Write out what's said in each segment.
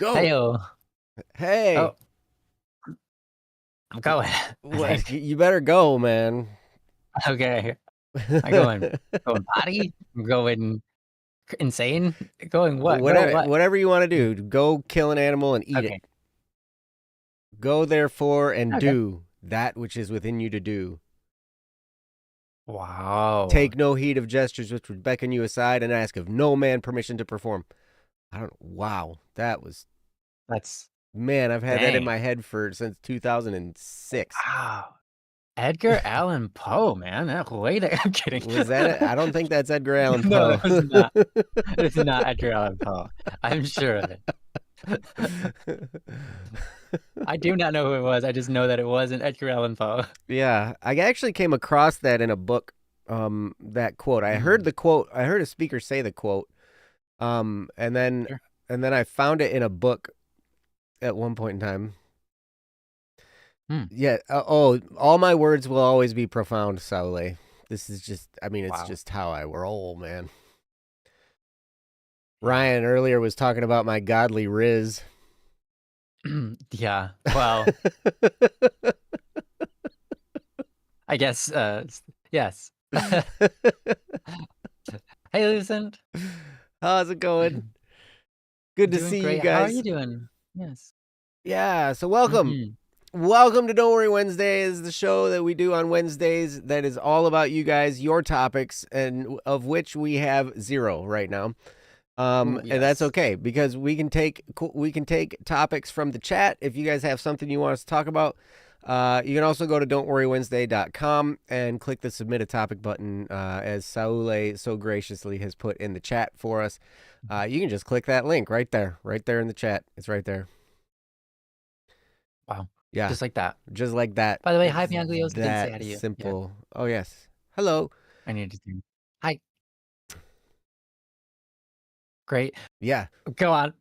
Go. Heyo. Hey. Oh, I'm going. I What? think. You better go, man. Okay. I going potty? I'm going insane? Going what? Go what? Whatever you want to do. Go kill an animal and eat Okay. it. Go therefore and Okay. do that which is within you to do. Wow. Take no heed of gestures which would beckon you aside and ask of no man permission to perform. Wow. That's Man, I've had that in dang. my head since 2006. Wow. Edgar Allan Poe, man. I'm kidding. Was that it? I don't think that's Edgar Allan No, Poe. it was not. It's not Edgar Allan Poe. I'm sure of it. I do not know who it was. I just know that it wasn't Edgar Allan Poe. Yeah, I actually came across that in a book. That quote. I heard the quote. I heard a speaker say the quote. And then Sure. I found it in a book at one point in time. Yeah. All my words will always be profound, Saule. This is just. I mean, it's just how I roll, man. Ryan earlier was talking about my godly riz. Yeah. Well, I guess, yes. Hey, Lucent. How's it going? Good to see Great. you guys. How are you doing? Yes. Yeah, so welcome. Welcome to Don't Worry Wednesdays, the show that we do on Wednesdays that is all about you guys, your topics, and of which we have 0 right now. And that's okay because we can take topics from the chat. If you guys have something you want us to talk about, you can also go to don'tworrywednesday.com and click the submit a topic button, as Saule so graciously has put in the chat for us. You can just click that link right there in the chat. It's right there. Wow. Yeah. Just like that. Just like that. By the way, hi, Bianglios. Didn't say hi to you. Simple. Yeah. Oh, yes. Hello. I need to do. Hi. Great. Yeah. Go on.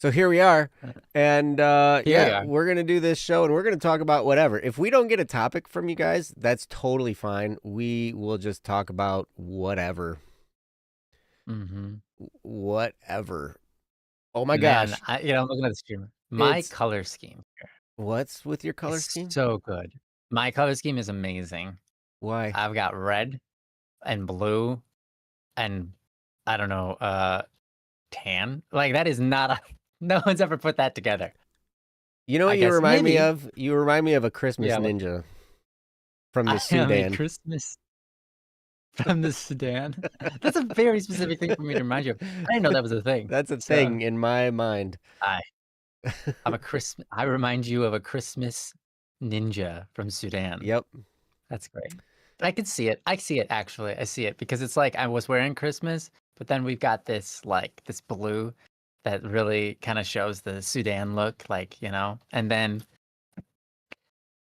So here we are. And we're going to do this show and we're going to talk about whatever. If we don't get a topic from you guys, that's totally fine. We will just talk about whatever. Whatever. Oh my gosh. I'm looking at the streamer. My color scheme here. What's with your color scheme? So good. My color scheme is amazing. Why? I've got red and blue and I don't know, tan. Like that is not no one's ever put that together. You know what you remind me of? You remind me of a Christmas ninja from the Sudan. Christmas from the Sudan. That's a very specific thing for me to remind you of. I didn't know that was a thing. That's a thing in my mind. I remind you of a Christmas ninja from Sudan. Yep. That's great. I could see it. I see it actually. I see it because it's like I was wearing Christmas, but then we've got this this blue that really kind of shows the Sudan look, and then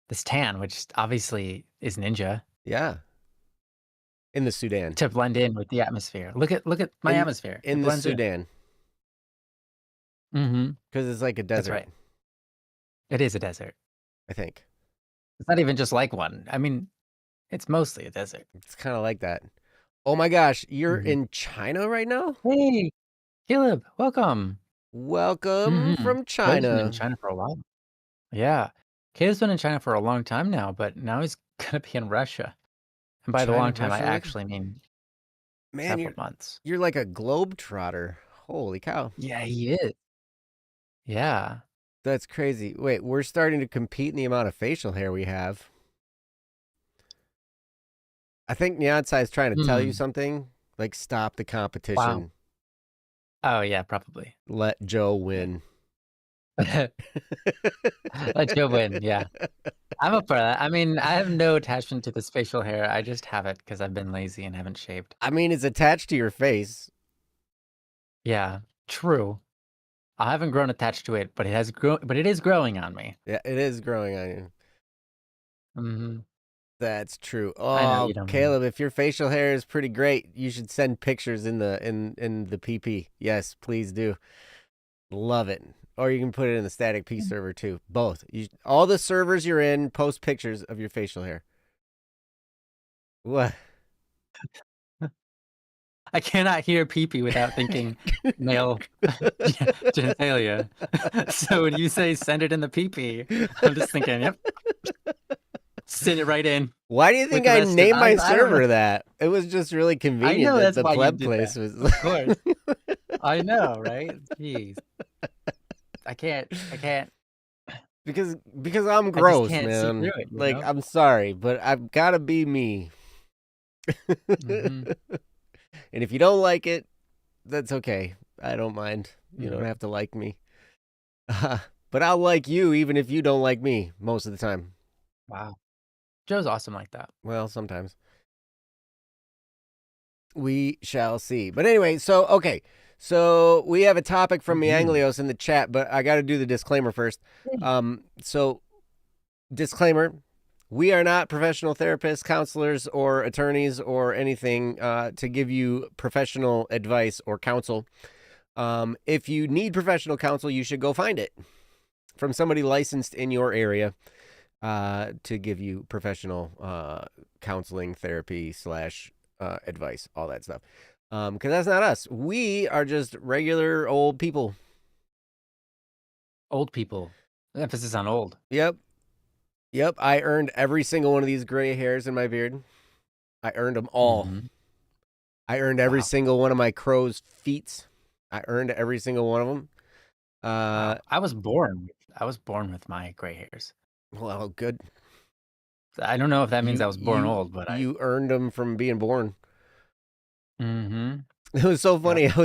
this tan, which obviously is ninja. Yeah. In the Sudan. To blend in with the atmosphere. Look at my atmosphere. In the Sudan. Because it's like a desert. That's right. It is a desert. I think. It's not even just like one. I mean, it's mostly a desert. It's kind of like that. Oh my gosh, you're in China right now? Hey, Caleb, welcome. Welcome from China. Caleb's been in China for a while. Yeah. Caleb's been in China for a long time now, but now he's going to be in Russia. And by the long time, I actually mean several months. You're like a globetrotter. Holy cow. Yeah, he is. Yeah. That's crazy. Wait, we're starting to compete in the amount of facial hair we have. I think Nyansai is trying to tell you something. Like, stop the competition. Wow. Oh, yeah, probably. Let Joe win. Let Joe win, yeah. I'm up for that. I mean, I have no attachment to this facial hair. I just have it because I've been lazy and haven't shaved. I mean, it's attached to your face. Yeah, true. I haven't grown attached to it, but it has but it is growing on me. Yeah, it is growing on you. Mm-hmm. That's true. Oh, Caleb, if your facial hair is pretty great, you should send pictures in the PP. Yes, please do. Love it. Or you can put it in the static P server too. Both. All the servers you're in, post pictures of your facial hair. What? I cannot hear pee-pee without thinking male genitalia. So when you say send it in the pee-pee, I'm just thinking, yep, send it right in Why do you with think the I rest of. named my I don't know. server that? It was just really I convenient know that that's the why you pleb did place that. was Of course. I know, right? Jeez. I can't. because I'm I just gross, can't see man. through it, you Like know? I'm sorry, but I've got to be me. Mm-hmm. And if you don't like it, that's okay. I don't mind. You don't Mm-hmm. have to like me. But I'll like you even if you don't like me most of the time. Wow. Joe's awesome like that. Well, sometimes. We shall see. But anyway, so okay. So we have a topic from Mm-hmm. Mianglios in the chat, but I got to do the disclaimer first. So disclaimer, we are not professional therapists, counselors, or attorneys or anything to give you professional advice or counsel. If you need professional counsel, you should go find it from somebody licensed in your area to give you professional counseling, therapy / advice, all that stuff. Because that's not us. We are just regular old people. Old people. Emphasis on old. Yep. I earned every single one of these gray hairs in my beard. I earned them all. Mm-hmm. I earned every Wow. single one of my crow's feet. I earned every single one of them. Wow. I was born with my gray hairs. Well, good. I don't know if that means You I was born old, but I. you earned them from being born. Mm-hmm. It was so Yep. funny. I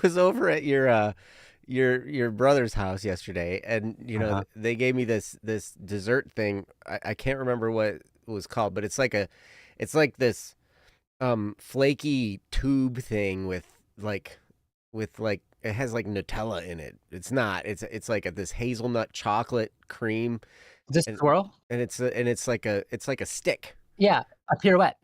was over at your brother's house yesterday, and Uh-huh. they gave me this dessert thing. I can't remember what it was called, but it's like this flaky tube thing with like it has like Nutella in it. It's not. It's like this hazelnut chocolate cream, Just and swirl? it's like a stick. Yeah, a pirouette.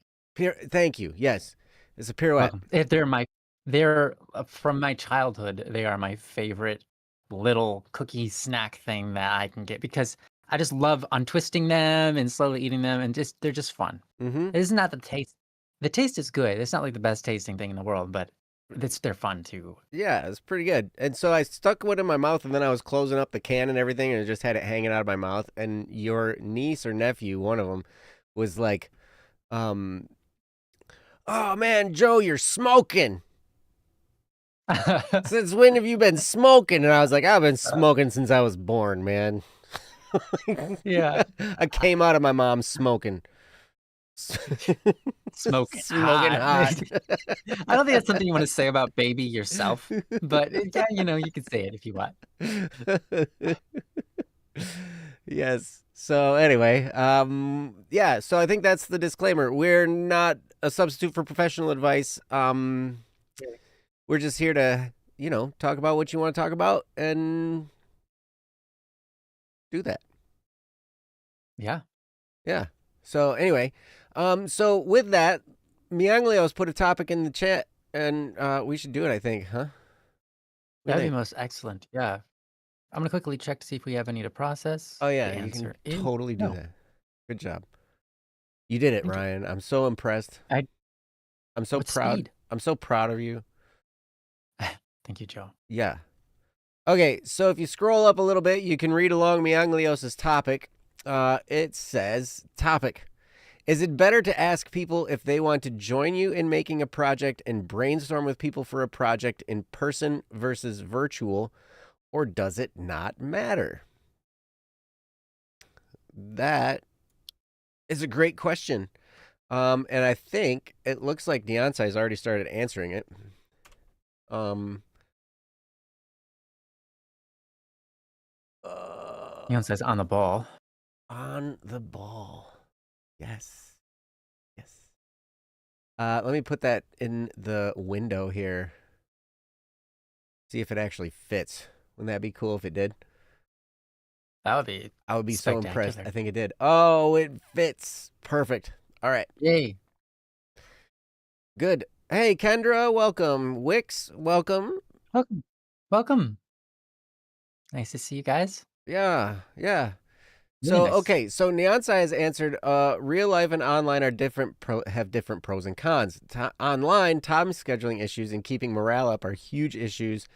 Thank you. Yes, it's a pirouette. Welcome. They're from my childhood. They are my favorite little cookie snack thing that I can get because I just love untwisting them and slowly eating them, and they're just fun. Mm-hmm. It's not the taste. The taste is good. It's not like the best tasting thing in the world, but they're fun too. Yeah, it's pretty good. And so I stuck one in my mouth, and then I was closing up the can and everything, and I just had it hanging out of my mouth. And your niece or nephew, one of them, was like, um, "Oh man, Joe, you're smoking. Since when have you been smoking?" And I was like, "I've been smoking since I was born, man." Yeah, I came out of my mom smoking. smoking Smoking hot. hot. I don't think that's something you want to say about baby yourself, but yeah, you can say it if you want. Yes. So anyway, yeah, so I think that's the disclaimer. We're not a substitute for professional advice. We're just here to, talk about what you want to talk about and do that. Yeah. Yeah. So anyway, so with that, Mianglios put a topic in the chat, and we should do it, I think, huh? That'd be most excellent. Yeah. I'm gonna quickly check to see if we have any to process. Oh yeah, The you can answer is totally do no. that. Good job. You did it, Thank you. Ryan. I'm so impressed. I'm so With proud. speed. I'm so proud of you. Thank you, Joe. Yeah. Okay, so if you scroll up a little bit, you can read along Mianglios' topic. It says, topic, is it better to ask people if they want to join you in making a project and brainstorm with people for a project in person versus virtual, or does it not matter? That is a great question. And I think it looks like Deontay's already started answering it. Leon says on the ball. On the ball. Yes. Let me put that in the window here. See if it actually fits. Wouldn't that be cool if it did? That would be. I would be so impressed. I spectacular. think it did. Oh, it fits. Perfect. All right. Yay. Good. Hey, Kendra, welcome. Wix, welcome. Welcome. Nice to see you guys. Yeah. Really nice. So Neonsai has answered, real life and online are have different pros and cons. Online, time scheduling issues and keeping morale up are huge issues.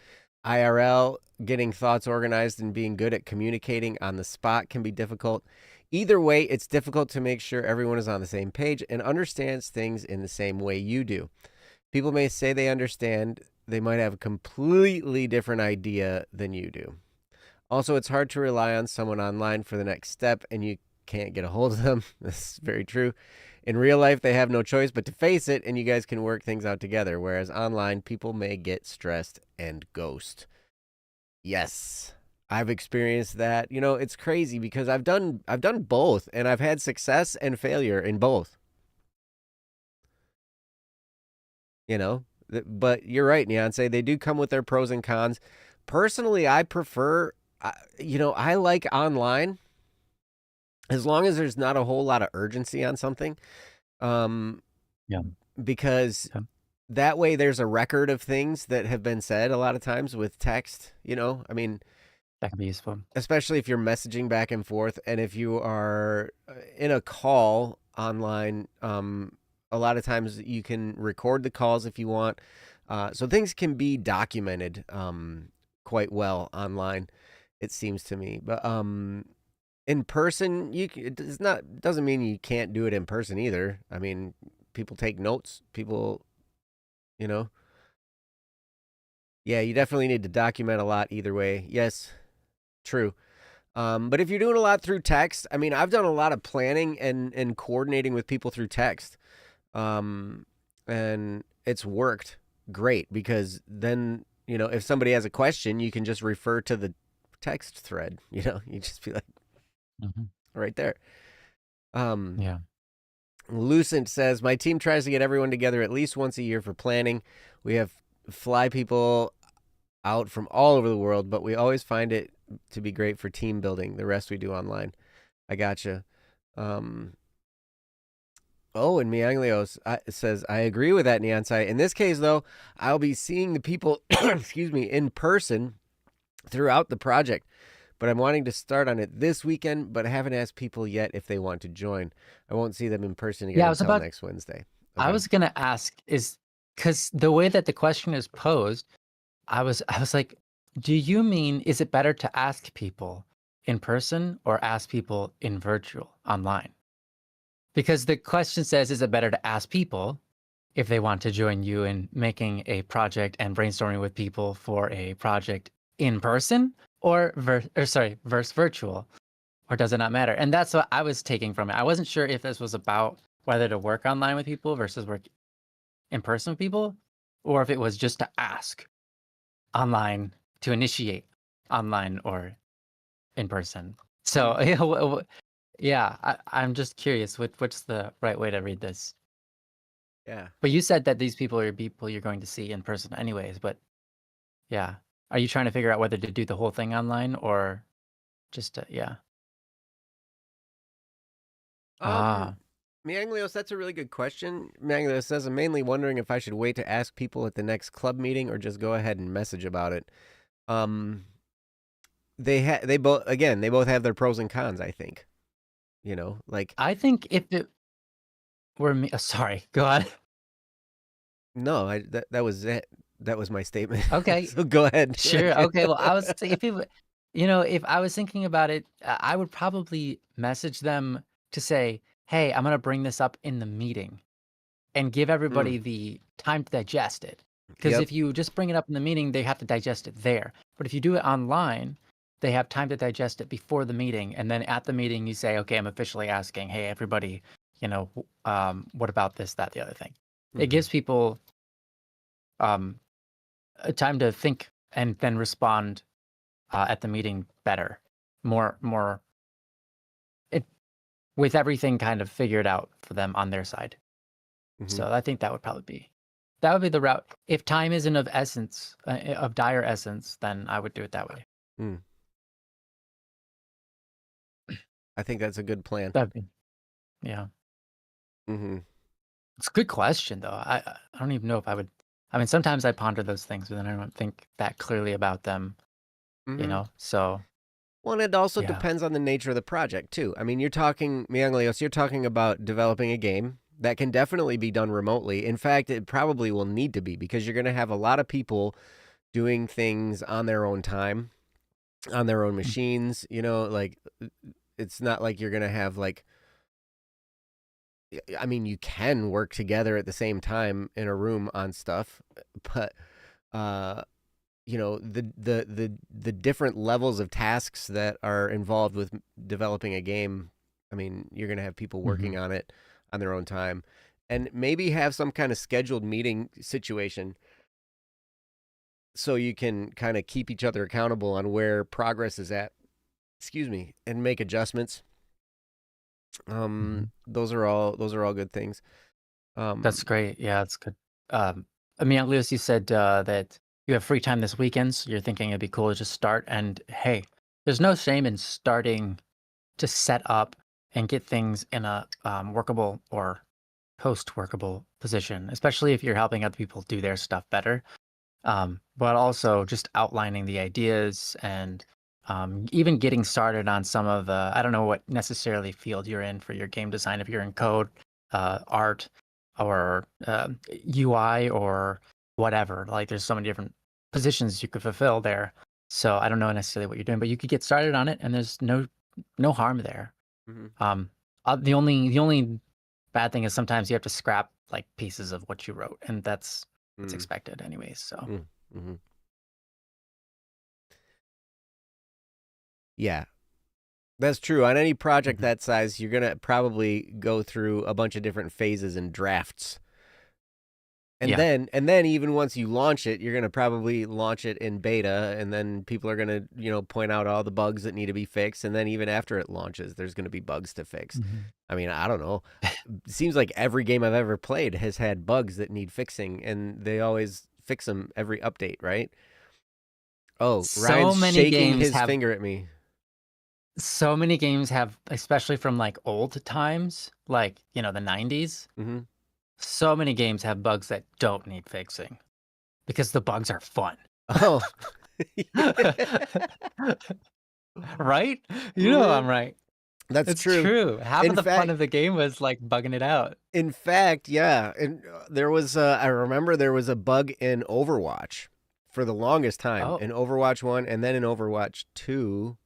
IRL, getting thoughts organized and being good at communicating on the spot can be difficult. Either way, it's difficult to make sure everyone is on the same page and understands things in the same way you do. People may say they understand, they might have a completely different idea than you do. Also, it's hard to rely on someone online for the next step and you can't get a hold of them. This is very true. In real life, they have no choice but to face it and you guys can work things out together. Whereas online, people may get stressed and ghost. Yes. I've experienced that. You know, it's crazy because I've done both and I've had success and failure in both. You know, but you're right, Neonce. They do come with their pros and cons. Personally, I prefer, I like online as long as there's not a whole lot of urgency on something. Yeah. Because that way there's a record of things that have been said a lot of times with text, I mean, that can be useful. Especially if you're messaging back and forth and if you are in a call online, a lot of times you can record the calls if you want. So things can be documented quite well online, it seems to me. But in person, doesn't mean you can't do it in person either. I mean, people take notes. People, yeah, you definitely need to document a lot either way. Yes, true. But if you're doing a lot through text, I mean, I've done a lot of planning and coordinating with people through text. And it's worked great because then, if somebody has a question, you can just refer to the text thread, you just be like, right there. Yeah. Lucent says, my team tries to get everyone together at least once a year for planning. We have fly people out from all over the world, but we always find it to be great for team building. The rest we do online. I gotcha. Oh, and Mianglios says, I agree with that, Neonsai. In this case, though, I'll be seeing the people, excuse me, in person throughout the project. But I'm wanting to start on it this weekend, but I haven't asked people yet if they want to join. I won't see them in person again until next Wednesday. Okay. I was going to ask because the way that the question is posed, I was like, do you mean, is it better to ask people in person or ask people in virtual online? Because the question says, is it better to ask people if they want to join you in making a project and brainstorming with people for a project in person or versus virtual? Or does it not matter? And that's what I was taking from it. I wasn't sure if this was about whether to work online with people versus work in person with people, or if it was just to ask online, to initiate online or in person. So yeah, I'm just curious, what's the right way to read this? Yeah. But you said that these people are people you're going to see in person anyways, but yeah. Are you trying to figure out whether to do the whole thing online or just, yeah? Mianglios, that's a really good question. Mianglios says, I'm mainly wondering if I should wait to ask people at the next club meeting or just go ahead and message about it. They both have their pros and cons, I think. I think if it were me, sorry, go ahead. No, that was it. That was my statement. Okay. So go ahead. Sure. Okay. Well, I was if I was thinking about it, I would probably message them to say, hey, I'm going to bring this up in the meeting and give everybody the time to digest it. Because if you just bring it up in the meeting, they have to digest it there. But if you do it online, they have time to digest it before the meeting. And then at the meeting, you say, okay, I'm officially asking, hey, everybody, what about this, that, the other thing? It gives people time to think and then respond at the meeting better, more with everything kind of figured out for them on their side. So I think that would be the route. If time isn't of essence, of dire essence, then I would do it that way. I think that's a good plan. Yeah. It's a good question, though. I don't even know if I would. I mean, sometimes I ponder those things, but then I don't think that clearly about them. So Well, and it also Yeah. depends on the nature of the project too. I mean, you're talking, Mianglios, you're talking about developing a game that can definitely be done remotely. In fact, it probably will need to be because you're going to have a lot of people doing things on their own time, on their own Mm. machines. Like it's not like you're going to have like. I mean, you can work together at the same time in a room on stuff, but uh, the different levels of tasks that are involved with developing a game. I mean, you're going to have people Hmm. working on it on their own time, and maybe have some kind of scheduled meeting situation so you can kind of keep each other accountable on where progress is at. Excuse me, and make adjustments. Hmm. Those are all good things. That's great. Yeah, that's good. I mean, Lewis, you said that you have free time this weekend, so you're thinking it'd be cool to just start. And hey, there's no shame in starting to set up and get things in a workable or post-workable position, especially if you're helping other people do their stuff better. But also just outlining the ideas and even getting started on some of the, I don't know what necessarily field you're in for your game design, if you're in code, art, or UI or whatever. Like there's so many different positions you could fulfill there. So I don't know necessarily what you're doing, but you could get started on it, and there's no harm there. Mhm. Um, the only bad thing is sometimes you have to scrap like pieces of what you wrote, and that's Mm, expected anyways. So. mm, mhm. Yeah, that's true. On any project Mhm. that size, you're gonna probably go through a bunch of different phases and drafts. And Yeah. then even once you launch it, you're gonna probably launch it in beta, and then people are gonna, point out all the bugs that need to be fixed. And then even after it launches, there's gonna be bugs to fix. Mhm. I mean, I don't know. It seems like every game I've ever played has had bugs that need fixing, and they always fix them every update, right? Oh, Ryan's So many shaking games his have finger at me. so many games have, especially from like old times, like, the 90s. Hmm. So many games have bugs that don't need fixing because the bugs are fun. Oh, Right? You know hmm, I'm right. that's It's true. true. Half of In the fun fact, of the game was like bugging it out. yeah, and there was I remember there was a bug in Overwatch for the longest time Oh, in Overwatch 1 and then in Overwatch 2.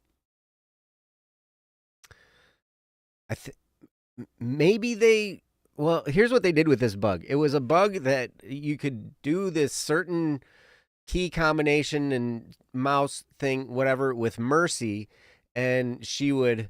I think maybe they well, here's what they did with this bug. It was a bug that you could do this certain key combination and mouse thing whatever with Mercy, and she would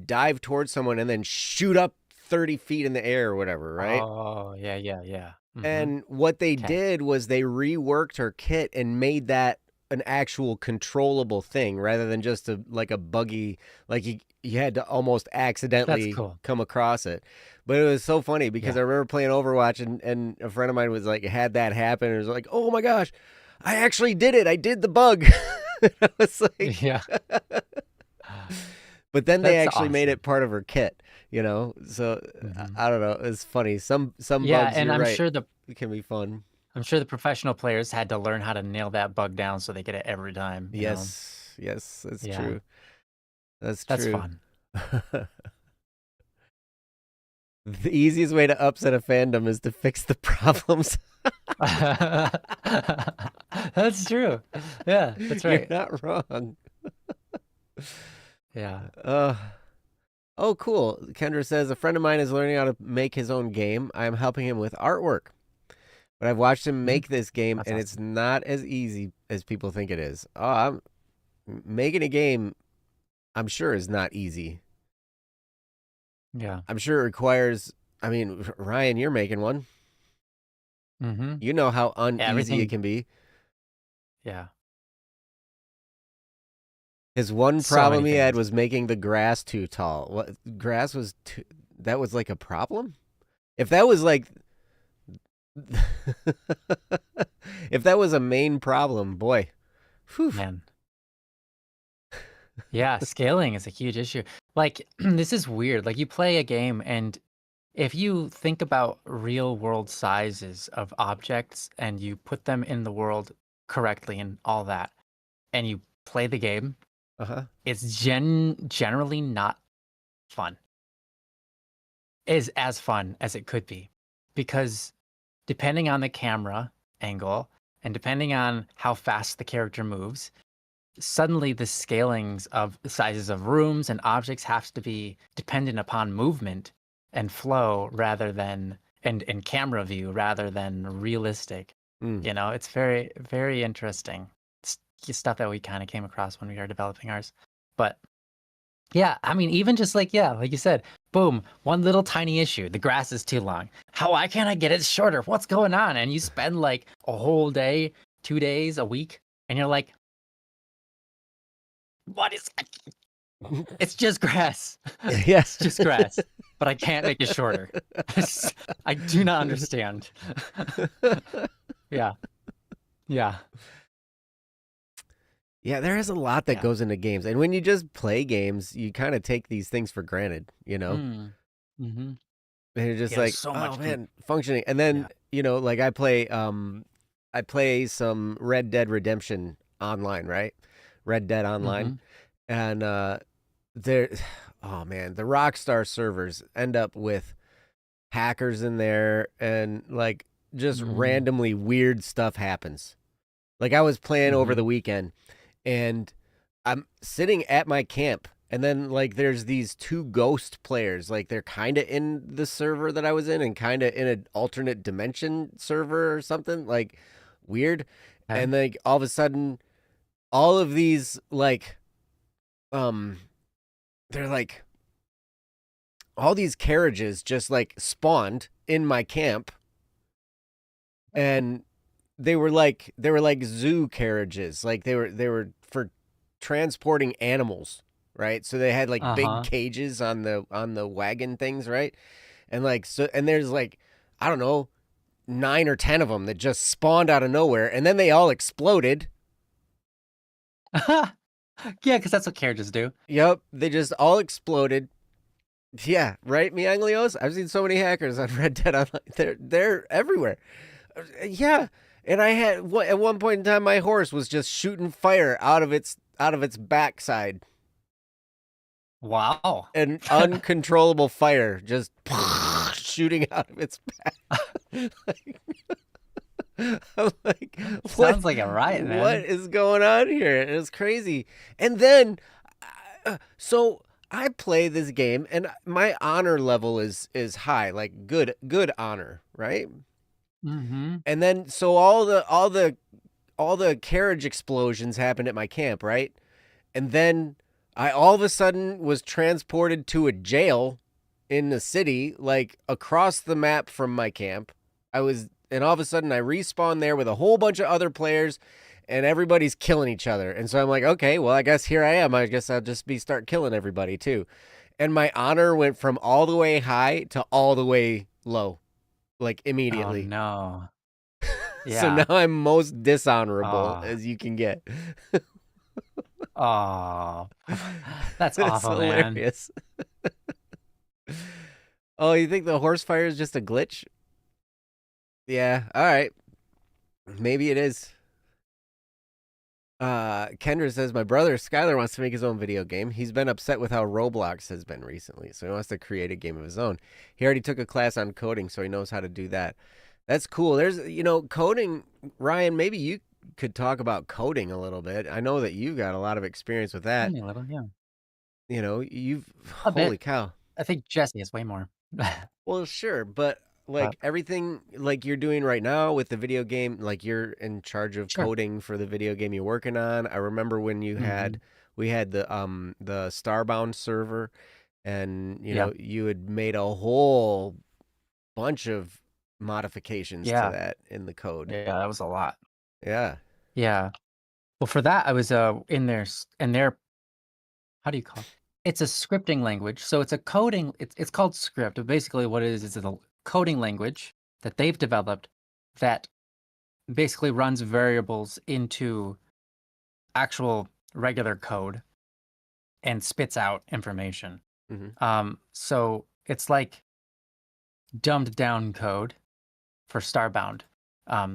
dive towards someone and then shoot up 30 feet in the air or whatever, right? oh, yeah, yeah, yeah. And what they Okay. did was they reworked her kit and made that an actual controllable thing rather than just a buggy, like you had to almost That's accidentally cool. come across it. But it was so funny because Yeah. I remember playing Overwatch, and a friend of mine was like had that happen and it was like, "Oh my gosh, I actually did it. I did the bug." I was like, Yeah. but then they That's actually made awesome. it part of her kit, So Hmm. I don't know. It's funny. Some Yeah, bugs, and you're I'm right, sure the it can be fun. I'm sure the professional players had to learn how to nail that bug down so they get it every time. Yes, yes, that's Yeah, true. That's that's true. fun. The easiest way to upset a fandom is to fix the problems. That's true. Yeah, that's You're right. not wrong. Yeah. Uh, oh, cool. Kendra says a friend of mine is learning how to make his own game. I am helping him with artwork. But I've watched him Mhm. make this game, That's and it's awesome. not as easy as people think it is. Oh, I'm making a game. I'm sure is not easy. Yeah. I'm sure it requires. I mean, Ryan, you're making one. Hmm. You know how uneasy it Everything. can be. Yeah. His one So many problem he had things. was making the grass too tall. What grass was too, that was like a problem? If that was like if that was a main problem, boy. Whew. Man. Yeah, scaling is a huge issue. Like, this is weird. Like, you play a game, and if you think about real world sizes of objects and you put them in the world correctly and all that, and you play the game, It's generally not fun. Is as fun as it could be, because depending on the camera angle and depending on how fast the character moves, suddenly the scalings of the sizes of rooms and objects have to be dependent upon movement and flow rather than and camera view rather than realistic. Mm. It's very, very interesting. It's stuff that we kind of came across when we were developing ours. But yeah, I mean, even just like, yeah, like you said, boom, one little tiny issue. The grass is too long. Why can't I get it shorter? What's going on? And you spend like a whole day, 2 days, a week, and you're like, what is it's just grass. Yes. It's just grass, but I can't make it shorter. I do not understand. Yeah. Yeah. Yeah, there is a lot that Yeah. goes into games. And when you just play games, you kind of take these things for granted, Mm-hmm. And you're just Yeah, like, so oh much man, functioning. And then, like I play some Red Dead Redemption online, right? Red Dead Online. And there oh man, the Rockstar servers end up with hackers in there and like just randomly weird stuff happens. Like I was playing over the weekend and I'm sitting at my camp and then like there's these two ghost players. Like they're kind of in the server that I was in and kind of in an alternate dimension server or something like weird. Okay. And like all of a sudden all of these like they're like all these carriages just like spawned in my camp and they were like zoo carriages. Like they were for transporting animals, right? So they had like big cages on the wagon things, right? And like so and there's like I don't know 9 or 10 of them that just spawned out of nowhere and then they all exploded. Yeah, because that's what carriages do. Yep, they just all exploded. Yeah, right, Mianglios? I've seen so many hackers on Red Dead Online. They're everywhere. Yeah, and I had at one point in time my horse was just shooting fire out of its backside. Wow. An uncontrollable fire just shooting out of its back. I'm like, Sounds like a riot, man. What is going on here? It was crazy. And then, so I play this game, and my honor level is high, like good honor, right? And then, so all the carriage explosions happened at my camp, right? And then I all of a sudden was transported to a jail in the city, like across the map from my camp. And all of a sudden I respawned there with a whole bunch of other players and everybody's killing each other. And so I'm like, okay, well, I guess here I am. I guess I'll just start killing everybody too. And my honor went from all the way high to all the way low, like immediately. Oh, no. Yeah. So now I'm most dishonorable as you can get. Oh, that's awful, hilarious. Man. Oh, you think the horse fire is just a glitch? Yeah, all right. Maybe it is. Kendra says, my brother Skylar wants to make his own video game. He's been upset with how Roblox has been recently, so he wants to create a game of his own. He already took a class on coding, so he knows how to do that. That's cool. There's, coding, Ryan, maybe you could talk about coding a little bit. I know that you've got a lot of experience with that. A little, yeah. Holy cow. I think Jesse has way more. Well, sure, but like everything like you're doing right now with the video game, like you're in charge of coding for the video game you're working on. I remember when we had the Starbound server and you had made a whole bunch of modifications to that in the code. Yeah, that was a lot. Yeah. Yeah. Well, for that I was in their how do you call it? It's a scripting language. So it's a coding it's called script. But basically what it is a coding language that they've developed that basically runs variables into actual regular code and spits out information. So it's like dumbed down code for Starbound.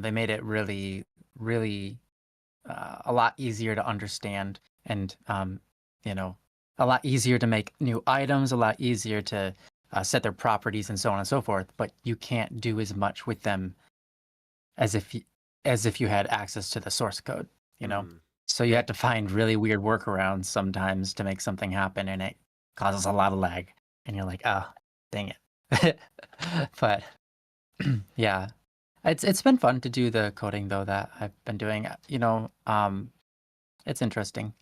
They made it really, really a lot easier to understand and a lot easier to make new items, a lot easier to set their properties and so on and so forth. But you can't do as much with them as if you had access to the source code. So you have to find really weird workarounds sometimes to make something happen, and it causes a lot of lag. And you're like, oh, dang it. But yeah, it's been fun to do the coding though that I've been doing. It's interesting.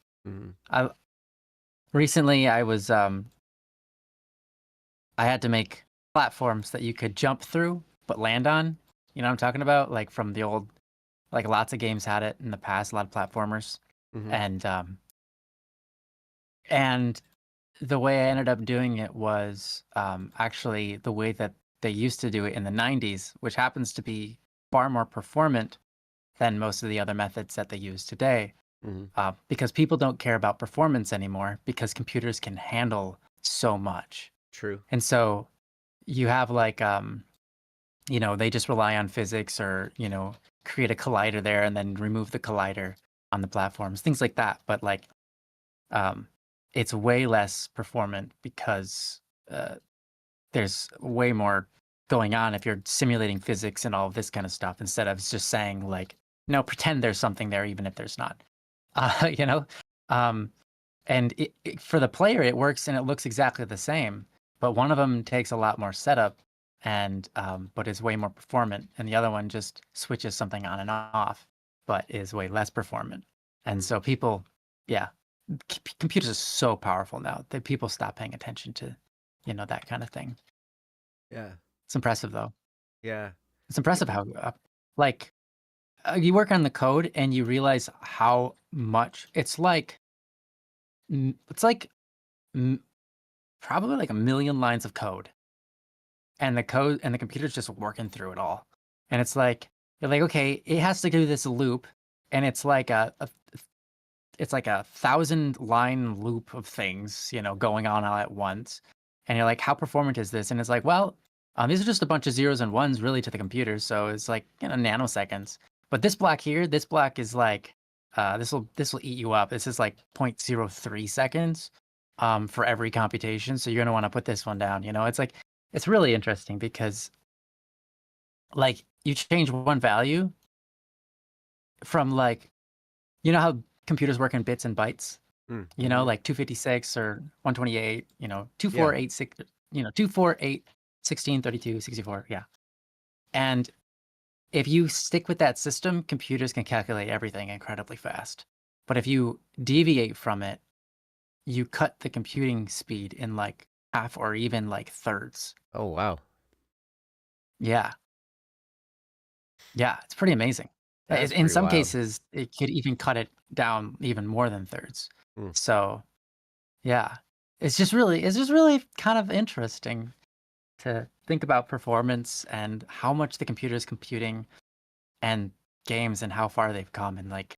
I recently I had to make platforms that you could jump through but land on. You know what I'm talking about? Like from the old, like lots of games had it in the past, a lot of platformers. And the way I ended up doing it was actually the way that they used to do it in the 90s, which happens to be far more performant than most of the other methods that they use today. Because people don't care about performance anymore because computers can handle so much. True. And so you have like, they just rely on physics or, create a collider there and then remove the collider on the platforms, things like that. But like, it's way less performant because there's way more going on if you're simulating physics and all of this kind of stuff instead of just saying like, no, pretend there's something there even if there's not. And for the player, it works and it looks exactly the same, but one of them takes a lot more setup and but is way more performant, and the other one just switches something on and off, but is way less performant. And so people, computers are so powerful now that people stop paying attention to, that kind of thing. Yeah, it's impressive though. Yeah, it's impressive how you work on the code and you realize how much it's like probably like 1,000,000 lines of code, and the computer's just working through it all. And it's like, you're like, okay, it has to do this loop, and it's like it's like 1,000-line loop of things, going on all at once. And you're like, how performant is this? And it's like, well, these are just a bunch of zeros and ones really to the computer. So it's like, nanoseconds. But this block here, this block is like, this will eat you up. This is like 0.03 seconds for every computation. So you're going to want to put this one down. It's like, it's really interesting because like you change one value from like, how computers work in bits and bytes, like 256 or 128, 2486, 248, 16, 32, 64. Yeah. And if you stick with that system, computers can calculate everything incredibly fast. But if you deviate from it, you cut the computing speed in like half or even like thirds. Oh, wow. Yeah. Yeah, it's pretty amazing. In some cases, it could even cut it down even more than thirds. So, yeah, it's just really kind of interesting to think about performance and how much the computer is computing and games and how far they've come and like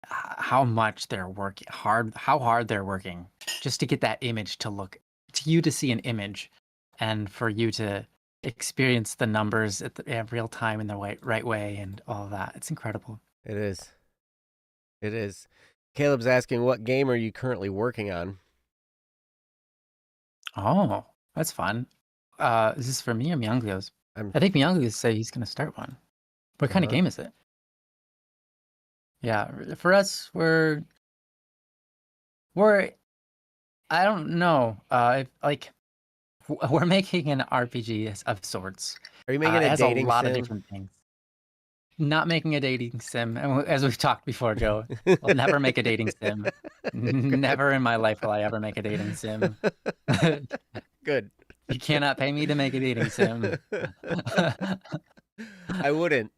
how much they're working hard, how hard they're working just to get that image to look, to you to see an image and for you to experience the numbers at real time in the right way and all of that. It's incredible. It is. It is. Caleb's asking, what game are you currently working on? Oh, that's fun. Is this for me or Myanglio's? I think Myanglio's say he's going to start one. What kind of game is it? Yeah, for us, we're I don't know. We're making an RPG of sorts. Are you making a dating sim? It has a lot of different things. Not making a dating sim, as we've talked before, Joe. I'll never make a dating sim. Never in my life will I ever make a dating sim. Good. You cannot pay me to make a dating sim. I wouldn't.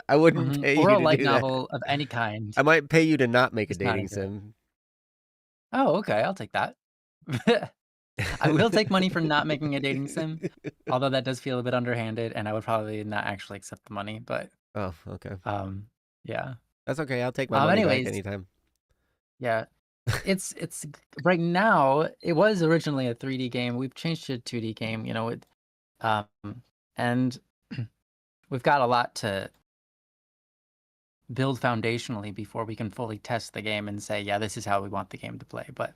I wouldn't pay you to do that. Or a light novel of any kind. I might pay you to not make a dating sim. Oh, okay. I'll take that. I will take money for not making a dating sim, although that does feel a bit underhanded, and I would probably not actually accept the money. But oh, okay. Yeah, that's okay. I'll take my money back anytime. Yeah, it's right now. It was originally a 3D game. We've changed to a 2D game. And we've got a lot to build foundationally before we can fully test the game and say, yeah, this is how we want the game to play. But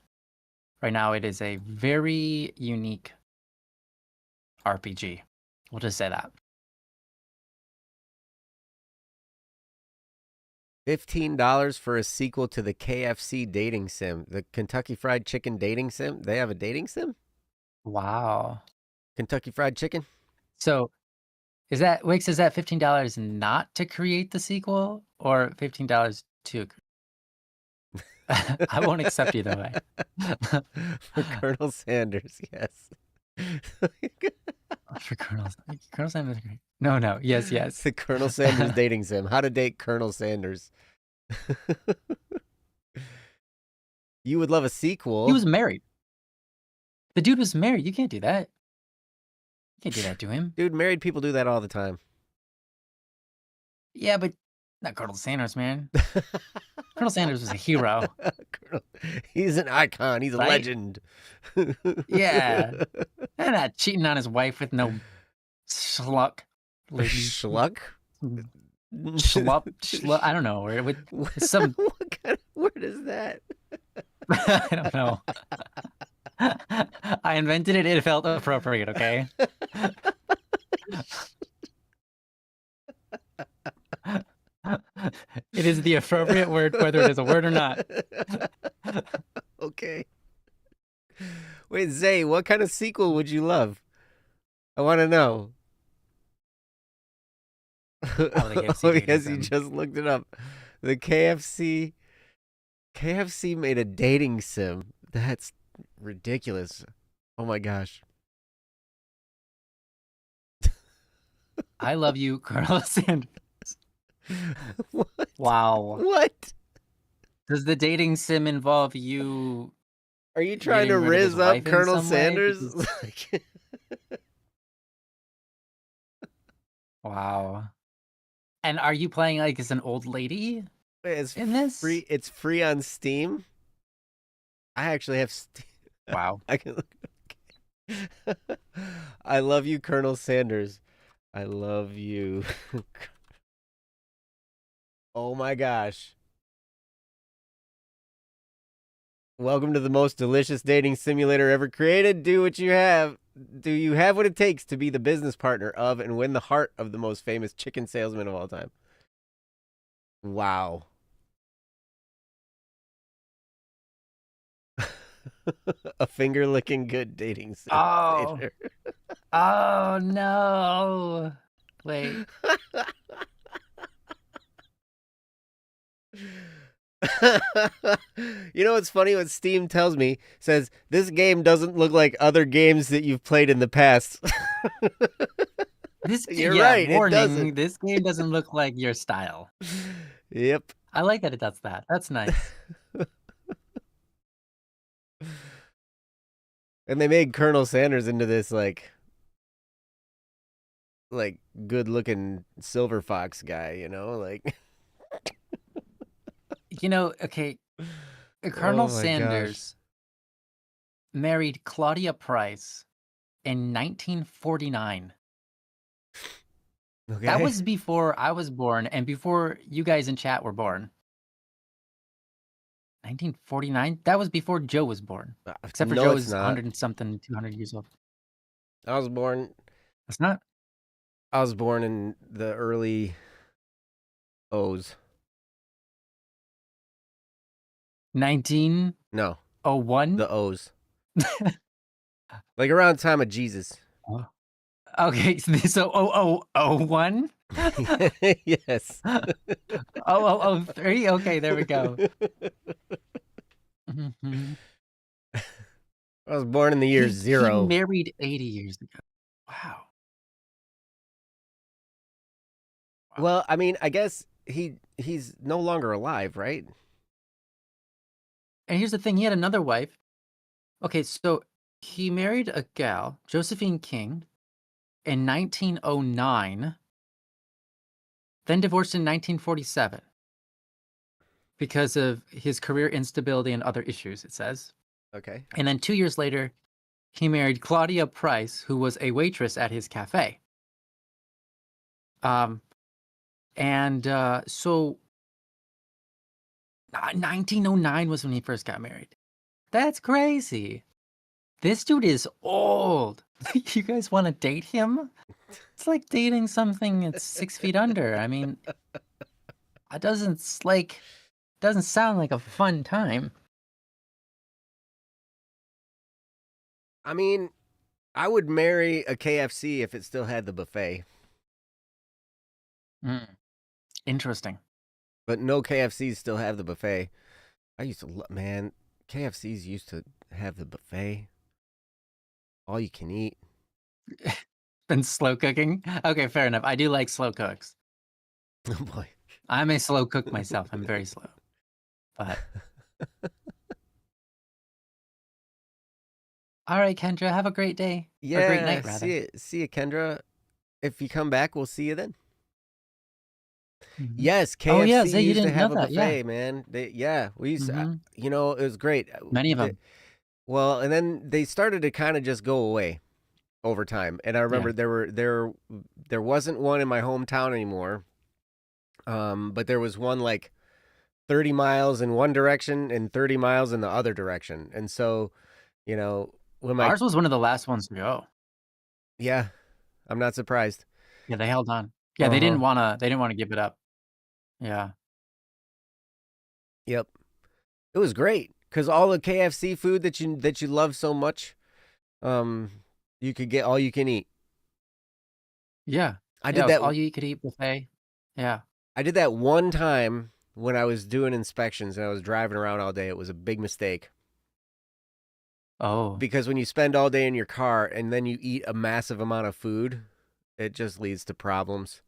right now, it is a very unique RPG. We'll just say that. $15 for a sequel to the KFC dating sim, the Kentucky Fried Chicken dating sim. They have a dating sim? Wow. Kentucky Fried Chicken? So is that Wix? Is that $15 not to create the sequel, or $15 to? I won't accept either way. For Colonel Sanders, yes. For Colonel Sanders. No. Yes. The Colonel Sanders dating sim. How to date Colonel Sanders. You would love a sequel. He was married. The dude was married. You can't do that. You can't do that to him. Dude, married people do that all the time. Yeah, but not Colonel Sanders, man. Colonel Sanders was a hero. He's an icon. He's a legend. Yeah. And not cheating on his wife with no schluck. Schluck? Schlup. I don't know. With some... What kind of word is that? I don't know. I invented it. It felt appropriate, okay? It is the appropriate word, whether it is a word or not. Okay. Wait, Zay, what kind of sequel would you love? I want to know. Oh, yes, you just looked it up. The KFC made a dating sim. That's ridiculous. Oh my gosh. I love you, Colonel Sanders. What? Wow. What? Does the dating sim involve you? Are you trying to riz up Colonel Sanders? Wow. And are you playing like as an old lady in this? It's free on Steam. I actually have Steam. Wow. I can look. I love you, Colonel Sanders. I love you. Oh my gosh. Welcome to the most delicious dating simulator ever created. Do what you have. Do you have what it takes to be the business partner of and win the heart of the most famous chicken salesman of all time? Wow. A finger licking good dating simulator. Oh no. Wait. You know what's funny? What Steam tells me says this game doesn't look like other games that you've played in the past. You're right. Warning, it doesn't. This game doesn't look like your style. Yep. I like that it does that. That's nice. And they made Colonel Sanders into this like good looking silver fox guy, you know, like. Okay. Colonel Sanders married Claudia Price in 1949. Okay. That was before I was born and before you guys in chat were born. 1949? That was before Joe was born. Except for Joe is 100 and something, 200 years old. I was born. It's not. I was born in the early O's. 19? No. 01? The O's. Like around time of Jesus. Oh. Okay, so 0001? Yes. 0003? Okay, there we go. Mm-hmm. I was born in the year 0. He married 80 years ago. Wow. Well, I mean, I guess he's no longer alive, right? And here's the thing, he had another wife. Okay, so he married a gal, Josephine King, in 1909, then divorced in 1947 because of his career instability and other issues, it says. Okay. And then 2 years later, he married Claudia Price, who was a waitress at his cafe. So 1909 was when he first got married. That's crazy. This dude is old. You guys want to date him? It's like dating something that's 6 feet under. I mean, it doesn't sound like a fun time. I mean, I would marry a KFC if it still had the buffet. Interesting. But no KFCs still have the buffet. I used to man, KFCs used to have the buffet. All you can eat. Been slow cooking? Okay, fair enough. I do like slow cooks. Oh boy. I'm a slow cook myself. I'm very slow. But all right, Kendra, have a great day. Yeah, or great night, rather. See you, Kendra. If you come back, we'll see you then. Mhm. Yes, Oh yeah, KFC Zay, you used to didn't know have a that. Yeah. buffet, man. We used to, Mhm. you know, it was great. Many of them. Well, and then they started to kind of just go away over time. And I remember Yeah. there wasn't one in my hometown anymore. But there was one like 30 miles in one direction and 30 miles in the other direction. And so, you know, when Ours was one of the last ones to go. yeah, I'm not surprised. Yeah, they held on. Yeah, they Uh-huh. didn't wanna give it up. Yeah. Yep. It was great because all the KFC food that you love so much, um, you could get all you can eat. Yeah. I Yeah, did it was that. all you could eat buffet. Yeah. I did that one time when I was doing inspections and I was driving around all day. It was a big mistake Oh. because when you spend all day in your car and then you eat a massive amount of food, it just leads to problems.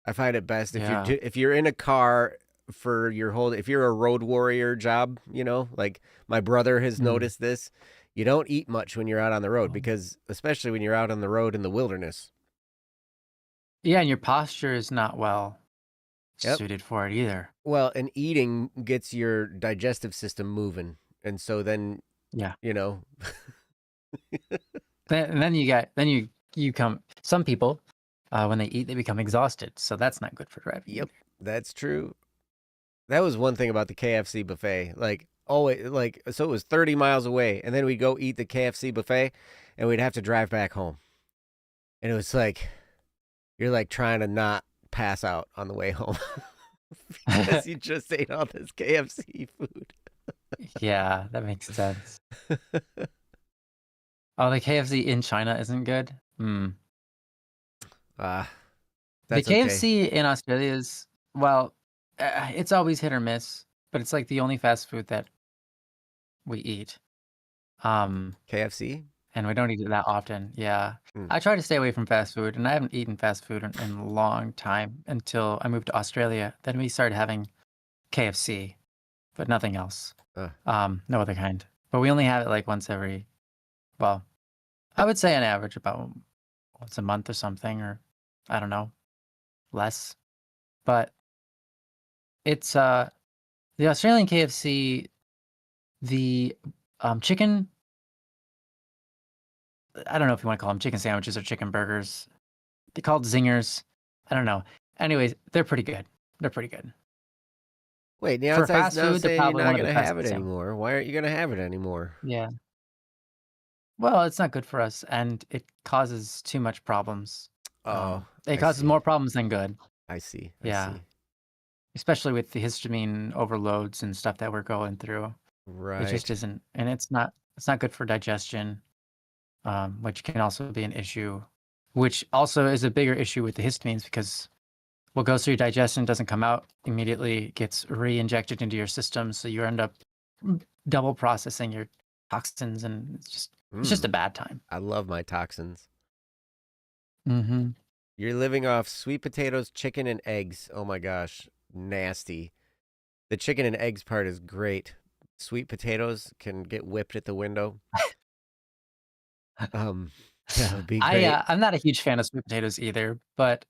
I find it best Yeah. if you're in a car for your whole if you're a road warrior job, you know, like my brother has Mm. noticed this, you don't eat much when you're out on the road Oh. because especially when you're out on the road in the wilderness. Yeah, and your posture is not well Yep. suited for it either. Well, and eating gets your digestive system moving. And so then, Yeah. you know, Then you come some people, when they eat, they become exhausted, so that's not good for driving yep, either. that's true. That was one thing about the KFC buffet. Like always like so it was 30 miles away and then we'd go eat the KFC buffet and we'd have to drive back home. And it was like you're like trying to not pass out on the way home because you just ate all this KFC food. Yeah, that makes sense. Oh, the KFC in China isn't good? Hmm. Ah, The that's okay. KFC in Australia is, well, it's always hit or miss, but it's like the only fast food that we eat. KFC? And we don't eat it that often. Yeah. Mm. I try to stay away from fast food, and I haven't eaten fast food in a long time until I moved to Australia. Then we started having KFC, but nothing else. Uh, No other kind. But we only have it like once every, well, I would say on average about once a month or something, or I don't know, less. But it's the Australian KFC, the chicken, I don't know if you want to call them chicken sandwiches or chicken burgers. They're called zingers. I don't know. Anyways, they're pretty good. They're pretty good. Wait, For now fast food, they're saying you're probably not one of the gonna best have it sandwiches. anymore. Why aren't you gonna have it anymore? Yeah. Well, it's not good for us, and it causes too much problems. Oh, It I causes see. more problems than good. I see. I Yeah. see. Especially with the histamine overloads and stuff that we're going through. It just Right. isn't, and it's not good for digestion, which can also be an issue, which also is a bigger issue with the histamines because what goes through your digestion doesn't come out immediately, gets re-injected into your system, so you end up double processing your toxins, and it's just a bad time. I love my toxins. Mm-hmm. You're living off sweet potatoes, chicken, and eggs. Oh my gosh. Nasty. The chicken and eggs part is great. Sweet potatoes can get whipped at the window. That would be great. I'm not a huge fan of sweet potatoes either, but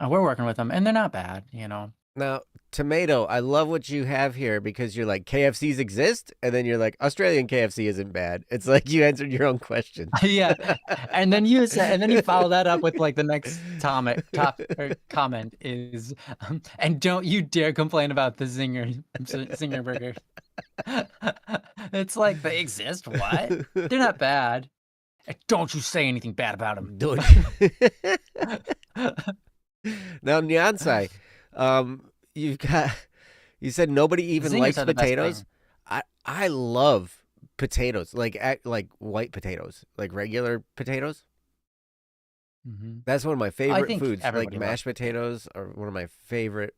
we're working with them, and they're not bad, you know. Now, tomato, I love what you have here because you're like KFCs exist, and then you're like Australian KFC isn't bad. It's like you answered your own question. Yeah. And then you said, and then you follow that up with like the next comment is, and don't you dare complain about the Zinger burger. It's like they exist. What? They're not bad. Don't you say anything bad about them. Don't. Now, Nyansai, you've got. You said nobody even Zingers likes are the best potatoes. thing. I like potatoes, like white potatoes, like regular potatoes. Mm-hmm. That's one of my favorite foods. Like Loves mashed potatoes are one of my favorite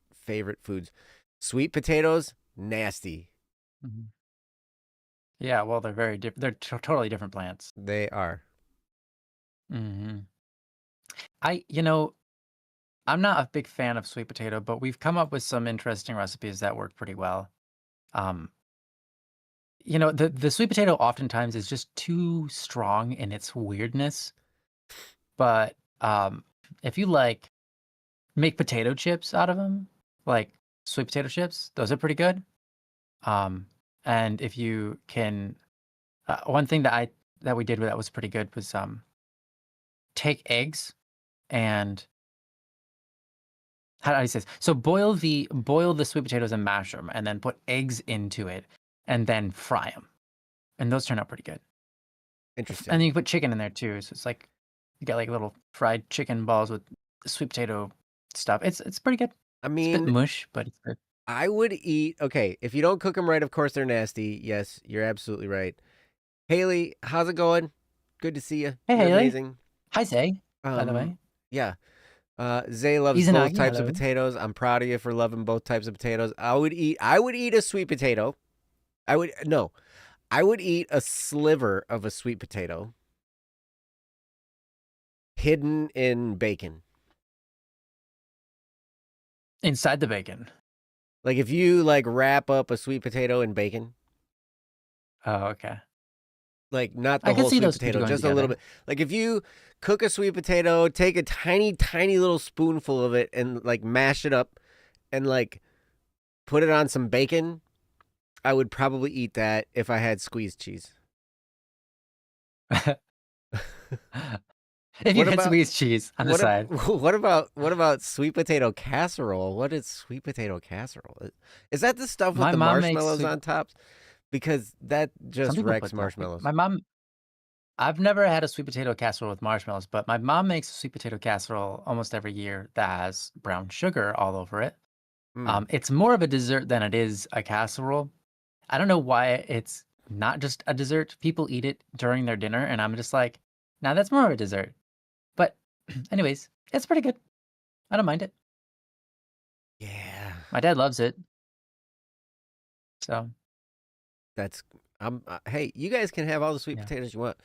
foods. Sweet potatoes, nasty. Mm-hmm. Yeah, well, they're very different. They're totally different plants. They are. Mm-hmm. I'm not a big fan of sweet potato, but we've come up with some interesting recipes that work pretty well. The sweet potato oftentimes is just too strong in its weirdness. But if you like make potato chips out of them, like sweet potato chips, those are pretty good. And if you can, one thing that we did that was pretty good was take eggs and how do I say this? So boil the sweet potatoes and mash them, and then put eggs into it, and then fry them, and those turn out pretty good. Interesting. And then you put chicken in there too, so it's like you got like little fried chicken balls with sweet potato stuff. It's pretty good. I It's a bit mean, mush, but it's good. I would eat. Okay, if you don't cook them right, of course they're nasty. Yes, you're absolutely right. Haley, how's it going? Good to see you. Hey, You're Haley. amazing. Hi, Zay. By the way, Yeah. Zay loves both Izanagi, types of hello. potatoes. I'm proud of you for loving both types of potatoes. I would eat a sweet potato. I would eat a sliver of a sweet potato hidden in bacon. Inside the bacon. Like if you like wrap up a sweet potato in bacon. Oh, okay. Like not the I can whole see sweet those two potato, going just a little together. bit. Like if you cook a sweet potato, take a tiny, tiny little spoonful of it and like mash it up and like put it on some bacon, I would probably eat that if I had squeezed cheese. If you What had about squeezed cheese on the side. what about sweet potato casserole? What is sweet potato casserole? Is that the stuff with My the mom makes marshmallows on top? Because that Some just people wrecks put that. marshmallows. My mom. I've never had a sweet potato casserole with marshmallows, but my mom makes a sweet potato casserole almost every year that has brown sugar all over it. Mm. It's more of a dessert than it is a casserole. I don't know why it's not just a dessert. People eat it during their dinner, and I'm just like, nah, that's more of a dessert. But anyways, it's pretty good. I don't mind it. Yeah. My dad loves it. So That's hey, you guys can have all the sweet yeah. potatoes you want.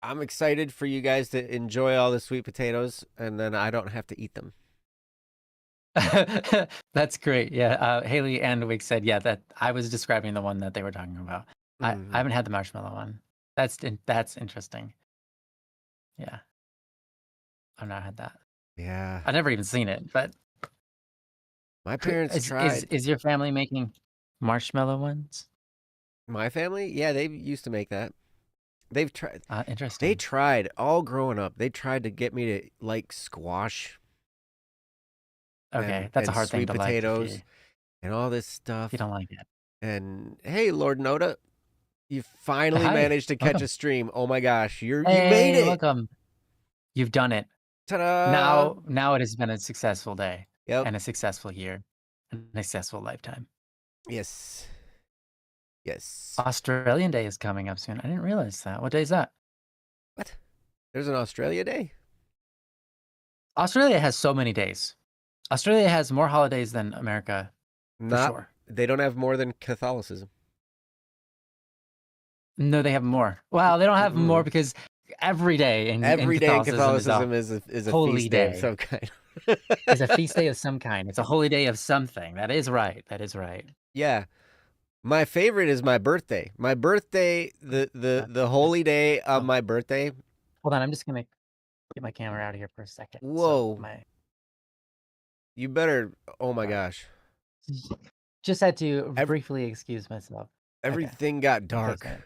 I'm excited for you guys to enjoy all the sweet potatoes and then I don't have to eat them. That's great. Yeah. Haley and Wig said, yeah, that I was describing the one that they were talking about. I haven't had the marshmallow one. That's interesting. Yeah. I've not had that. Yeah. I've never even seen it, but My parents tried. Is your family making marshmallow ones? My family? Yeah, they used to make that. They've tried. Interesting. They tried all growing up. They tried to get me to like squash. Okay, that's a hard thing sweet to potatoes like and all this stuff. if you don't like it. And hey, Lord Noda, you finally Hi, managed to catch welcome. a stream. Oh my gosh, you Hey, made it! welcome. You've done it. Ta-da! Now it has been a successful day. Yep. And a successful year. And a successful lifetime. Yes. Yes. Australian Day is coming up soon. I didn't realize that. What day is that? What? There's an Australia Day? Australia has so many days. Australia has more holidays than America, for sure. They don't have more than Catholicism. No, they have more. Well, they don't have more because every day in Catholicism is a holy feast day day of some kind. It's a feast day of some kind. It's a holy day of something. That is right. That is right. Yeah. My favorite is my birthday. My birthday, the holy day of my birthday. Hold on, I'm just gonna get my camera out of here for a second. Whoa. So You better. Oh my gosh. Just had to briefly excuse myself. Everything got dark. Okay,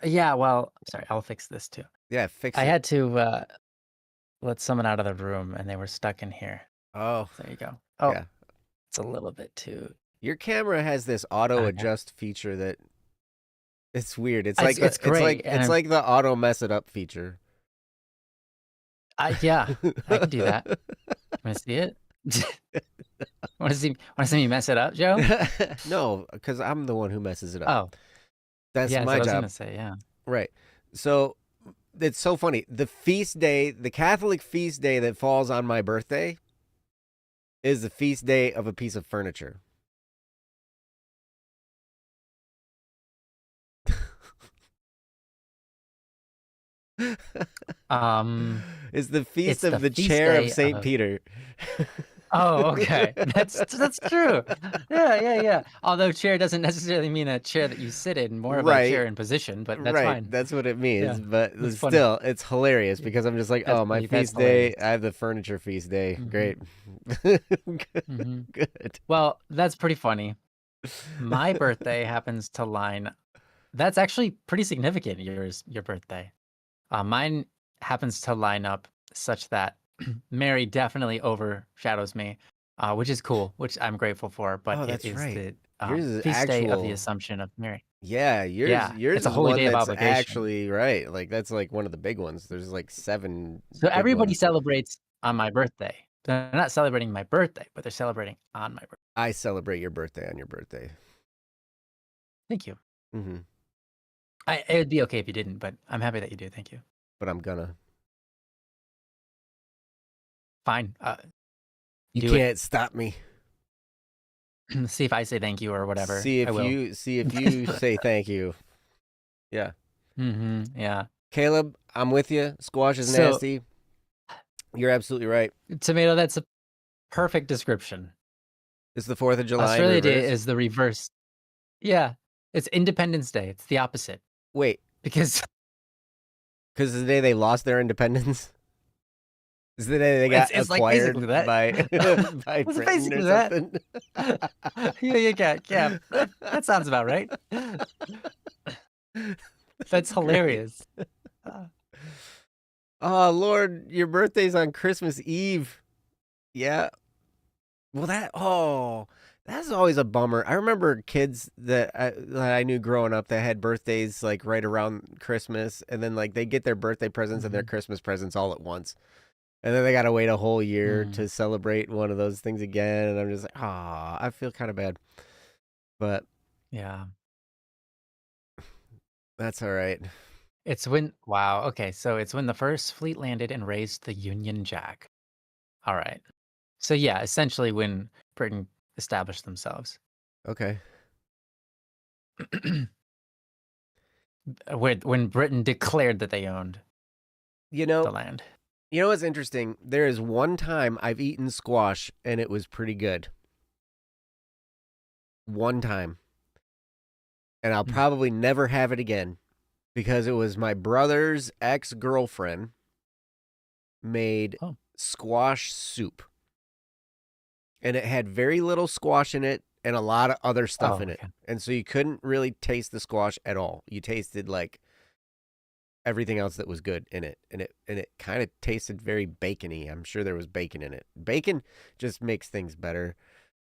yeah, well, sorry, I'll fix this too. Yeah, fix I it. had to let someone out of the room and they were stuck in here. Oh. There you go. Oh, Yeah. it's a little bit too. Your camera has this auto adjust feature that it's weird. It's great. It's like the auto mess it up feature. Yeah, I can do that. Want to see it? Want to see me mess it up, Joe? No, because I'm the one who messes it up. Oh, that's yeah, my that's what I job. was gonna say, yeah. Right. So it's so funny. The feast day, the Catholic feast day that falls on my birthday, is the feast day of a piece of furniture. Is the feast of the chair of St. Peter. Oh, okay. That's true. Yeah. Although chair doesn't necessarily mean a chair that you sit in, more of a chair in position, but that's fine. That's what it means. Yeah, but still, it's hilarious because I'm just like, that's my feast day, I have the furniture feast day. Great. Good. Well, that's pretty funny. My birthday happens to line. That's actually pretty significant. Your birthday. Mine happens to line up such that Mary definitely overshadows me, which is cool, which I'm grateful for. But that's it is right. the feast day of the Assumption of Mary. Yeah, yours it's a is holy one day of that's obligation. actually right. Like that's like one of the big ones. There's like 7. So everybody celebrates on my birthday. They're not celebrating my birthday, but they're celebrating on my birthday. I celebrate your birthday on your birthday. Thank you. Mm-hmm. It would be okay if you didn't, but I'm happy that you do. Thank you. But I'm gonna. Fine. You can't stop me. See if I say thank you or whatever. See if you say thank you. Yeah. Yeah. Caleb, I'm with you. Squash is nasty. You're absolutely right. Tomato, that's a perfect description. It's the 4th of July. Australia Day is the reverse. Yeah. It's Independence Day. It's the opposite. Wait. Because the day they lost their independence? Is the day they got acquired like by Britain or something? Yeah. That sounds about right. That's hilarious. Oh, Lord, your birthday's on Christmas Eve. Yeah. Well, that's always a bummer. I remember kids that I knew growing up that had birthdays like right around Christmas, and then like they get their birthday presents and their Christmas presents all at once. And then they got to wait a whole year to celebrate one of those things again. And I'm just like, I feel kind of bad. But yeah, that's all right. It's when, wow. Okay. So it's when the first fleet landed and raised the Union Jack. All right. So yeah, essentially when Britain established themselves. Okay. When Britain declared that they owned the land. You know what's interesting? There is one time I've eaten squash and it was pretty good. One time. And I'll probably never have it again because it was my brother's ex-girlfriend made squash soup. And it had very little squash in it and a lot of other stuff in it. And so you couldn't really taste the squash at all. You tasted like everything else that was good in it, and it kind of tasted very bacony. I'm sure there was bacon in it. Bacon just makes things better,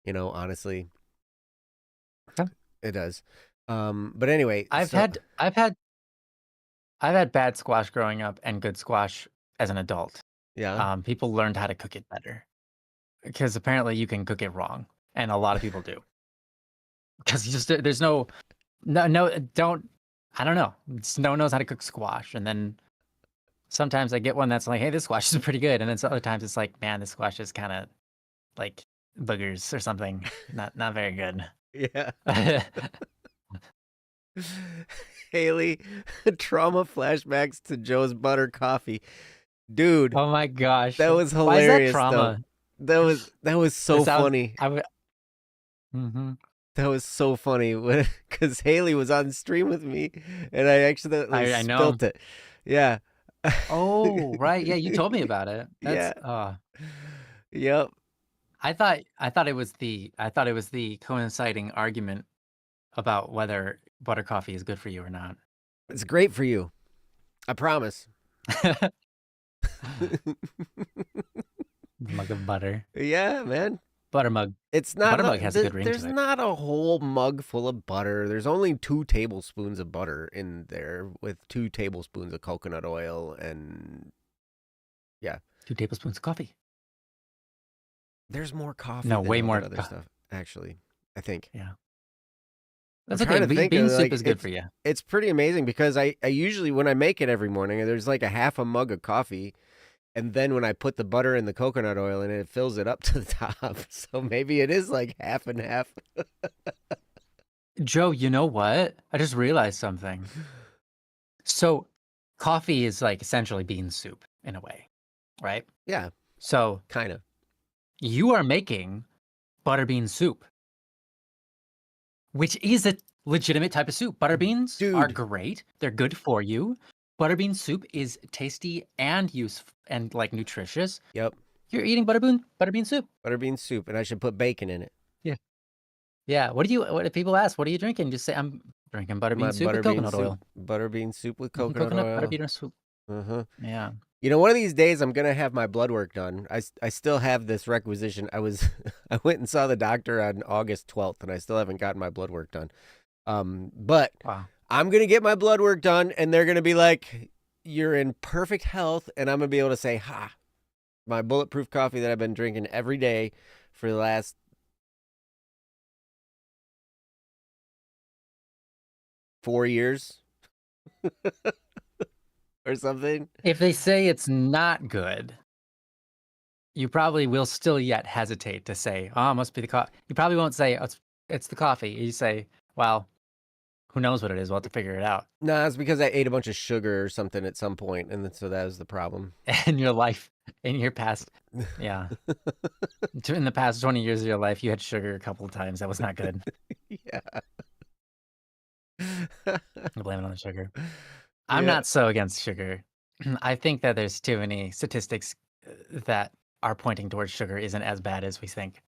honestly. It does. But anyway, I've had bad squash growing up and good squash as an adult. Yeah. People learned how to cook it better because apparently you can cook it wrong, and a lot of people do. Because there's no, don't. I don't know. No one knows how to cook squash. And then sometimes I get one that's like, hey, this squash is pretty good. And then other times it's like, man, this squash is kind of like boogers or something. Not very good. Yeah. Haley, trauma flashbacks to Joe's butter coffee. Dude. Oh my gosh. That was hilarious. Why is that trauma? Though. That was so funny. That was so funny because Haley was on stream with me and I accidentally spilled it. Yeah. Oh, right. Yeah, you told me about it. Yep. I thought it was the coinciding argument about whether butter coffee is good for you or not. It's great for you. I promise. Mug of butter. Yeah, man. Butter mug. It's not. Buttermug has a good ring There's to it. not a whole mug full of butter. There's only 2 tablespoons of butter in there, with 2 tablespoons of coconut oil, and 2 tablespoons of coffee. there's more coffee. No, than way all more that other stuff. Actually, I think. Yeah. I'm That's trying okay. to think Bean of, soup like, is good for you. It's pretty amazing because I usually, when I make it every morning, there's like a half a mug of coffee. And then when I put the butter and the coconut oil in it fills it up to the top. So maybe it is like half and half. Joe, you know what? I just realized something. So, coffee is like essentially bean soup in a way, right? Yeah, So, kind of. you are making butterbean soup, which is a legitimate type of soup. Butter beans are Dude. great. They're good for you. Butterbean soup is tasty and useful and like nutritious. Yep. You're eating butterbean soup. Butterbean soup, and I should put bacon in it. Yeah. What if people ask, what are you drinking? Just say, I'm drinking My butterbean soup with butterbean coconut soup. oil. Butterbean soup with Mhm, coconut oil. butterbean soup. Uh-huh. Yeah. You know, one of these days I'm gonna have my blood work done. I still have this requisition. I went and saw the doctor on August 12th, and I still haven't gotten my blood work done. But Wow. I'm gonna get my blood work done, and they're gonna be like, "You're in perfect health," and I'm gonna be able to say, "Ha, my bulletproof coffee that I've been drinking every day for the last 4 years or something." If they say it's not good, you probably will still yet hesitate to say, "Oh, it must be the coffee." You probably won't say, "Oh, it's the coffee." You say, "Well, who knows what it is? We'll have to figure it out." No, it's because I ate a bunch of sugar or something at some point, and so that was the problem. In your life, in your past, yeah, in the past 20 years of your life, you had sugar a couple of times. That was not good. Yeah. I blame it on the sugar. I'm Yeah. not so against sugar. I think that there's too many statistics that are pointing towards sugar isn't as bad as we think,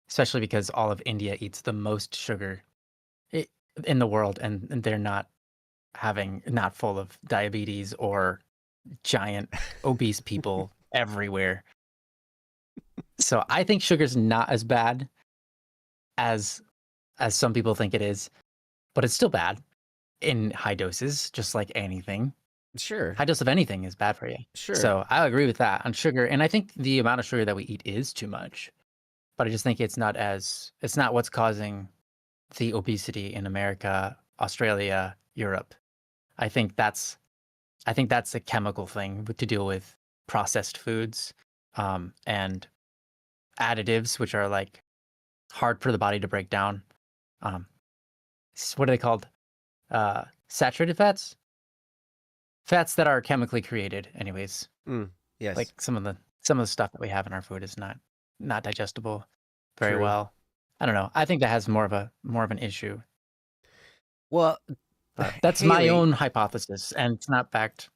especially because all of India eats the most sugar in the world, and they're not full of diabetes or giant obese people everywhere. So I think sugar's not as bad as some people think it is, but it's still bad in high doses, just like anything. Sure. High dose of anything is bad for you. Sure. So I agree with that on sugar, and I think the amount of sugar that we eat is too much. But I just think it's not what's causing the obesity in America, Australia, Europe. I think that's a chemical thing to deal with processed foods, and additives, which are like hard for the body to break down. What are they called? Saturated fats? Fats that are chemically created, anyways. Yes. Like some of the stuff that we have in our food is not digestible very True. well. I don't know. I think that has more of an issue. Well, That's my own hypothesis, and it's not backed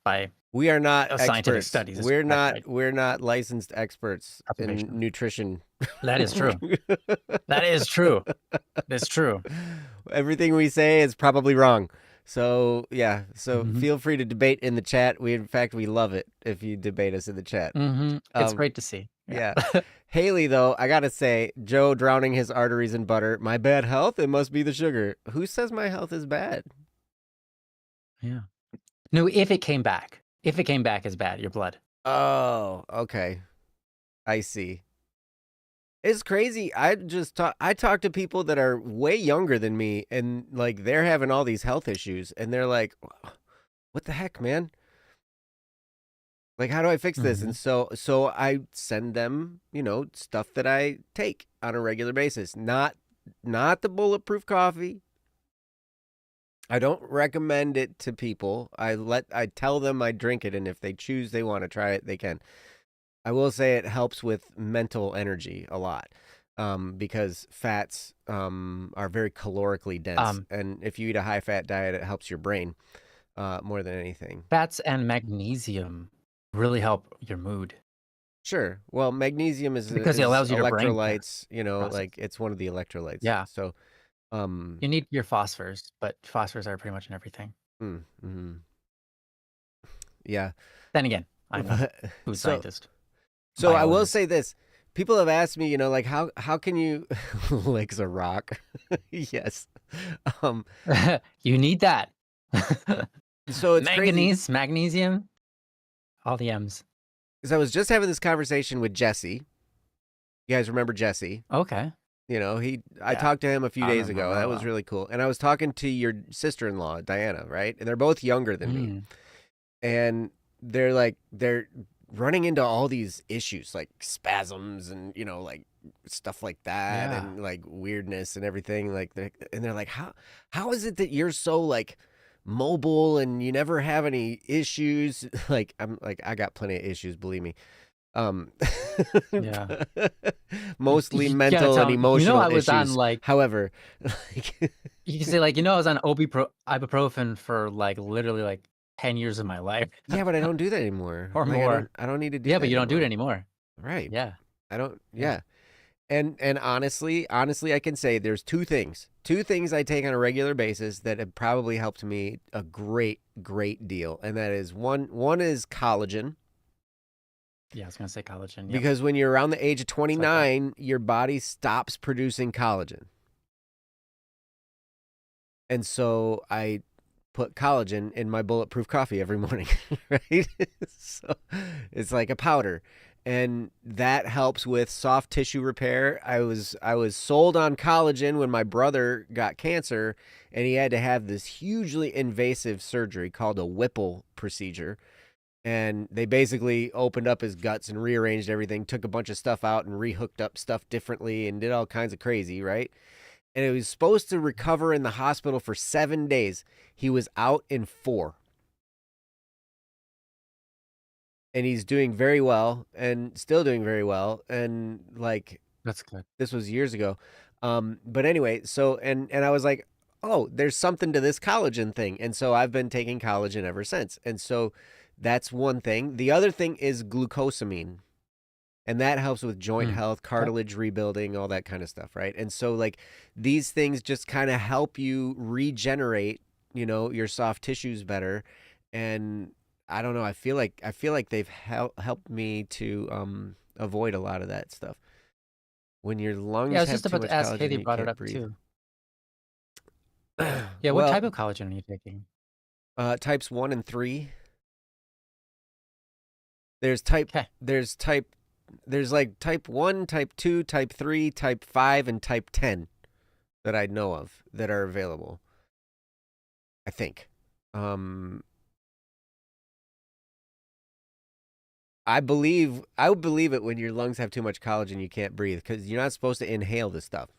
by we are not scientific experts. studies. We're not licensed experts in nutrition. That is true. That is true. That's true. Everything we say is probably wrong. So yeah. So Mhm. feel free to debate in the chat. We love it if you debate us in the chat. It's great to see. Yeah. Haley, though, I gotta say, Joe drowning his arteries in butter. My bad health? It must be the sugar. Who says my health is bad? Yeah. No, if it came back. If it came back as bad, your blood. Oh, okay. I see. It's crazy. I talk to people that are way younger than me, and like they're having all these health issues, and they're like, "What the heck, man? Like, how do I fix this?" And so I send them, stuff that I take on a regular basis. Not the bulletproof coffee. I don't recommend it to people. I tell them I drink it, and if they choose they want to try it, they can. I will say it helps with mental energy a lot, because fats are very calorically dense, and if you eat a high-fat diet, it helps your brain more than anything. Fats and magnesium really help your mood. Sure. Well, magnesium because it is allows you to brain electrolytes, process. like it's one of the electrolytes. Yeah, So, um, you need your phosphors, but phosphors are pretty much in everything. yeah. Then again, I'm not a But, food so scientist, so I will biologist. say this. People have asked me, like how can you licks a rock? Yes. Um, You need that. so it's crazy Manganese, magnesium, all the M's. because I was just having this conversation with Jesse. You guys remember Jesse? Okay. I Yeah, talked to him a few I days remember ago. real That was well. really cool. And I was talking to your sister-in-law, Diana, right? And they're both younger than me. Mm, And they're running into all these issues like spasms and like stuff like that yeah. and like weirdness and everything and they're like how is it that you're so like mobile and you never have any issues? Like I'm like I got plenty of issues, believe me. um Yeah. Mostly You gotta mental and tell me. emotional I was on issues, like however. Like you can say like I was on ibuprofen for like literally like 10 years of my life yeah, but I don't do that anymore. or Like I more. don't I don't need to do Yeah, that but you don't do it anymore. anymore. Right. Yeah. I don't. Yeah. Yeah. And honestly, I can say there's two things I take on a regular basis that have probably helped me a great deal, and that is one is collagen, Yeah, I was gonna say collagen. Yep. because when you're around the age of It's like that. 29, your body stops producing collagen, and so I put collagen in my bulletproof coffee every morning, right? So it's like a powder. And that helps with soft tissue repair. I was sold on collagen when my brother got cancer and he had to have this hugely invasive surgery called a Whipple procedure. And they basically opened up his guts and rearranged everything, took a bunch of stuff out and rehooked up stuff differently and did all kinds of crazy, right? And it was supposed to recover in the hospital for 7 days. He was out in 4. And he's doing very well and still doing very well. And like That's good. this was years ago. But anyway, so and I was like, oh, there's something to this collagen thing. And so I've been taking collagen ever since. And so that's one thing. The other thing is glucosamine. And that helps with joint Mm. health, Okay. cartilage rebuilding, all that kind of stuff, right? And so like these things just kind of help you regenerate, your soft tissues better. And I don't know, I feel like they've helped me to avoid a lot of that stuff. When your Yeah, I lungs was have just too about to much ask. collagen, Katie you brought it can't up breathe. too. Yeah, what Well, type of collagen are you taking? types 1 and 3. There's type Okay. there's type there's like type 1, type 2, type 3, type 5 and type 10 that I know of that are available, I think. Um I would believe it when your lungs have too much collagen you can't breathe cuz you're not supposed to inhale this stuff.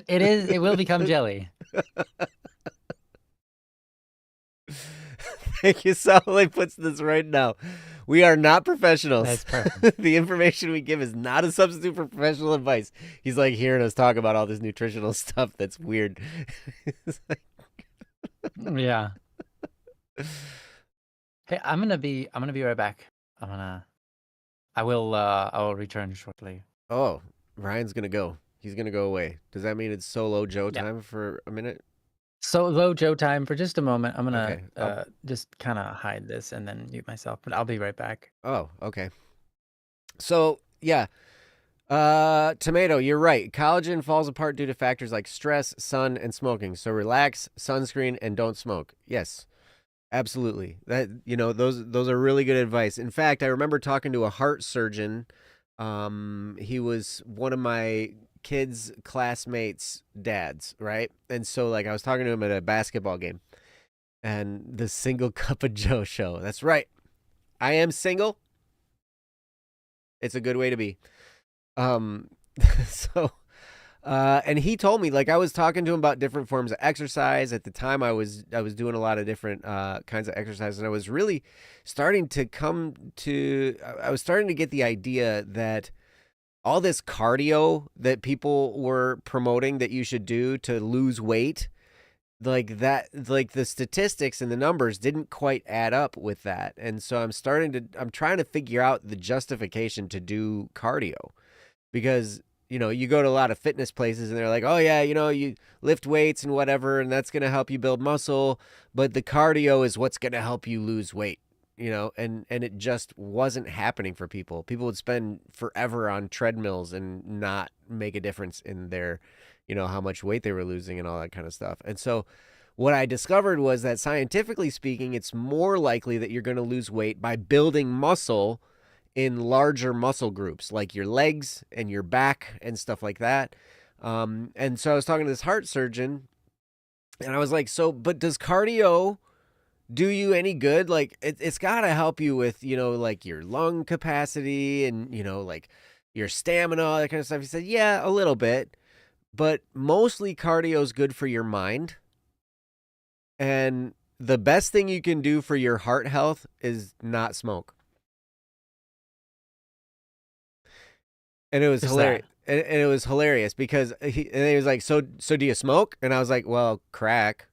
It will become jelly. Thank you. Solly puts this right now. We are not professionals. That's perfect. The information we give is not a substitute for professional advice. He's like hearing us talk about all this nutritional stuff that's weird. It's like, Yeah. Hey, I'm gonna be right back. I will return shortly. oh, Ryan's going to go. He's going to go away. Does that mean it's solo Joe Yeah. time for a minute? So low Joe time for just a moment. I'm gonna Okay. just kind of hide this and then mute myself, but I'll be right back. Oh, okay. So, yeah. Tomato, you're right. Collagen falls apart due to factors like stress, sun, and smoking. So relax, sunscreen, and don't smoke. Yes, absolutely. That those are really good advice. In fact, I remember talking to a heart surgeon. He was one of my kids' classmates' dads, right? And so like I was talking to him at a basketball game, and the single cup of Joe show. That's right. I am single. It's a good way to be. Um, so, and he told me, like, I was talking to him about different forms of exercise. At the time, I was doing a lot of different kinds of exercise, and I was really starting to I was starting to get the idea that all this cardio that people were promoting that you should do to lose weight, like that, like the statistics and the numbers didn't quite add up with that. And so I'm trying to figure out the justification to do cardio, because you go to a lot of fitness places and they're like, oh yeah, you lift weights and whatever, and that's going to help you build muscle, but the cardio is what's going to help you lose weight. And it just wasn't happening for people. People would spend forever on treadmills and not make a difference in their, how much weight they were losing and all that kind of stuff. And so what I discovered was that scientifically speaking, it's more likely that you're going to lose weight by building muscle in larger muscle groups, like your legs and your back and stuff like that. And so I was talking to this heart surgeon, and I was like, but does cardio do you any good? Like, it's got to help you with, like your lung capacity and, like your stamina, all that kind of stuff. He said, yeah, a little bit, but mostly cardio is good for your mind. And the best thing you can do for your heart health is not smoke. And it was hilarious. And it was hilarious because he was like, so do you smoke? And I was like, well, crack.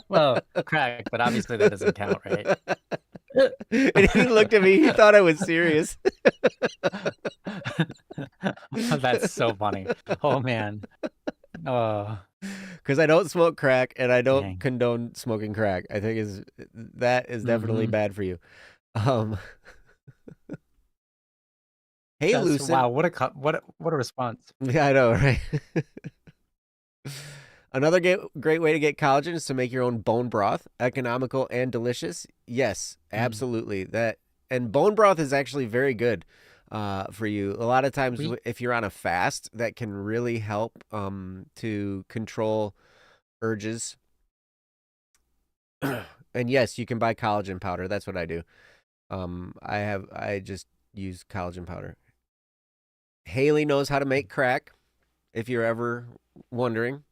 Well, crack, but obviously that doesn't count, right? And he looked at me. He thought I was serious. That's so funny. Oh, man. Oh. Because I don't smoke crack, and I don't condone smoking crack. I think that is definitely bad for you. Hey, Lucid. Wow, what a response. Yeah, I know, right? Another great way to get collagen is to make your own bone broth, economical and delicious. Yes, absolutely. And bone broth is actually very good for you. A lot of times, if you're on a fast, that can really help to control urges. And yes, you can buy collagen powder. That's what I do. I just use collagen powder. Haley knows how to make crack, if you're ever wondering.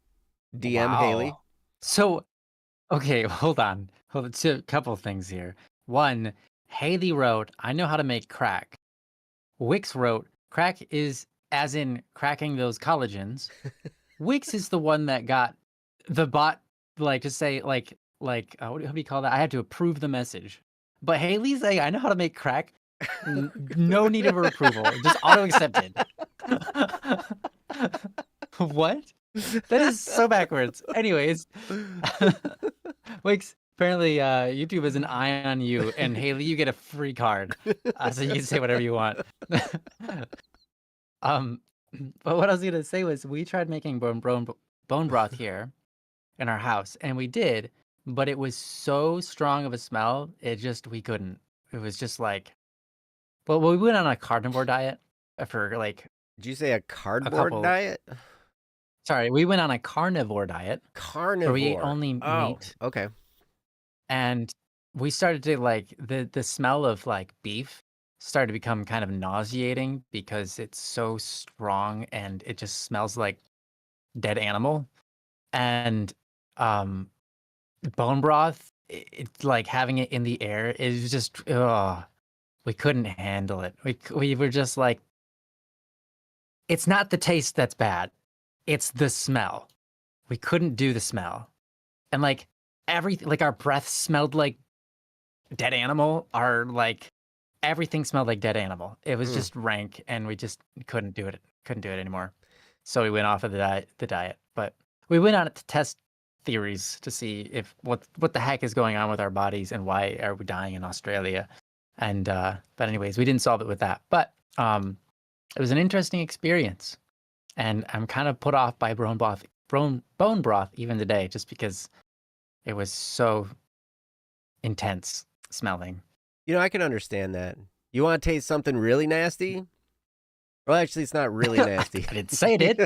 DM Haley. So, okay, hold on. So, a couple things here. One, Haley wrote, I know how to make crack. Wix wrote, crack is as in cracking those collagens. Wix is the one that got the bot, like, to say, like, how do you call that? I had to approve the message. But Haley's saying, I know how to make crack. No need of approval. Just auto-accepted. What? That is so backwards. Anyways, Wix, apparently YouTube has an eye on you, and Haley, you get a free card, so you can say whatever you want. But what I was gonna say was we tried making bone broth here in our house, and we did, but it was so strong of a smell, we couldn't. It was just like, well, we went on a carnivore diet for like. Did you say a cardboard diet? Sorry, we went on a carnivore diet. Carnivore. Where we ate only meat. Okay. And we started to like the smell of like beef started to become kind of nauseating because it's so strong and it just smells like dead animal. And bone broth, it's like having it in the air is just we couldn't handle it. We were just like, it's not the taste that's bad. It's the smell. We couldn't do the smell. And like everything, like our breath smelled like dead animal. Everything smelled like dead animal. It was just rank, and we just couldn't do it. Couldn't do it anymore. So we went off of the diet. But we went on it to test theories to see if what the heck is going on with our bodies and why are we dying in Australia. And but anyways, we didn't solve it with that. But it was an interesting experience. And I'm kind of put off by bone broth even today, just because it was so intense smelling. I can understand that. You want to taste something really nasty? Well, actually, it's not really nasty. I didn't say it.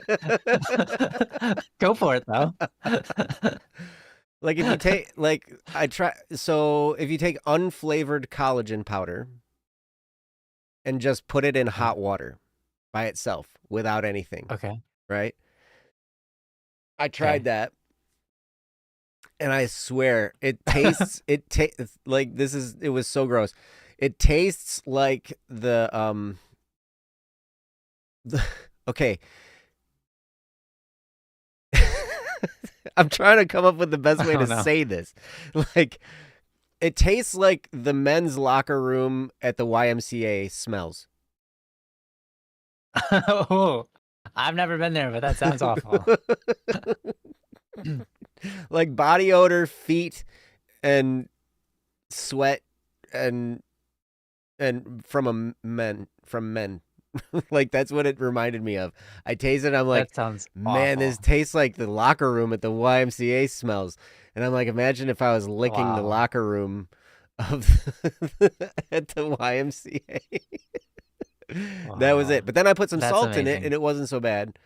Go for it, though. Like if you take, if you take unflavored collagen powder and just put it in hot water by itself without anything. Okay. Right? I tried that. And I swear it tastes like it was so gross. It tastes like okay. I'm trying to come up with the best way Oh, to no. say this. Like, it tastes like the men's locker room at the YMCA smells. Oh, I've never been there, but that sounds awful. Like body odor, feet, and sweat, and from men. Like, that's what it reminded me of. I tasted it, I'm like, That sounds man, this awful. tastes like the locker room at the YMCA smells. And I'm like, imagine if I was licking the Wow. locker room of at the YMCA. That was Wow. it. But then I put some That's salt in it, amazing. and it wasn't so bad.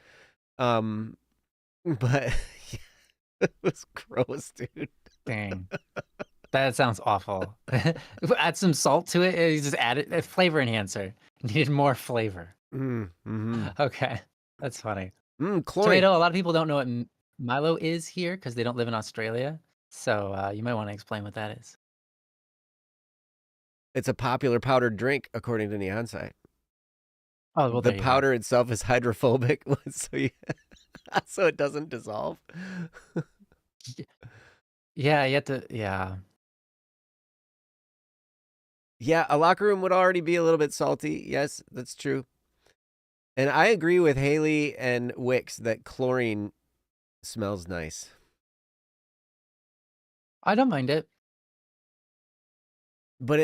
But it was gross, dude. Dang. That sounds awful. Add some salt to it. You just add it, a flavor enhancer. Needed more flavor. Okay, that's funny. Chlorine. Tomato. A lot of people don't know what Milo is here because they don't live in Australia. So you might want to explain what that is. It's a popular powdered drink, according to Neonsite. Oh, well, The there you go. powder itself is hydrophobic, so it doesn't dissolve. Yeah, you have to. Yeah. Yeah, a locker room would already be a little bit salty. Yes, that's true. And I agree with Haley and Wix that chlorine smells nice. I don't mind it. But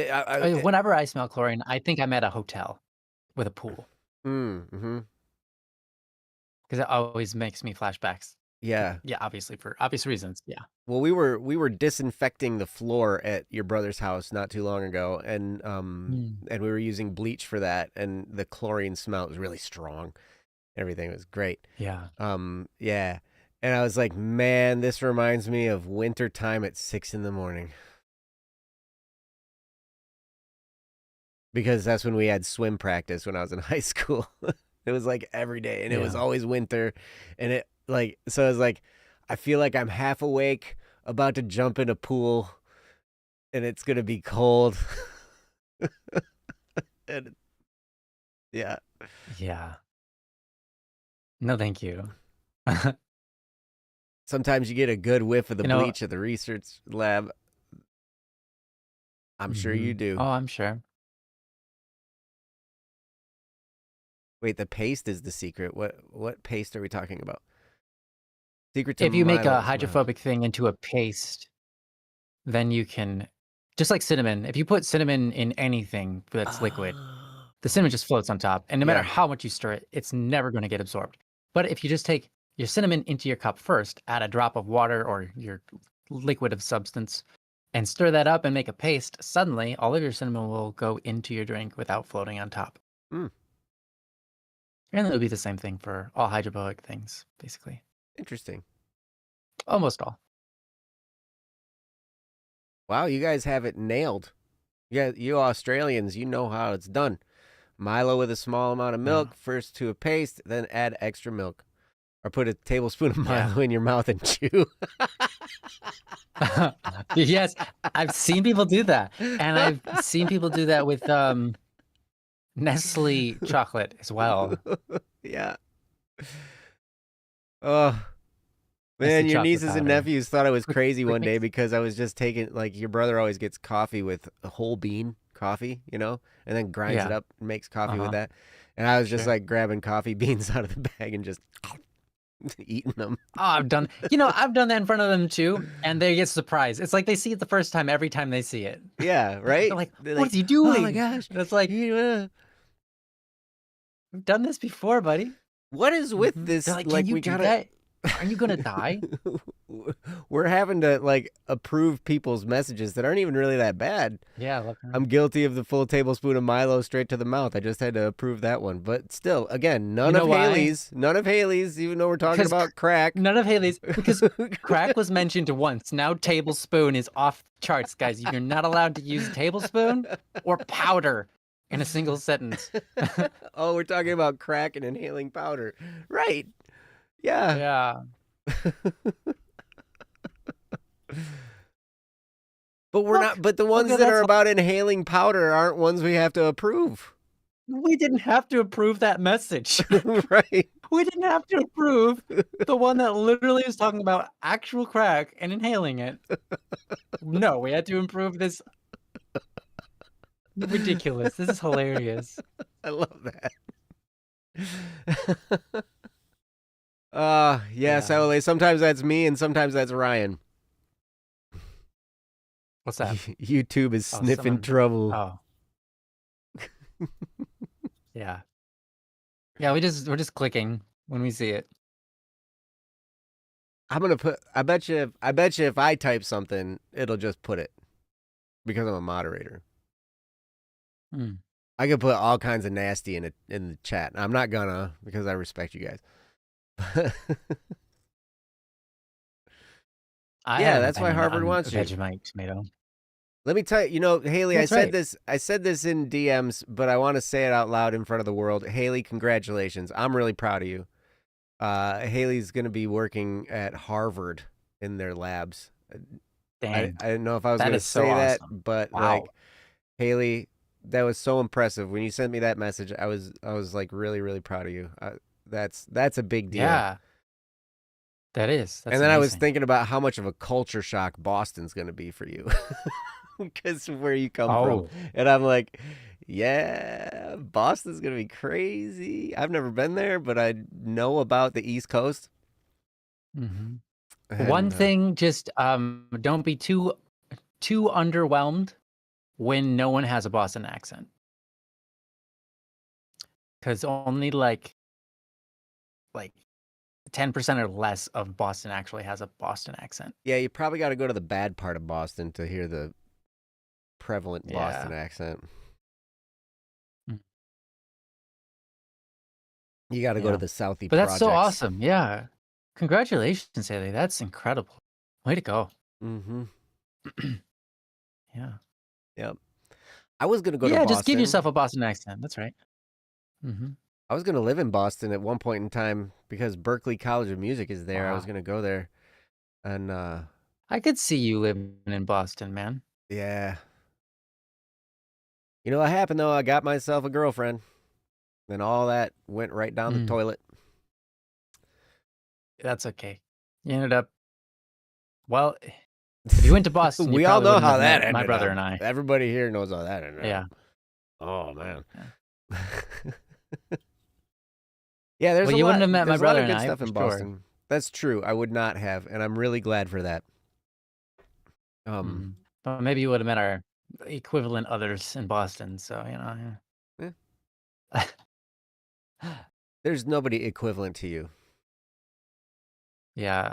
Whenever I smell chlorine, I think I'm at a hotel with a pool because it always makes me flashbacks. Yeah. Yeah, obviously for obvious reasons. Yeah. Well, we were disinfecting the floor at your brother's house not too long ago, and we were using bleach for that, and the chlorine smell was really strong. Everything was great. Yeah. Yeah. And I was like, man, this reminds me of winter time at 6 a.m. Because that's when we had swim practice when I was in high school. It was like every day, and it was always winter, and so I was like, I feel like I'm half awake, about to jump in a pool, and it's gonna be cold. And, yeah. Yeah. No, thank you. Sometimes you get a good whiff of the bleach at the research lab. I'm sure you do. Oh, I'm sure. Wait, the paste is the secret. What paste are we talking about? Secret to If you make a Milo's hydrophobic thing into a paste, then you can, just like cinnamon, if you put cinnamon in anything that's liquid, the cinnamon just floats on top. And no matter how much you stir it, it's never going to get absorbed. But if you just take your cinnamon into your cup first, add a drop of water or your liquid of substance, and stir that up and make a paste, suddenly all of your cinnamon will go into your drink without floating on top. And it'll be the same thing for all hydrophobic things, basically. Interesting. Almost all. Wow, you guys have it nailed. Yeah, you Australians, you know how it's done. Milo with a small amount of milk, first to a paste, then add extra milk. Or put a tablespoon of Milo in your mouth and chew. Yes, I've seen people do that. And I've seen people do that with Nestle chocolate as well. Yeah. Oh, man, your nieces and nephews thought I was crazy one day because I was just taking, like, your brother always gets coffee with a whole bean coffee, and then grinds it up and makes coffee with that. And I was just like grabbing coffee beans out of the bag and just eating them. Oh, I've done that in front of them too, and they get surprised. It's like they see it the first time every time they see it. Yeah, right? They're like, what is he doing? Oh my gosh. And it's like, we've done this before, buddy. What is with this? They're like, can you do that? Are you gonna die? We're having to like approve people's messages that aren't even really that bad. Yeah, I'm guilty of the full tablespoon of Milo straight to the mouth. I just had to approve that one. But still, again, none of Haley's, even though we're talking about crack. None of Haley's, because crack was mentioned once. Now tablespoon is off the charts, guys. You're not allowed to use tablespoon or powder in a single sentence. Oh, we're talking about crack and inhaling powder. Right. Yeah. Yeah. But we're not. But the ones that are about inhaling powder aren't ones we have to approve. We didn't have to approve that message. Right. We didn't have to approve the one that literally is talking about actual crack and inhaling it. No, we had to approve this. Ridiculous. This is hilarious. I love that. Yeah, so sometimes that's me and sometimes that's Ryan. What's that? YouTube is sniffing trouble. Oh. Yeah. Yeah, we're just clicking when we see it. I'm gonna put. I bet you if I type something, it'll just put it because I'm a moderator. I could put all kinds of nasty in the chat. I'm not gonna because I respect you guys. Yeah, that's why Harvard wants you. Vegemite tomato. Let me tell you, Haley, That's I said this in DMs, but I want to say it out loud in front of the world. Haley, congratulations. I'm really proud of you. Haley's going to be working at Harvard in their labs. Dang. I didn't know if I was going to say that, but like, Haley, that was so impressive. When you sent me that message, I was like really, really proud of you. That's a big deal. Yeah. That is. That's and then amazing. I was thinking about how much of a culture shock Boston's going to be for you. Because of where you come from. And I'm like, yeah, Boston's going to be crazy. I've never been there, but I know about the East Coast. And, one thing, just don't be too underwhelmed when no one has a Boston accent. Because only like 10% or less of Boston actually has a Boston accent. Yeah, you probably got to go to the bad part of Boston to hear the prevalent Boston accent. You got to go to the Southie But that's projects. so awesome. Yeah. Congratulations, Haley. That's incredible. Way to go. Yeah. Yep. I was going to go to Boston. Yeah, just give yourself a Boston accent. That's right. I was going to live in Boston at one point in time because Berklee College of Music is there. I was going to go there. And I could see you living in Boston, man. Yeah. You know what happened, though? I got myself a girlfriend. Then all that went right down the toilet. That's okay. You ended up... Well, if you went to Boston, we all know how that ended. My brother and I. Everybody here knows how that ended. Yeah. Oh, man. Yeah, there's well, a you lot, wouldn't have met my brother good and I, stuff in Boston. Sure. That's true. I would not have, and I'm really glad for that. But maybe you would have met our equivalent others in Boston. So There's nobody equivalent to you. Yeah,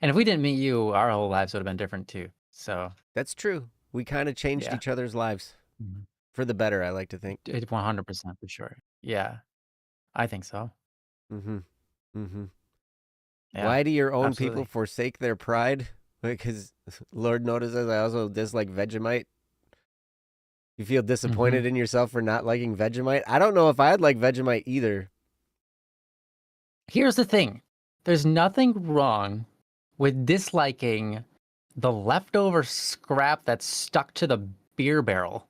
and if we didn't meet you, our whole lives would have been different too. So that's true. We kind of changed each other's lives for the better. I like to think 100% for sure. Yeah, I think so. Yeah, why do your own people forsake their pride? Because Lord notices I also dislike Vegemite. You feel disappointed in yourself for not liking Vegemite? I don't know if I'd like Vegemite either. Here's the thing. There's nothing wrong with disliking the leftover scrap that's stuck to the beer barrel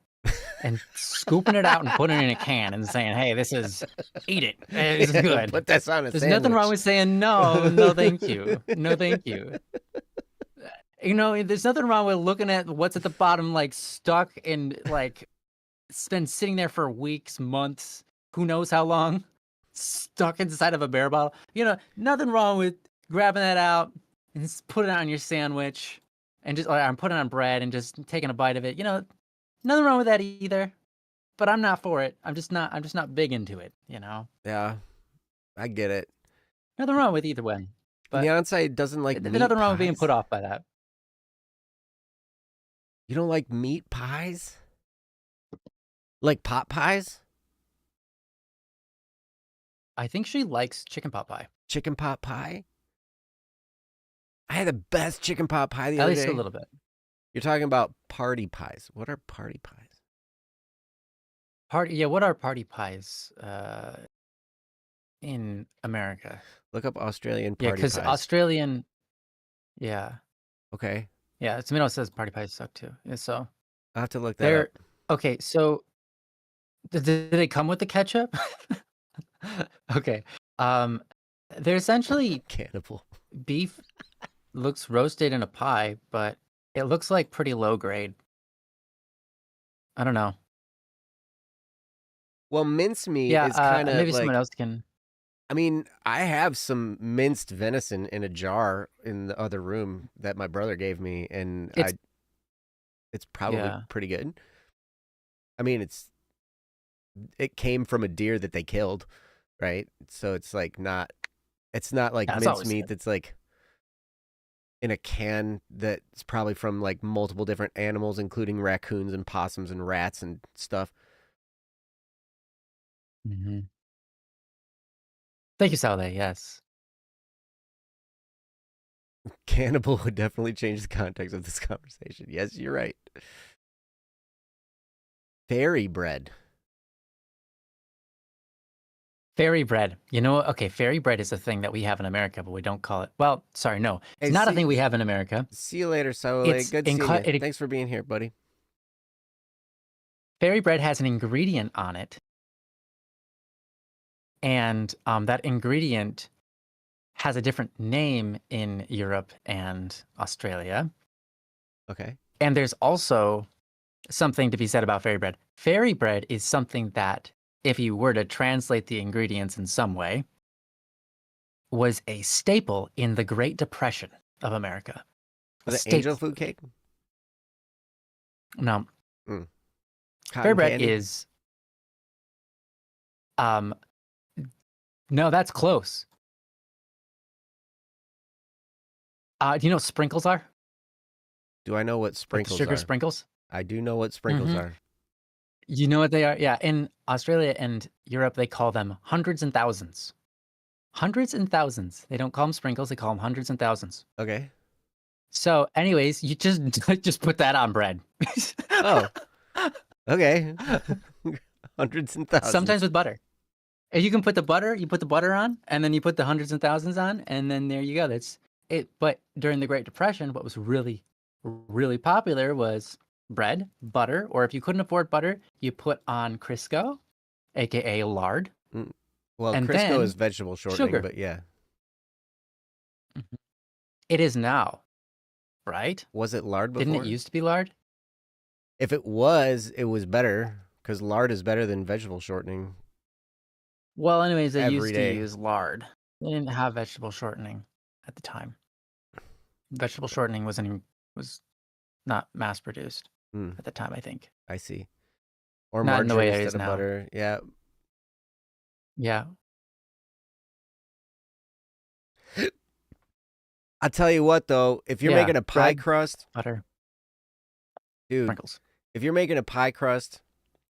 and scooping it out and putting it in a can and saying, hey, eat it. This is good. Put this on a There's sandwich. nothing wrong with saying, no, thank you. No, thank you. There's nothing wrong with looking at what's at the bottom, like stuck and like it's been sitting there for weeks, months, who knows how long, stuck inside of a beer bottle. Nothing wrong with grabbing that out and just putting it on your sandwich and just putting it on bread and just taking a bite of it. Nothing wrong with that either. But I'm not for it. I'm just not big into it, Yeah, I get it. Nothing wrong with either way. But Beyonce doesn't like meat nothing wrong pies. with being put off by that. You don't like meat pies? Like pot pies? I think she likes chicken pot pie. Chicken pot pie? I had the best chicken pot pie the other day. At least a little bit. You're talking about party pies. What are party pies? What are party pies in America? Look up Australian party pies. Yeah, because Australian... Yeah. Okay. Yeah, Tomato says party pies suck too. Yeah, so I'll have to look that up. Okay, so did they come with the ketchup? Okay. They're essentially Cannibal. beef looks roasted in a pie, but it looks like pretty low grade. I don't know. Well, mincemeat is Yeah, kind of maybe someone like, else can. I mean, I have some minced venison in a jar in the other room that my brother gave me, and It's it's probably yeah. pretty good. I mean, it came from a deer that they killed, right? So it's like it's not like Yeah, it's always mincemeat good. that's like in a can that's probably from like multiple different animals, including raccoons and possums and rats and stuff. Mm-hmm. Thank you, Saleh. Yes. Cannibal would definitely change the context of this conversation. Yes, you're right. Fairy bread. Fairy bread. You know, okay, fairy bread is a thing that we have in America, but we don't call it. Well, sorry, no. It's Hey, not a thing we have in America. see you later, Soleil. It's Good in seeing you. it, Thanks for being here, buddy. fairy bread has an ingredient on it, and that ingredient has a different name in Europe and Australia. Okay. And there's also something to be said about fairy bread. Fairy bread is something that, if you were to translate the ingredients in some way, was a staple in the Great Depression of America. A The angel staple. food cake? No, Mm. fairy Cotton bread candy? is um no, that's close. Do you know what sprinkles are? Do I know what Like the sprinkles sugar are? sprinkles? I do know what sprinkles Hmm. are. You know what they are? Yeah, in Australia and Europe, they call them hundreds and thousands. Hundreds and thousands. They don't call them sprinkles, they call them hundreds and thousands. Okay. So, anyways, you just just put that on bread. Oh, okay. Hundreds and Sometimes thousands. with butter. And you can put the butter, you put the butter on, and then you put the hundreds and thousands on, and then there you go. That's it. But during the Great Depression, what was really, really popular was bread, butter, or if you couldn't afford butter, you put on Crisco, aka lard, Mm. Well, and Crisco is then vegetable shortening, sugar. but yeah. Mhm. It is now, right? Was it lard Didn't it before? used to be lard? If it was better because lard is better than vegetable shortening Well, anyways, they every used to day. use lard. They didn't have vegetable shortening at the time. Vegetable shortening was not mass produced Mm, at the time, I think. I see. Or Not in the margarine way it is instead of now. butter. Yeah. Yeah. I'll tell you what, though, if you're Yeah. making a pie Bread, crust, butter, dude, sprinkles. if you're making a pie crust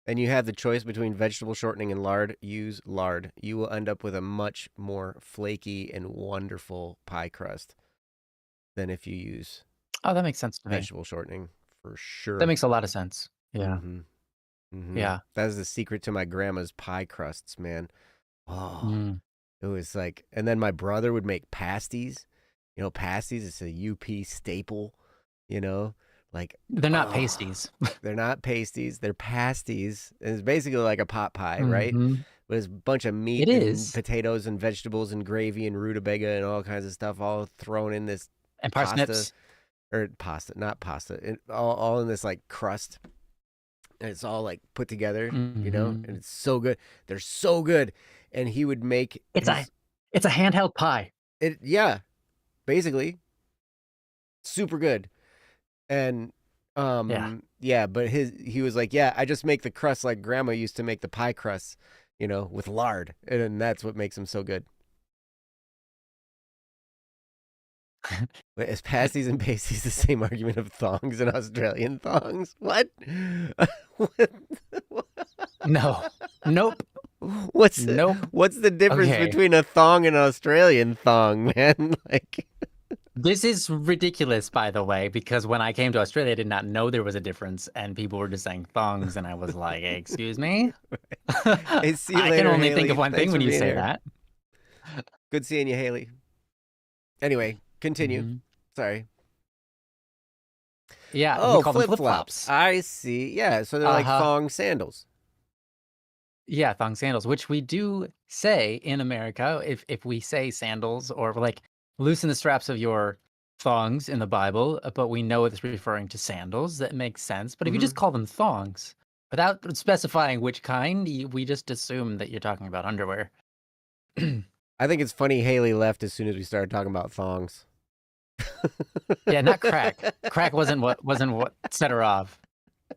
and you have the choice between vegetable shortening and lard, use lard. You will end up with a much more flaky and wonderful pie crust than if you use Oh, that makes sense to me. vegetable shortening for That sure. makes a lot of sense. Yeah. Mm-hmm. Mm-hmm. Yeah. That is the secret to my grandma's pie crusts, man. Oh, Mm. it was like, and then my brother would make pasties. You know, pasties, it's a UP staple, you know, like, They're not oh, pasties. they're not pasties, they're pasties. And it's basically like a pot pie, right? Hmm. But it's a bunch of It meat and is. potatoes and vegetables and gravy and rutabaga and all kinds of stuff all thrown in this And pasta, parsnips. or pasta, not pasta, all in this like crust. And it's all like put together, you know, and Hmm. it's so good. They're so good. And he would make It's a it's a handheld pie. yeah, basically super good. And Yeah. yeah, but he was like, yeah, I just make the crust like grandma used to make the pie crusts, you know, with lard, and that's what makes them so good. But is pasties and pasties the same argument of thongs and Australian thongs? What? What? No. Nope. What's Nope. what's the difference Okay. between a thong and an Australian thong, man? Like, This is ridiculous, by the way, because when I came to Australia, I did not know there was a difference, and people were just saying thongs, and I was like, "Excuse me." hey, see you I can later, only think of Haley. one thing Thanks when for you being say here. that. Good seeing you, Haley. Anyway, continue. Hmm. Sorry. Yeah, we Oh, call them flip flip flops. flops. I see. Yeah, so they're Uh like huh. thong sandals. Yeah, thong sandals, which we do say in America. If we say sandals or like loosen the straps of your thongs in the Bible, but we know it's referring to sandals, that makes sense. But if you just call them thongs without specifying which kind, we just assume that you're talking about underwear. I think it's funny Haley left as soon as we started talking about thongs. Yeah, not crack. Crack wasn't what set her off.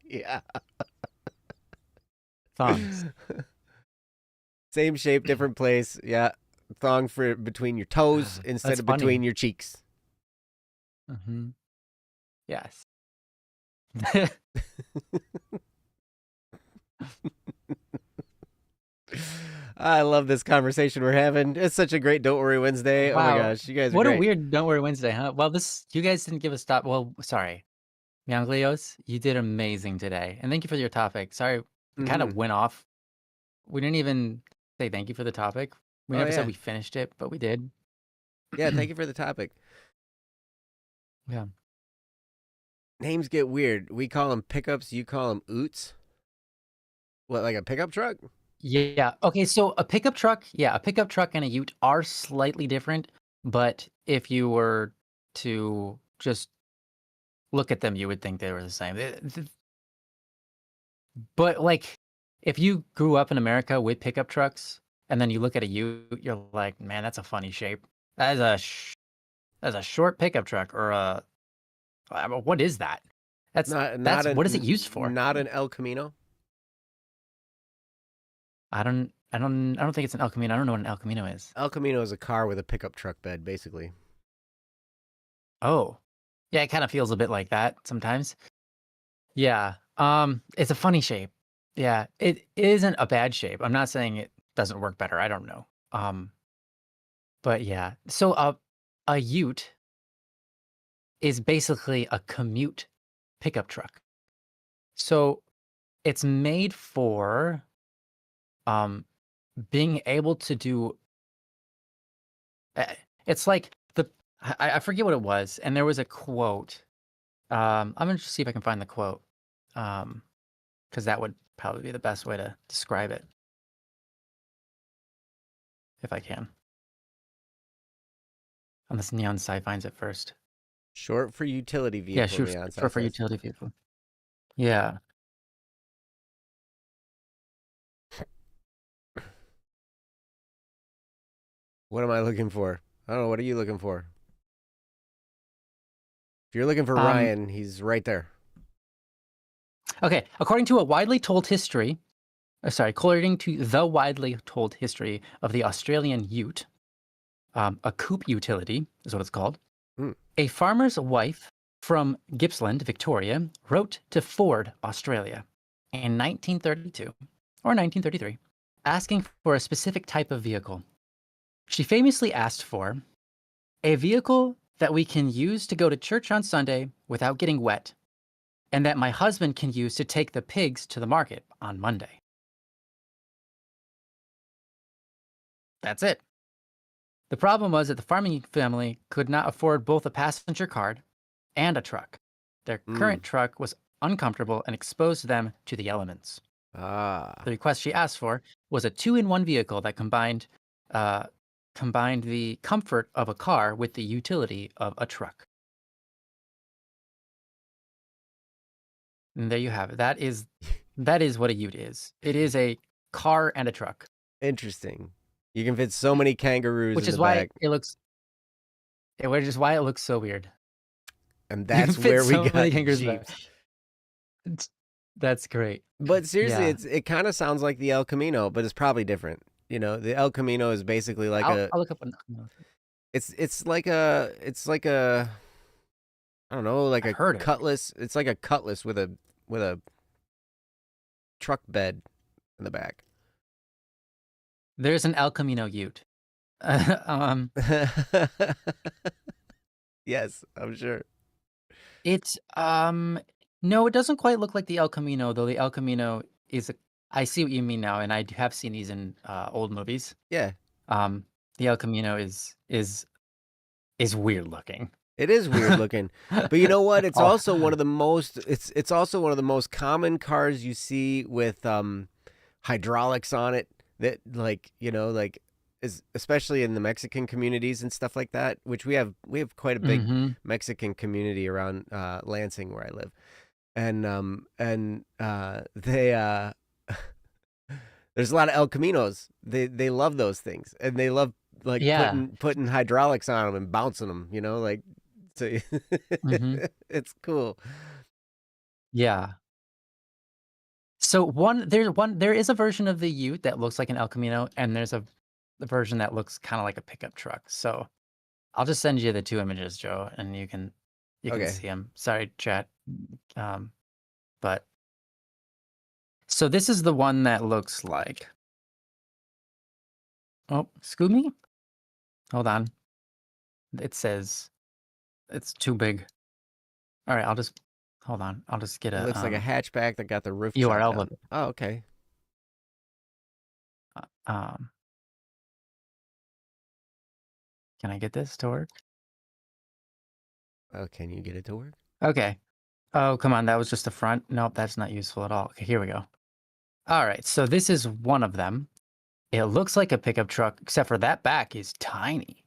Yeah. Thongs. Same shape, different place. Yeah. Thong for between your toes instead That's of funny. between your cheeks. Mm-hmm. Yes. I love this conversation we're having. It's such a great Don't Worry Wednesday. Oh my Wow. gosh, you guys are What a great. weird Don't Worry Wednesday, huh? Well, you guys didn't give a stop. Well, sorry. Mianglios, you did amazing today. And thank you for your topic. Sorry, we kind of went off. We didn't even say thank you for the topic. We never said we finished it, but we did. Yeah, thank you for the topic. Yeah. Names get weird. We call them pickups. You call them oots. What, like a pickup truck? Yeah. Okay, so a pickup truck and a ute are slightly different, but if you were to just look at them, you would think they were the same. But like, if you grew up in America with pickup trucks, and then you look at a ute, you're like, man, that's a funny shape. That is a short pickup truck, or what is that? What is it used for? Not an El Camino. I don't think it's an El Camino. I don't know what an El Camino is. El Camino is a car with a pickup truck bed, basically. Oh, yeah, it kind of feels a bit like that sometimes. Yeah. It's a funny shape. Yeah, it isn't a bad shape. I'm not saying it doesn't work better. I don't know. But yeah. So a ute is basically a commute pickup truck. So it's made for being able to do it's like I forget what it was, and there was a quote. I'm gonna just see if I can find the quote. Because that would probably be the best way to describe it. If I can. Unless Neon Sci finds it first. Short for utility vehicle. Yeah, short for utility vehicle. Yeah. What am I looking for? I don't know. What are you looking for? If you're looking for Ryan, he's right there. Okay. According to the widely told history of the Australian ute, a coupe utility is what it's called. A farmer's wife from Gippsland, Victoria, wrote to Ford, Australia in 1932 or 1933, asking for a specific type of vehicle. She famously asked for a vehicle that we can use to go to church on Sunday without getting wet, and that my husband can use to take the pigs to the market on Monday. That's it. The problem was that the farming family could not afford both a passenger car and a truck. Their current truck was uncomfortable and exposed them to the elements. The request she asked for was a 2-in-1 vehicle that combined the comfort of a car with the utility of a truck. And there you have it. That is what a ute is. It is a car and a truck. Interesting. You can fit so many kangaroos which in is the why back. Which is why it looks so weird. And that's where we got Jeeps. That's great. But seriously, it kind of sounds like the El Camino, but it's probably different. You know, the El Camino is basically like I'll look up it's like a I don't know, like a cutlass. It's like a cutlass with a truck bed in the back. There's an El Camino ute. Yes, I'm sure. It's no, it doesn't quite look like the El Camino, though. The El Camino is I see what you mean now, and I have seen these in old movies. Yeah. The El Camino is weird looking. It is weird looking, but you know what? It's also one of the most. It's also one of the most common cars you see with hydraulics on it that, like, like, is especially in the Mexican communities and stuff like that, which we have quite a big Mexican community around Lansing where I live. And they there's a lot of El Caminos. They love those things, and they love like putting hydraulics on them and bouncing them, like, so it's cool. Yeah. So there is a version of the Ute that looks like an El Camino, and there's a version that looks kind of like a pickup truck. So I'll just send you the two images, Joe, and you can see them. Sorry, chat. But so this is the one that looks like. Oh, excuse me. Hold on. It says it's too big. All right, hold on. I'll just get It looks like a hatchback that got the roof URL of it. Oh, okay. Can I get this to work? Oh, can you get it to work? Okay. Oh, come on. That was just the front. Nope, that's not useful at all. Okay, here we go. All right, so this is one of them. It looks like a pickup truck, except for that back is tiny.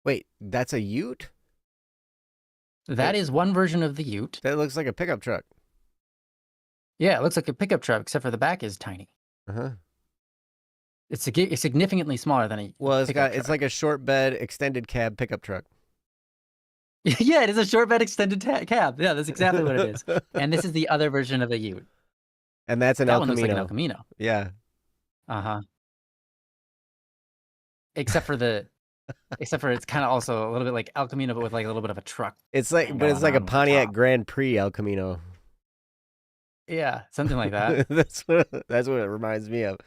Wait, that's a Ute? That is one version of the Ute. That looks like a pickup truck. Yeah, it looks like a pickup truck, except for the back is tiny. Uh-huh. It's significantly smaller than a it's like a short bed extended cab pickup truck. Yeah, it is a short bed extended cab. Yeah, that's exactly what it is. And this is the other version of a Ute. And that's that one looks like an El Camino. Yeah. Uh-huh. Except for it's kind of also a little bit like El Camino, but with like a little bit of a truck. It's like, but it's like a Pontiac Grand Prix El Camino. Yeah, something like that. that's what it reminds me of.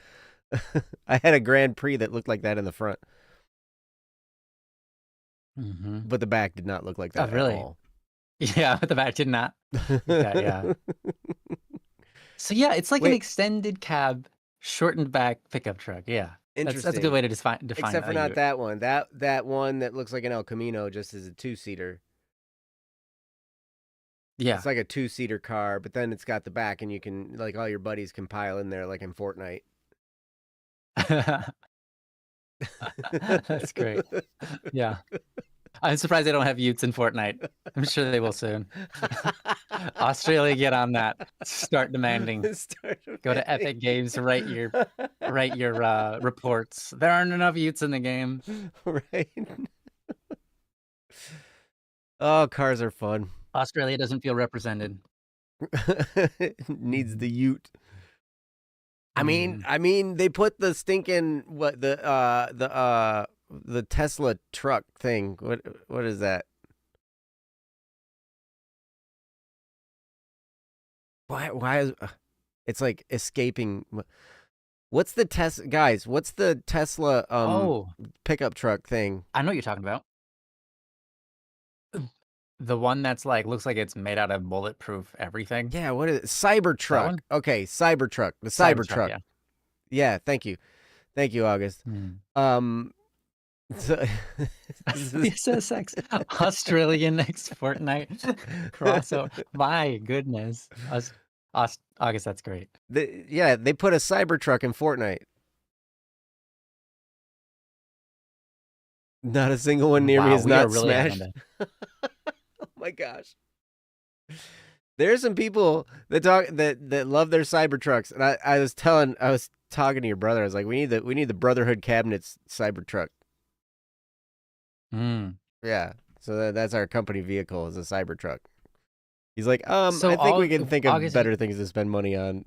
I had a Grand Prix that looked like that in the front. But the back did not look like that really? at all. Yeah, but the back did not. Yeah. So yeah, it's like an extended cab, shortened back pickup truck. Yeah. Interesting. That's a good way to define Except for not that one. That one that looks like an El Camino just is a 2-seater. Yeah. It's like a 2-seater car, but then it's got the back, and you can, like, all your buddies can pile in there like in Fortnite. That's great. Yeah. I'm surprised they don't have Utes in Fortnite. I'm sure they will soon. Australia, get on that. Start demanding. Go to Epic Games, write your reports. There aren't enough Utes in the game. Right. Oh, cars are fun. Australia doesn't feel represented. Needs the Ute. I mean, they put the stinking the Tesla truck thing. What is that? Why is it's like escaping? What's the guys? What's the Tesla pickup truck thing? I know what you're talking about. The one that's like looks like it's made out of bulletproof everything. Yeah, what is it? Cybertruck. Okay, Cybertruck. The Cybertruck. Yeah, thank you, August. So, SSX Australian next Fortnite crossover. My goodness, August, that's great. They put a Cybertruck in Fortnite. Not a single one near me is not smashed. Oh my gosh. There's some people that love their Cybertrucks, and I was talking to your brother. I was like, we need the Brotherhood Cabinets Cybertruck. Yeah, so that's our company vehicle, is a Cybertruck. He's like, I think we can think of better things to spend money on.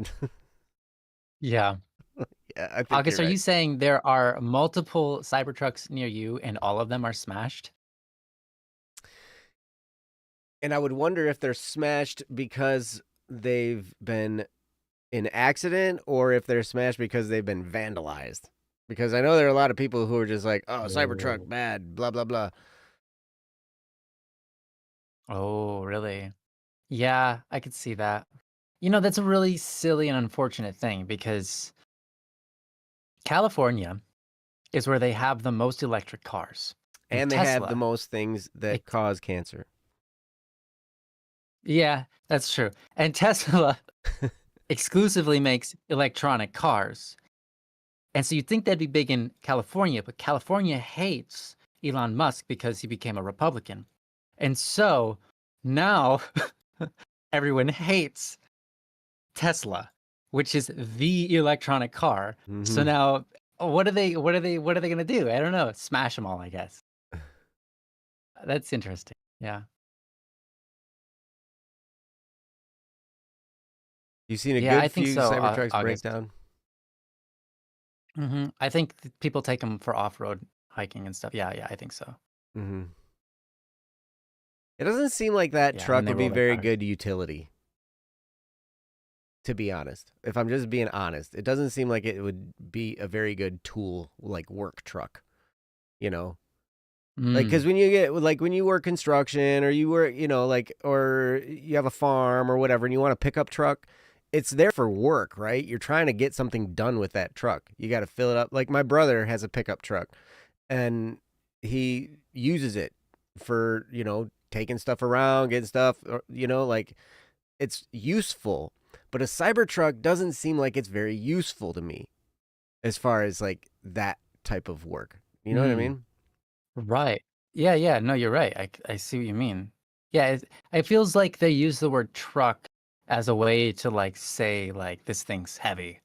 Yeah. Yeah, I think August, are you saying there are multiple Cybertrucks near you and all of them are smashed? And I would wonder if they're smashed because they've been in accident, or if they're smashed because they've been vandalized. Because I know there are a lot of people who are just like, oh, Cybertruck, bad, blah, blah, blah. Oh, really? Yeah, I could see that. That's a really silly and unfortunate thing, because California is where they have the most electric cars. And they have the most things that cause cancer. Yeah, that's true. And Tesla exclusively makes electronic cars. And so you'd think that'd be big in California, but California hates Elon Musk because he became a Republican. And so now everyone hates Tesla, which is the electronic car. So now what are they going to do? I don't know. Smash them all, I guess. That's interesting. Yeah. You seen a Yeah, I good think few so. Cybertrucks break August. down? I think people take them for off-road hiking and stuff. Yeah, I think so. It doesn't seem like that Yeah, truck when they would be roll their very cars. good utility. To be honest, if I'm just being honest, it doesn't seem like it would be a very good tool, like work truck. You know, like because when you get like when you work construction or you work, you know, like or you have a farm or whatever, and you want a pickup truck, it's there for work, right? You're trying to get something done with that truck. You got to fill it up. Like my brother has a pickup truck, and he uses it for taking stuff around, getting stuff, like it's useful. But a Cybertruck doesn't seem like it's very useful to me as far as like that type of work. You know what I mean? Right. Yeah. No, you're right. I see what you mean. Yeah, it feels like they use the word truck as a way to like say like this thing's heavy,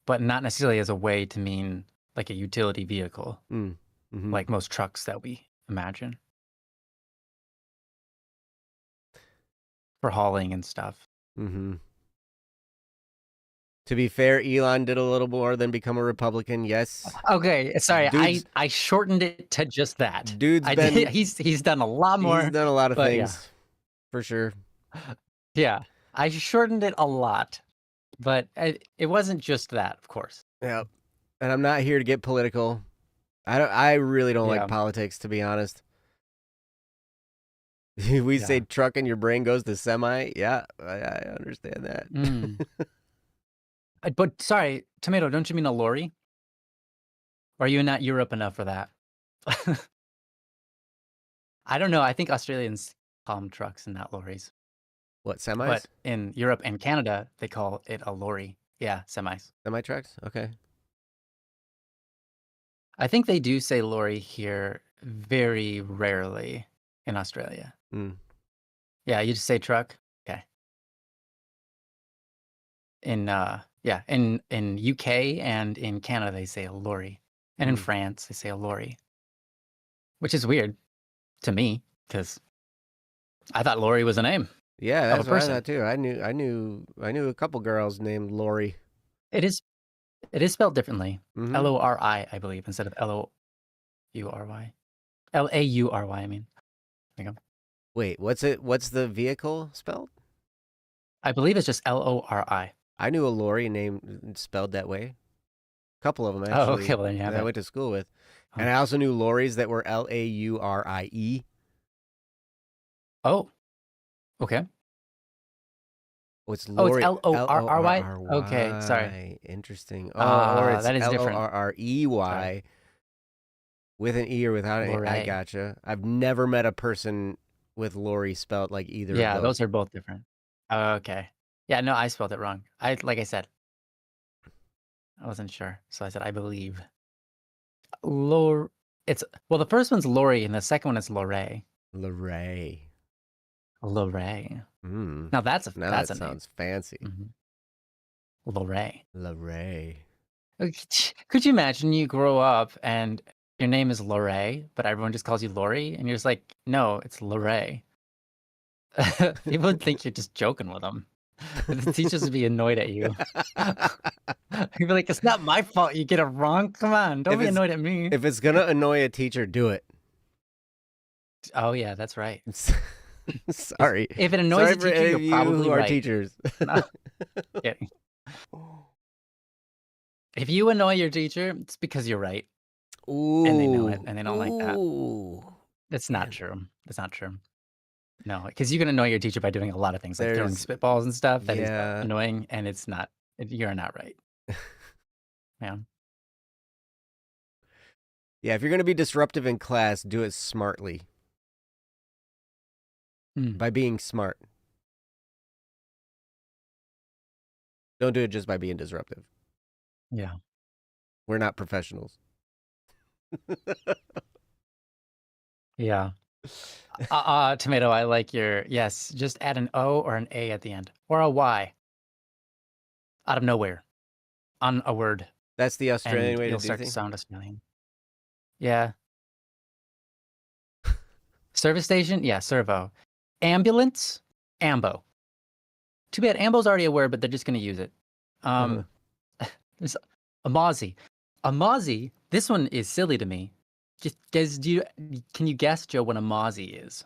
but not necessarily as a way to mean like a utility vehicle, like most trucks that we imagine for hauling and stuff. To be fair, Elon did a little more than become a Republican. Yes. Okay, sorry. Dude's, I shortened it to just that. He's done a lot more. He's done a lot of things, yeah. for sure. Yeah, I shortened it a lot, but it wasn't just that, of course. Yeah, and I'm not here to get political. I really don't like politics, to be honest. We say truck and your brain goes to semi. Yeah, I understand that. But sorry, Tomato, don't you mean a lorry? Or are you not Europe enough for that? I don't know. I think Australians call them trucks and not lorries. What, semis? But in Europe and Canada, they call it a lorry. Yeah, semis. Semi trucks? Okay. I think they do say lorry here very rarely in Australia. Yeah, you just say truck. Okay. In UK and in Canada they say a lorry. And in France they say a lorry. Which is weird to me, because I thought Lori was a name. Yeah, that's what I thought too. I knew a couple girls named Lori. It is spelled differently. Lori, I believe, instead of Loury. Laury, I mean. There you go. Wait, what's the vehicle spelled? I believe it's just Lori. I knew a Lori named spelled that way. A couple of them actually. Oh, okay, well then you have that I went to school with. And I also knew Loris that were Laurie. Oh. Okay. Oh, it's Lori. Oh, it's Lorry? Okay, sorry. Interesting. Or it's that is different. Lrrey with an E or without an E. I gotcha. I've never met a person with Lori spelled like either of those. Yeah, those are both different. Okay. Yeah, no, I spelled it wrong. Like I said, I wasn't sure. So I said, I believe. The first one's Lori and the second one is Lorray. Lorray. Now that's a that name. Sounds fancy. Lorray. Could you imagine you grow up and your name is Lorray, but everyone just calls you Lori, and you're just like, no, it's Lorray. People would think you're just joking with them. The teachers would be annoyed at you. You'd be like, it's not my fault you get it wrong. Come on, don't be annoyed at me. If it's gonna annoy a teacher, do it. Oh yeah, that's right. Sorry. If it annoys a teacher, you're probably who are right. teachers. If you annoy your teacher, it's because you're right. Ooh. And they know it, and they don't like that. That's not true. That's not true. No, because you can annoy your teacher by doing a lot of things, like throwing spitballs and stuff. That is annoying, and it's not. You're not right. Yeah. Yeah, if you're going to be disruptive in class, do it smartly. By being smart. Don't do it just by being disruptive. Yeah. We're not professionals. Yeah. Tomato, I like your yes. Just add an O or an A at the end, or a Y out of nowhere on a word, That's the Australian and way to you'll do start to things. sound Australian. Yeah. Service station, yeah. Servo. Ambulance, ambo. Too bad ambo's already a word, but they're just gonna use it. There's a mozzie. A mozzie. This one is silly to me. Just guys, can you guess, Joe, what a mozzie is?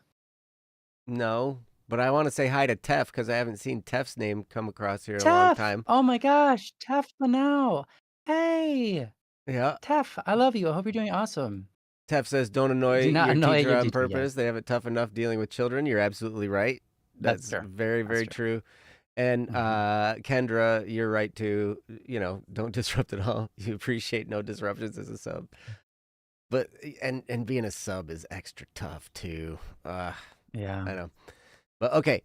No, but I want to say hi to Tef because I haven't seen Tef's name come across here in a long Tef! time. Oh my gosh, Tef Manau. Hey, Yeah. Tef, I love you. I hope you're doing awesome. Tef says, don't annoy Do not your annoy teacher your on teacher, purpose. yes. They have it tough enough dealing with children. You're absolutely right. That's true. Very, very true. And Kendra, you're right too. You know, don't disrupt at all. You appreciate no disruptions as a sub. But and being a sub is extra tough too. Yeah. I know. But okay.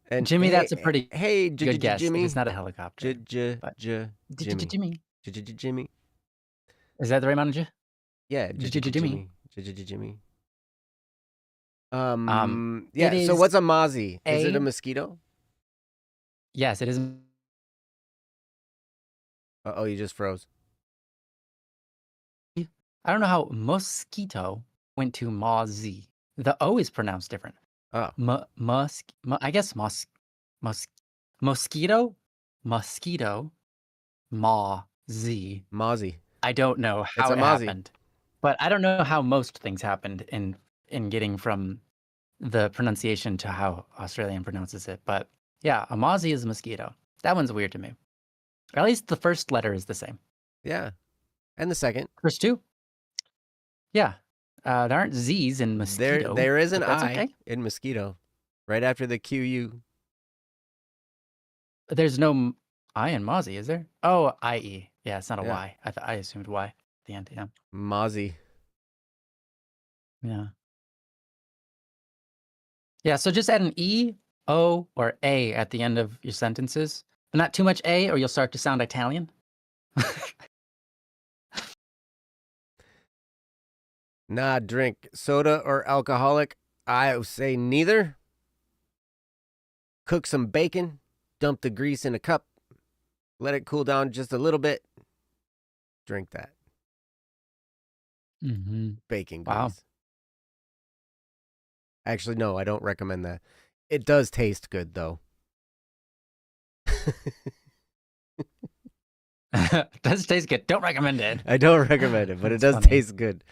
And Jimmy, hey, that's a pretty good guess. Jimmy. It's not a helicopter. Jimmy. Jimmy. Is that the right amount of J? Yeah, Jimmy. Jimmy. It Yeah, so is what's a mozzie? Is it a mosquito? Yes, it is. Oh, you just froze. I don't know how mosquito went to mozzie. The O is pronounced different. Oh. I guess mosquito, mozzie. I don't know how it happened, but I don't know how most things happened in getting from the pronunciation to how Australian pronounces it. But yeah, a mozzie is a mosquito. That one's weird to me. Or at least the first letter is the same. Yeah, and the second. First two. Yeah. There aren't Z's in mosquito. There is an I in mosquito, right after the QU. There's no I in mozzie, is there? Oh, IE. Yeah, it's not a Y. I assumed Y at the end. Yeah. Mozzie. Yeah. Yeah. So just add an E, O, or A at the end of your sentences, but not too much A, or you'll start to sound Italian. Nah, drink soda or alcoholic. I say neither. Cook some bacon, dump the grease in a cup, let it cool down just a little bit. Drink that. Bacon grease. Wow. Actually, no, I don't recommend that. It does taste good, though. It does taste good. Don't recommend it. I don't recommend it, but it does taste good.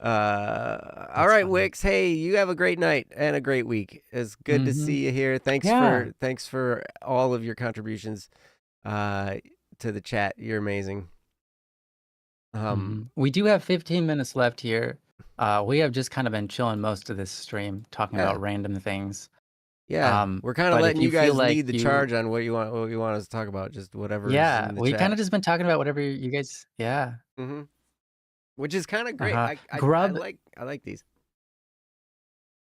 All right, Wix. Hey, you have a great night and a great week. It's good to see you here. Thanks for all of your contributions to the chat. You're amazing. We do have 15 minutes left here. We have just kind of been chilling most of this stream, talking about random things. Yeah, we're kind of letting you guys lead the charge on what you want us to talk about. Just whatever. Yeah, we kind of just been talking about whatever you guys. Yeah. Which is kind of great. Grub. I like these.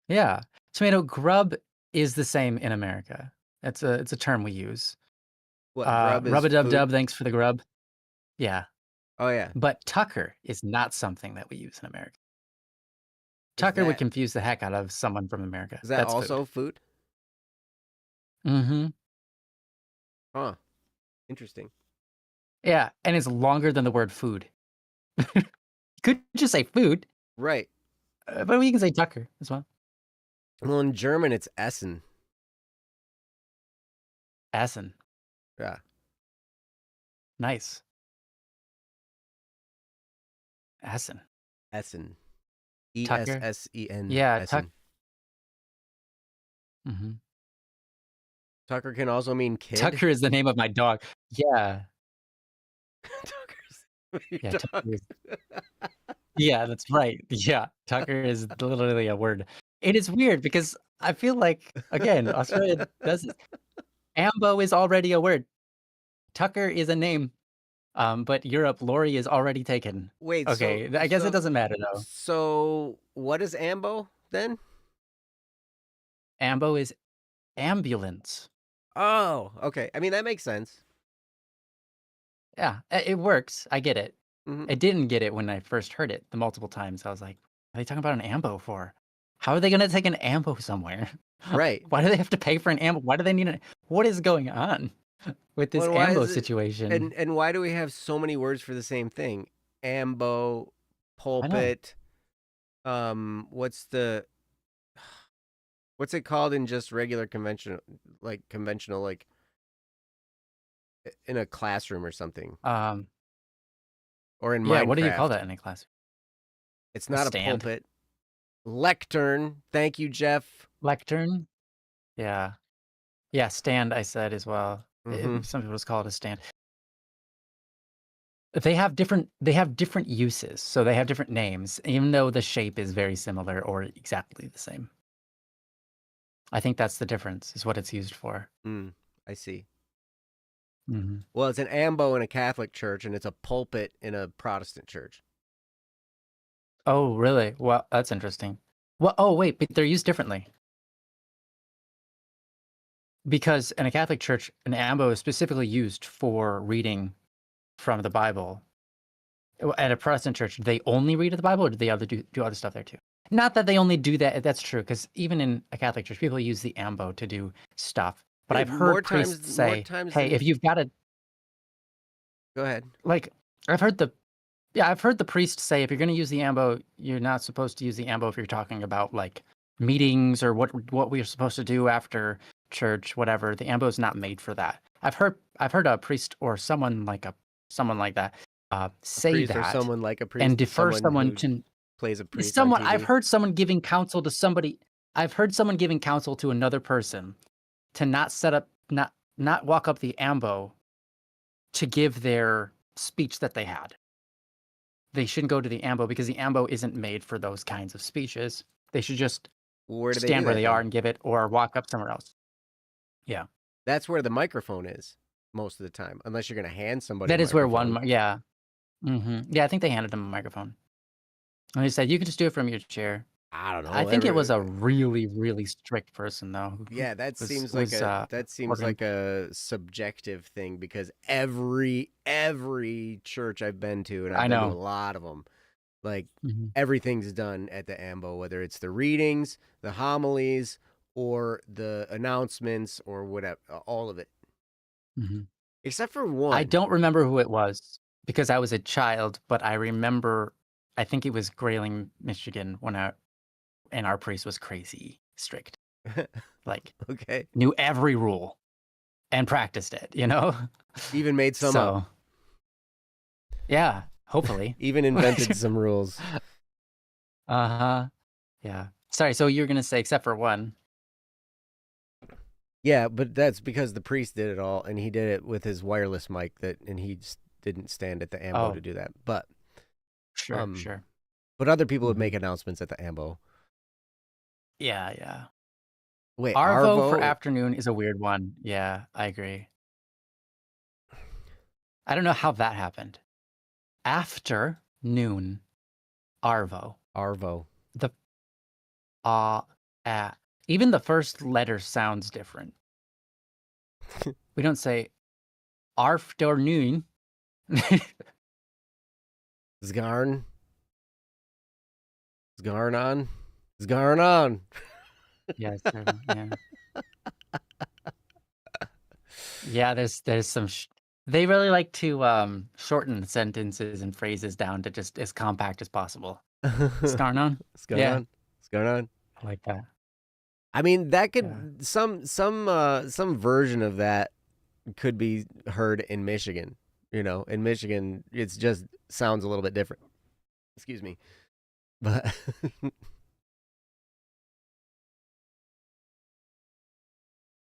Yeah, Tomato, grub is the same in America. It's a term we use. What, grub is Rub-a-dub-dub, thanks for the grub. Yeah. Oh yeah. But tucker is not something that we use in America. Tucker would confuse the heck out of someone from America. Is that That's also food? Huh. Interesting. Yeah, and it's longer than the word food. You could just say food. Right. But we can say Tucker as well. Well, in German, it's Essen. Essen. Yeah. Nice. Essen. E-S-S-E-N. Yeah, Essen. Tucker can also mean kid. Tucker is the name of my dog. Yeah. Yeah, that's right. Yeah, Tucker is literally a word. It is weird because I feel like, again, Australia does this. Ambo is already a word. Tucker is a name. But Europe, Lori is already taken. Wait, okay. I guess it doesn't matter though. So what is ambo then? Ambo is ambulance. Oh, okay. I mean, that makes sense. Yeah, it works. I get it. Mhm. I didn't get it when I first heard it the multiple times. I was like, "What are they talking about an ambo for? How are they gonna take an ambo somewhere? Right. Why do they have to pay for an ambo? Why do they need a what is going on with this Well, why ambo is it situation?" and why do we have so many words for the same thing? Ambo, I know. pulpit, what's it called in just regular conventional like in a classroom or something Um, or in yeah, what do you call Minecraft? that in a class? It's A not a stand? pulpit. Lectern. Thank you, Jeff. Lectern? Yeah. Yeah, stand, I said as well. Mhm. Some people just call it a stand. They have different uses, so they have different names, even though the shape is very similar or exactly the same. I think that's the difference, is what it's used for. I see. Mhm. Well, it's an ambo in a Catholic church and it's a pulpit in a Protestant church. Oh, really? Well, that's interesting. Well, oh, wait, but they're used differently. Because in a Catholic church, an ambo is specifically used for reading from the Bible. At a Protestant church, do they only read the Bible, or do they do other stuff there too? Not that they only do that. That's true, because even in a Catholic church, people use the ambo to do stuff. But Hey, I've heard priests more say, times "Hey, if than you've got a go ahead. like," I've heard the yeah, I've heard the priest say, if you're going to use the ambo, you're not supposed to use the ambo if you're talking about like meetings or what we're supposed to do after church, whatever. The ambo is not made for that. I've heard a priest or someone like that A say priest or that someone like a and priest, defer someone someone who to plays a priest on someone. I've TV. heard someone giving counsel to somebody. I've heard someone giving counsel to another person to not set up, not walk up the ambo to give their speech that they had. They shouldn't go to the ambo because the ambo isn't made for those kinds of speeches. They should just Where do they do stand where that they are then? and give it or walk up somewhere else. Yeah. That's where the microphone is most of the time, unless you're going to hand somebody a That is where microphone. yeah. Yeah, I think they handed him a microphone. And they said, "You can just do it from your chair." I don't I know. think it was a really, really strict person though, who Yeah, was that seems ordering. like a subjective thing because every church I've been to, and I've I been to a know. lot of them, like Mhm, everything's done at the ambo, whether it's the readings, the homilies, or the announcements, or whatever, all of it, mhm. except for I one. don't remember who it was because I was a child, but I remember I think it was Grayling, Michigan and our priest was crazy strict. Like, Okay, knew every rule and practiced it, you know? even made some up, So, yeah, hopefully. even invented some rules. Uh-huh. Yeah. Sorry, so you were gonna say except for one. Yeah, but that's because the priest did it all, and he did it with his wireless mic. And he just didn't stand at the ambo to Oh, do that. But sure, um, sure. but other people would make Mhm. announcements at the ambo. Yeah, yeah. Wait, Arvo for Arvo? afternoon is a weird one. Yeah, I agree. I don't know how that happened. After noon, Arvo. Arvo. The uh, uh even the first letter sounds different. We don't say afternoon. Zgarn? Zgarnon? Zgarnon. Yes, yeah. Yeah, there's some they really like to shorten sentences and phrases down to just as compact as possible. Scarnon? Yeah, Zgarnon? Zgarnon? I like that. I mean, that Yeah. could some version of that could be heard in Michigan. You know, in Michigan, it's just sounds a little bit different. Excuse me, but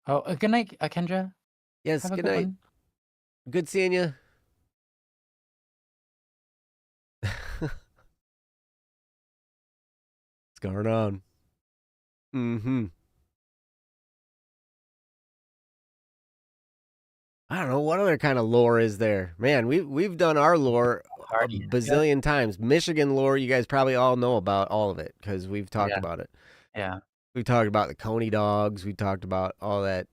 Oh, good night, Kendra. yes. Have a Good good night. one. Good seeing you. What's going on? Mm-hmm. I don't know what other kind of lore is there. Man, we've done our lore a Party. Yeah. bazillion times. Michigan lore, you guys probably all know about all of it because we've talked Yeah. about it. Yeah. We talked about the Coney dogs. We talked about all that.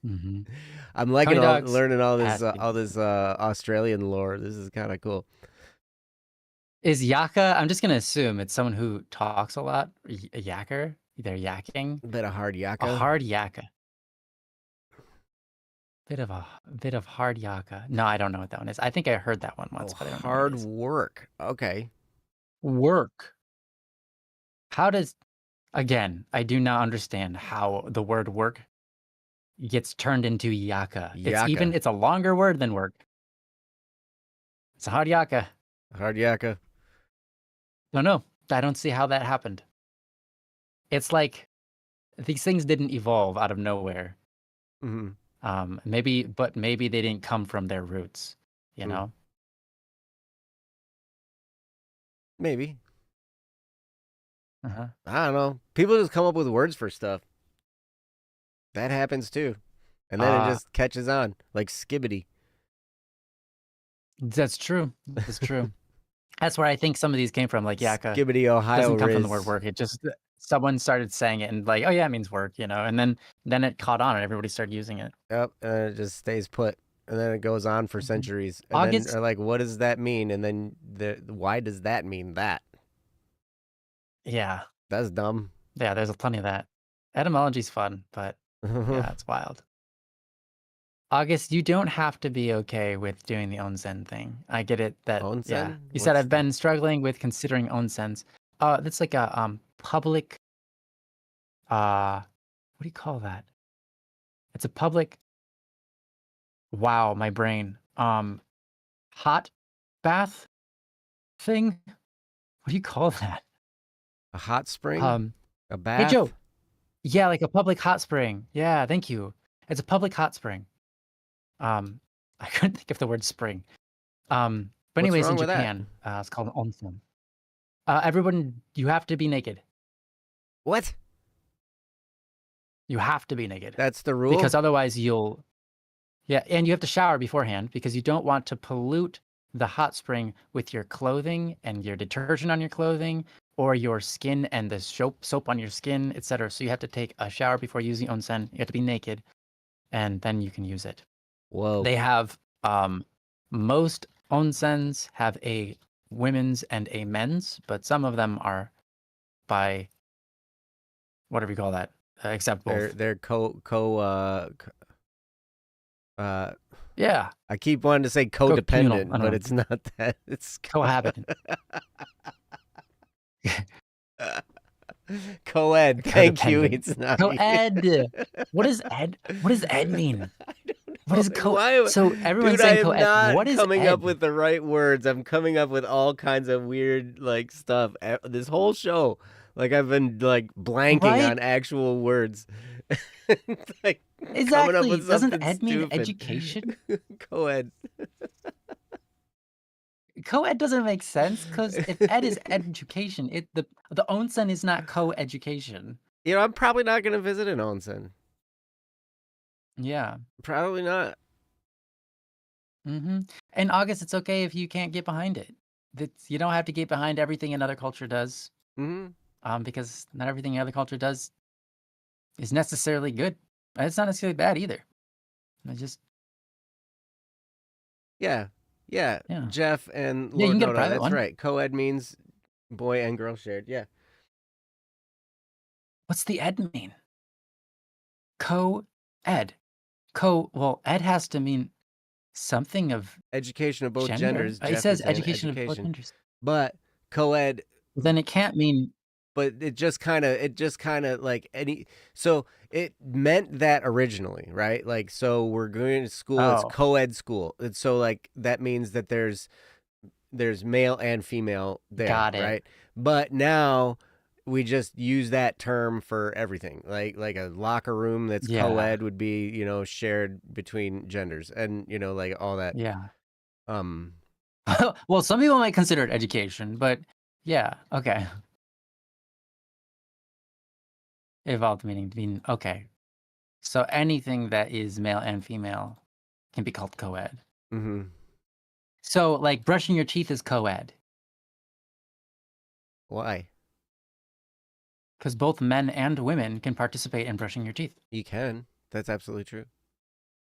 Mm-hmm. I'm liking Coney dogs learning all has to be. this Australian lore. This is kind of cool. Is yaka? I'm just gonna assume it's someone who talks a lot. A yacker. They're yakking. A bit of hard A yaka. hard yaka. Bit of hard yaka. No, I don't know what that one is. I think I heard that one once, but I don't know what it Hard is. work. Okay. Work. How does? Again, I do not understand how the word work gets turned into yaka. Yaka. It's a longer word than work. It's a hard yaka. Hard yaka. Don't know. I don't see how that happened. It's like these things didn't evolve out of nowhere. Mm-hmm. Maybe they didn't come from their roots, you know? Maybe. Uh-huh. I don't know. People just come up with words for stuff. That happens too. And then it just catches on, like skibbity. That's true. That's true. That's where I think some of these came from, like yaka. Skibbity Ohio doesn't come Riz. from the word work. It just someone started saying it and like, oh yeah, it means work, you know. And then it caught on and everybody started using it. Yep, and it just stays put, and then it goes on for centuries. And then they're like, what does that mean? And then why does that mean that? Yeah, that's dumb. Yeah, there's plenty of that. Etymology's fun, but yeah, it's wild. August, you don't have to be okay with doing the onsen thing. I get it that onsen? Yeah. You said I've been struggling with considering onsens. That's like a public what do you call that? It's a public wow, my brain. Hot bath thing? What do you call that? A hot spring? A bath? Hey Joe. Yeah, like a public hot spring. Yeah, thank you. It's a public hot spring. I couldn't think of the word spring. But anyways, in Japan, it's called an onsen. Everyone, you have to be naked. What? You have to be naked. That's the rule? Because otherwise yeah, and you have to shower beforehand because you don't want to pollute the hot spring with your clothing and your detergent on your clothing or your skin and the soap on your skin, etc. So you have to take a shower before using onsen. You have to be naked, and then you can use it. Whoa. They have most onsens have a women's and a men's, but some of them are by whatever you call that, except both. They're yeah. I keep wanting to say codependent, but it's not that. It's cohabitant. Co-ed. Thank you. It's not co-ed. What does ed? What does ed mean? What is co-ed? So everyone's saying co-ed. What is coming ed? up with the right words. I'm coming up with all kinds of weird like stuff. This whole show, like I've been like blanking on actual words. Like, exactly. Doesn't ed mean education? Co-ed. Co-ed doesn't make sense because if ed is education, the onsen is not co-education. You know, I'm probably not going to visit an onsen. Yeah. Probably not. In August, it's okay if you can't get behind it. You don't have to get behind everything another culture does. Because not everything another culture does is necessarily good. It's not necessarily bad either. It's just yeah. Jeff and Lord, you can get a private that's right. Co-ed means boy and girl shared. Yeah. What's the ed mean? Co-ed. Well, ed has to mean something of education of both gender. genders. It says education of both genders. But co-ed. Then it can't mean. But it just kind of like so it meant that originally, right? Like, so we're going to school, it's co-ed school. And so like, that means that there's male and female there, Got it. right? But now we just use that term for everything. Like a locker room that's co-ed would be, you know, shared between genders and, you know, like all that. Yeah. Well, some people might consider it education, but yeah. Okay. Evolved meaning okay. So anything that is male and female can be called co-ed. So like brushing your teeth is co-ed. Why? Because both men and women can participate in brushing your teeth. You can. That's absolutely true.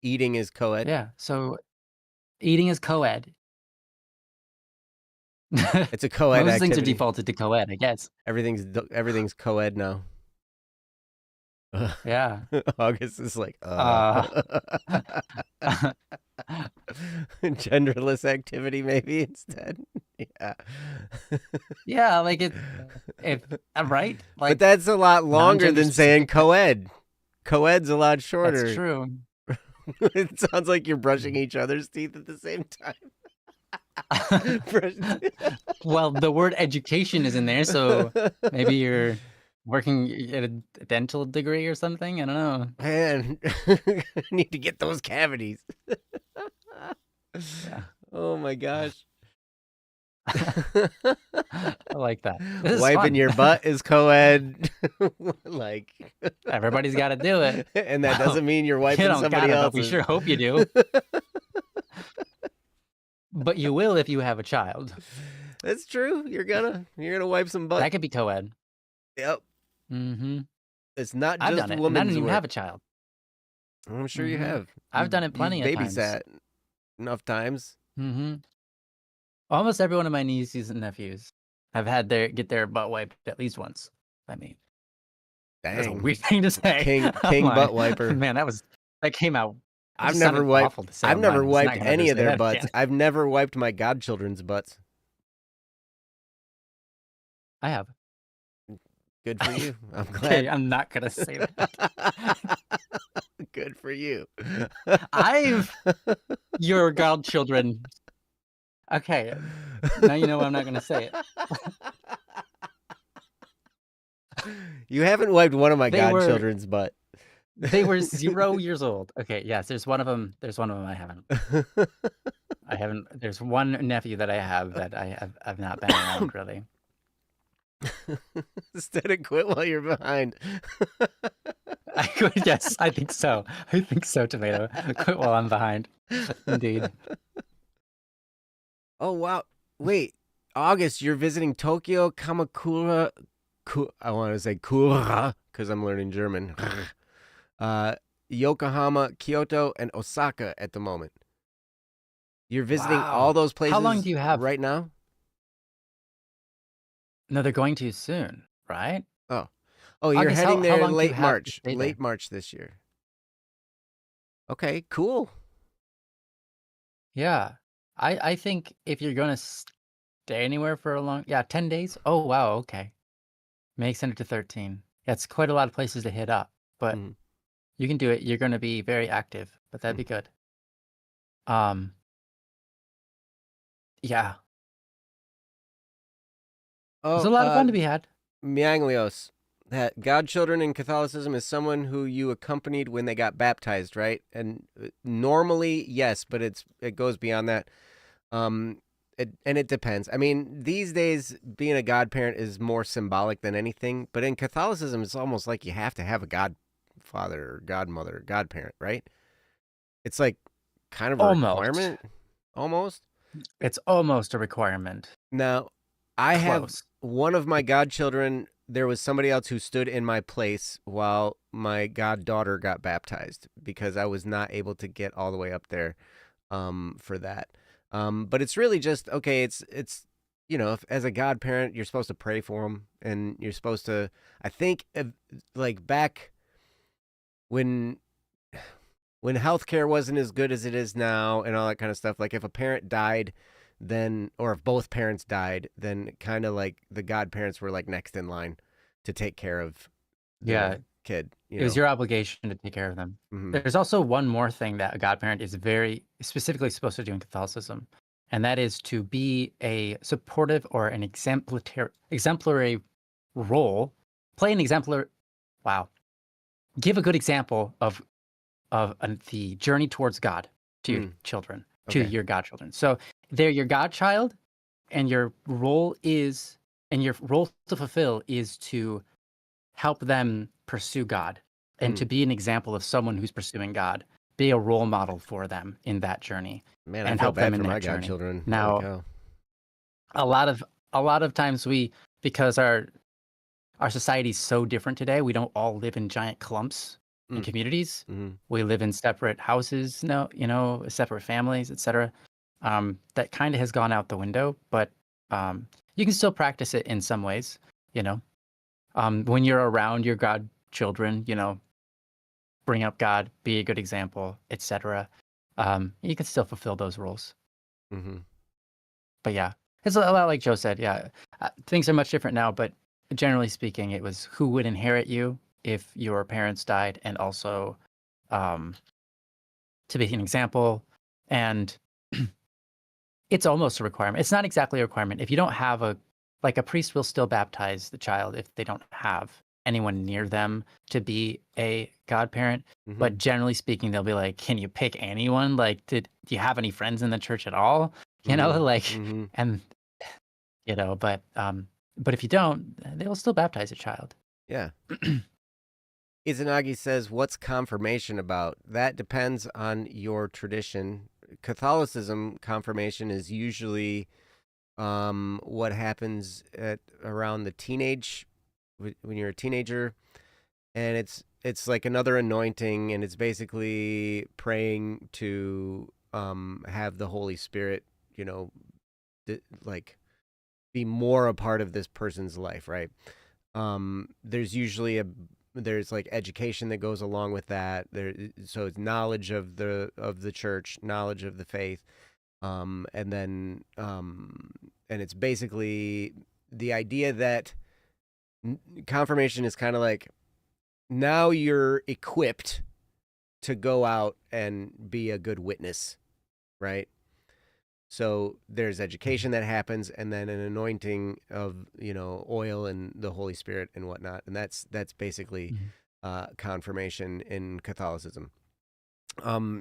Eating is co-ed. Yeah. So eating is co-ed. It's a co-ed Most things are activity. defaulted to co-ed, I guess. Everything's co-ed now. Yeah. August is like, Uh, genderless activity maybe instead. Yeah. yeah, like if right? But Like that's a lot longer non-gender than saying specific. co-ed. Co-ed's a lot That's shorter. true. It sounds like you're brushing each other's teeth at the same time. Well, the word education is in there, so maybe you're working at a dental degree or something. I don't know. Man, I need to get those cavities. Yeah. Oh my gosh. I like that. This is Wiping fun. your butt is co-ed. Like Everybody's got to do it. And that doesn't mean you're You wiping don't somebody gotta, else's. but we sure hope you do. But you will if you have a child. That's true. You're gonna wipe some butt. That could be co-ed. Yep. Mm-hmm. It's not I've just done it. women's And I didn't even work. have a child. I'm sure you have. I've done it plenty of times. Babysat enough times. Mm-hmm. Almost every one of my nieces and nephews have had get their butt wiped at least once. I mean, that's a Dang. weird thing to say. King butt wiper. Man, that came out. I've never wiped wiped any of their butts. I've never wiped my godchildren's butts. I have. Good for you. I'm glad. Okay, I'm not gonna say that. Good for you. Your godchildren. Okay, now you know I'm not gonna say it. You haven't wiped one of my godchildren's butt. They were 0 years old. Okay, yes, there's one of them. I haven't. I haven't. There's one nephew that I have that I've not been around really. Instead of quit while you're behind. Yes, I think so. I think so, Tomato. Quit while I'm behind. Indeed. Oh, wow. Wait, August, you're visiting Tokyo, Kamakura. I want to say Kura because I'm learning German. Yokohama, Kyoto, and Osaka at the moment. You're visiting all those places. How long do you have right now? No, they're going to soon, right? Oh, you're August, heading there late March. Late March this year. Okay, cool. Yeah. I think if you're going to stay anywhere for 10 days. Oh, wow. Okay. May extend it to 13. Yeah, it's quite a lot of places to hit up, but you can do it. You're going to be very active, but that'd be good. Yeah. There's a lot of fun to be had. Mianglios, that godchildren in Catholicism is someone who you accompanied when they got baptized, right? And normally, yes, but it goes beyond that. It depends. I mean, these days, being a godparent is more symbolic than anything. But in Catholicism, it's almost like you have to have a godfather or godmother or godparent, right? It's like kind of a requirement, almost. It's almost a requirement. Now, I have one of my godchildren. There was somebody else who stood in my place while my goddaughter got baptized because I was not able to get all the way up there for that. But it's really just, okay, it's as a godparent, you're supposed to pray for them, and you're supposed to, I think, like back when healthcare wasn't as good as it is now and all that kind of stuff, like if a parent died, then, or if both parents died, then kind of like the godparents were like next in line to take care of the kid. It was your obligation to take care of them. There's also one more thing that a godparent is very specifically supposed to do in Catholicism, and that is to be a supportive or an exemplary role, play an exemplary, give a good example of the journey towards God to your children, to your godchildren. So they're your godchild, and your role to fulfill is to help them pursue God and to be an example of someone who's pursuing God. Be a role model for them in that journey. Man, and I feel help bad them for in my that journey. godchildren. Now, a lot of times because our society is so different today, we don't all live in giant clumps in Mm. communities. Mhm. We live in separate houses now, separate families, etc. That kind of has gone out the window, but you can still practice it in some ways, you know. When you're around your godchildren, bring up God, be a good example, etc. You can still fulfill those roles. Mhm. But yeah, it's a lot like Joe said. Yeah, things are much different now, but generally speaking, it was who would inherit you if your parents died, and also um, to be an example. And it's almost a requirement. It's not exactly a requirement. If you don't have a priest will still baptize the child if they don't have anyone near them to be a godparent. But Mhm. generally speaking, they'll be like, can you pick anyone? Like, do you have any friends in the church at all? Mhm. Like, Mhm. and but if you don't, they'll still baptize a child. Yeah. Izanagi says, "What's confirmation about?" That depends on your tradition. Catholicism confirmation is usually what happens at around the teenage when you're a teenager, and it's like another anointing, and it's basically praying to have the Holy Spirit, you know, like be more a part of this person's life, right? There's usually there's like education that goes along with that. So it's knowledge of the church, knowledge of the faith, and then and it's basically the idea that confirmation is kind of like now you're equipped to go out and be a good witness, right? So there's education that happens, and then an anointing of oil and the Holy Spirit and whatnot, and that's basically Mhm. confirmation in Catholicism.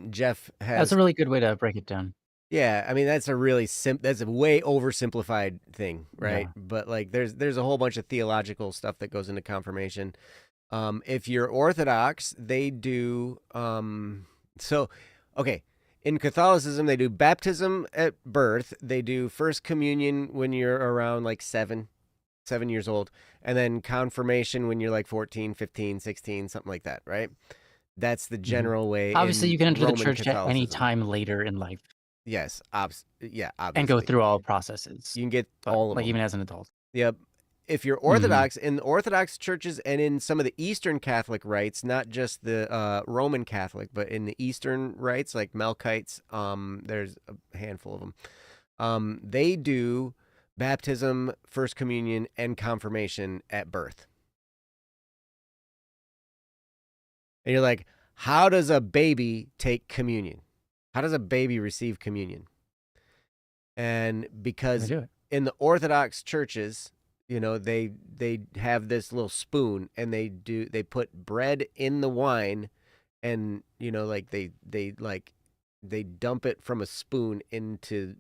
Jeff That's has a really good way to break it down. yeah, I mean that's a really that's a way oversimplified thing, right? Yeah. But like there's a whole bunch of theological stuff that goes into confirmation. If you're Orthodox, they do so okay. In Catholicism, they do baptism at birth. They do first communion when you're around like 7 years old, and then confirmation when you're like 14, 15, 16, something like that, right? That's the hmm general way Obviously, in you can enter the Roman church at any Catholicism. time later in life Yes, yeah, and go obviously. through all processes, You can get but all of like them. even as an adult. Yep. If you're hmm Orthodox, in the Orthodox churches and in some of the Eastern Catholic rites, not just the Roman Catholic, but in the Eastern rites like Melkites, there's a handful of them. They do baptism, first communion, and confirmation at birth. And you're like, how does a baby take communion? How does a baby receive communion? And They because do it. in the Orthodox churches, they have this little spoon, and they put bread in the wine, and like they dump it from a spoon into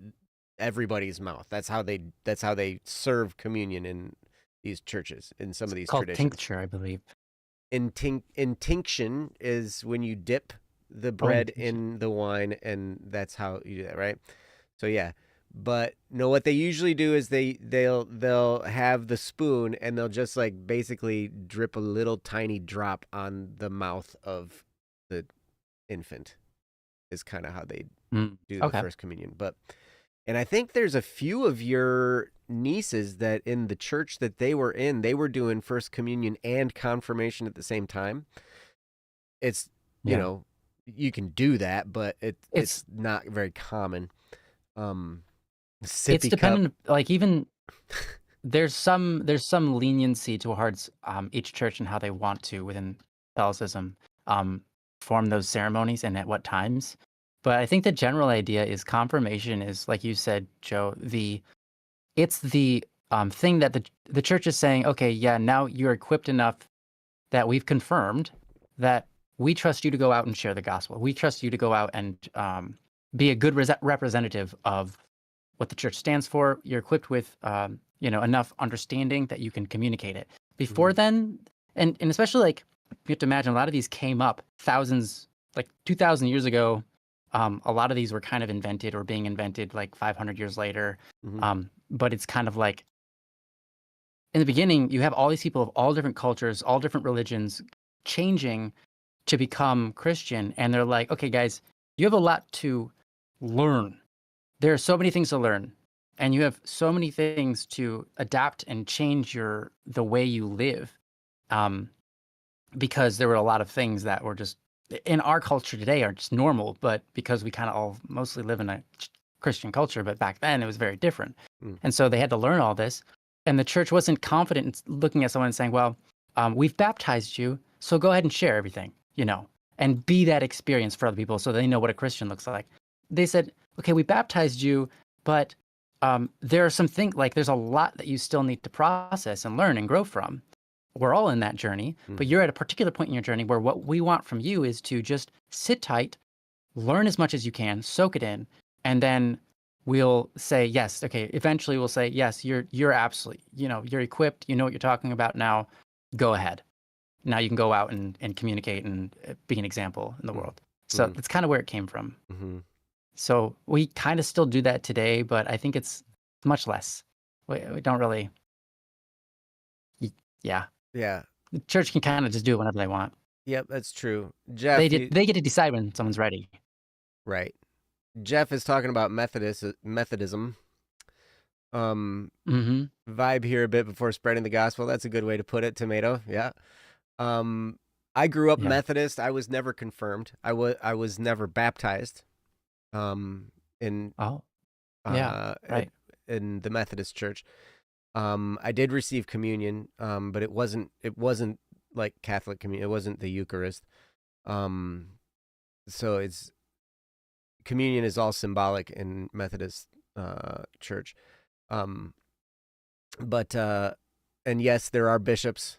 everybody's mouth. That's how they serve communion in these churches, in some It's of these called traditions. tincture, I believe. Intinction is when you dip the Oh, bread intinction. in the wine, and that's how you do that, right? So yeah, but no, what they usually do is they'll have the spoon, and they'll just like basically drip a little tiny drop on the mouth of the infant. Is kind of how they do the Okay. first communion. And I think there's a few of your nieces that in the church that they were in, they were doing first communion and confirmation at the same time. It's, you Yeah. know, you can do that, but it's It's not very common. Um it's Sippy cup. dependent. Like even there's some leniency towards each church and how they want to within Catholicism um, form those ceremonies and at what times. But I think the general idea is confirmation is like you said, Joe. It's the thing that the church is saying. Okay, yeah, now you're equipped enough that we've confirmed that we trust you to go out and share the gospel. We trust you to go out and be a good representative of what the church stands for. You're equipped with enough understanding that you can communicate it. Before Mhm. then, and especially like you have to imagine a lot of these came up thousands, like 2,000 years ago. A lot of these were kind of invented or being invented like 500 years later. Mhm. But it's kind of like in the beginning, you have all these people of all different cultures, all different religions changing to become Christian, and they're like, okay, guys, you have a lot to learn. There are so many things to learn, and you have so many things to adapt and change the way you live. Because there were a lot of things that were just in our culture today are just normal, but because we kind of all mostly live in a Christian culture, but back then it was very different. And so they had to learn all this, and the church wasn't confident in looking at someone and saying, well, we've baptized you, so go ahead and share everything, and be that experience for other people so they know what a Christian looks like. They said, okay, we baptized you, but there are some things, like there's a lot that you still need to process and learn and grow from. We're all in that journey, but you're at a particular point in your journey where what we want from you is to just sit tight, learn as much as you can, soak it in, and then we'll say, yes, okay, eventually we'll say, yes, you're absolutely, you're equipped, you know what you're talking about now, go ahead. Now you can go out and communicate and be an example in the world. So that's kind of where it came from. So we kind of still do that today, but I think it's much less. We don't really, yeah. Yeah. The church can kind of just do it whenever they want. Yep, that's true. Jeff, they get to decide when someone's ready. Right. Jeff is talking about Methodism. Vibe here a bit before spreading the gospel. That's a good way to put it. Tomato. Yeah. I grew up Methodist. I was never confirmed. I was never baptized. In in the Methodist church. I did receive communion, but it wasn't like Catholic communion. It wasn't the Eucharist. So communion is all symbolic in Methodist church. But and yes, there are bishops.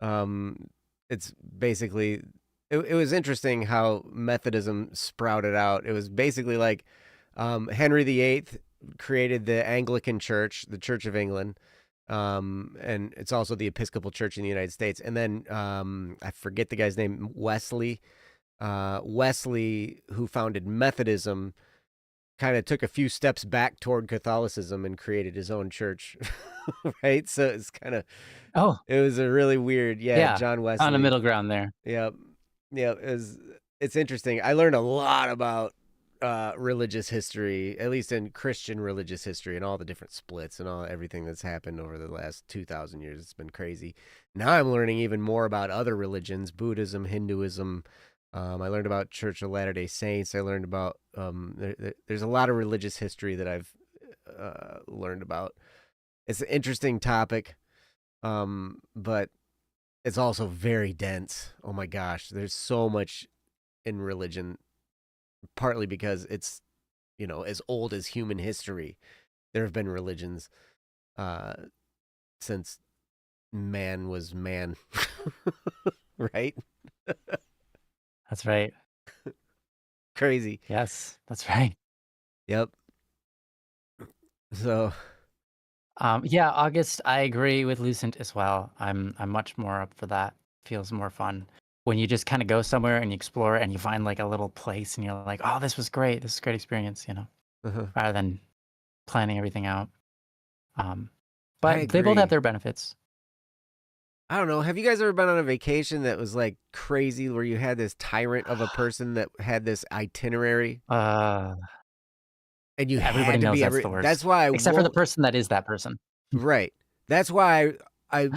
It's basically it was interesting how Methodism sprouted out. It was basically like Henry VIII created the Anglican Church, the Church of England, and it's also the Episcopal Church in the United States. And then I forget the guy's name, Wesley. Wesley, who founded Methodism, kind of took a few steps back toward Catholicism and created his own church, right? So it's kind of it was a really weird, John Wesley on the middle ground there. Yep. It's interesting. I learned a lot about religious history, at least in Christian religious history, and all the different splits and everything that's happened over the last 2,000 years. It's been crazy. Now I'm learning even more about other religions, Buddhism, Hinduism. I learned about Church of Latter-day Saints. I learned about there's a lot of religious history that I've learned about. It's an interesting topic, but it's also very dense. Oh my gosh, there's so much in religion. Partly because it's, as old as human history. There have been religions since man was man, right? That's right. Crazy. Yes, that's right. Yep. So, August, I agree with Lucent as well. I'm much more up for that. Feels more fun when you just kind of go somewhere and you explore and you find like a little place and you're like, oh, this was great. This is a great experience, rather than planning everything out. But they both have their benefits. I don't know. Have you guys ever been on a vacation that was like crazy where you had this tyrant of a person that had this itinerary? And you everybody knows that's the worst. That's why except for the person that is that person. Right. That's why I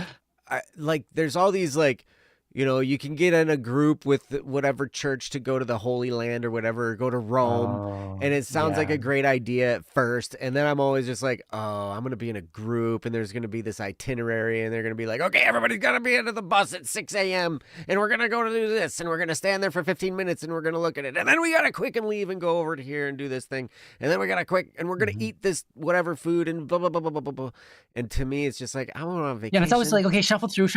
like there's all these like, you can get in a group with whatever church to go to the Holy Land or whatever, or go to Rome. And it sounds like a great idea at first. And then I'm always just like, I'm going to be in a group and there's going to be this itinerary and they're going to be like, okay, everybody's going to be into the bus at 6 a.m. and we're going to go to do this and we're going to stand there for 15 minutes and we're going to look at it. And then we got to quick and leave and go over to here and do this thing. And then we got to quick and we're going to eat this whatever food and blah, blah, blah, blah, blah, blah, blah. And to me, it's just like, I'm on vacation. Yeah, it's always like, okay, shuffle through.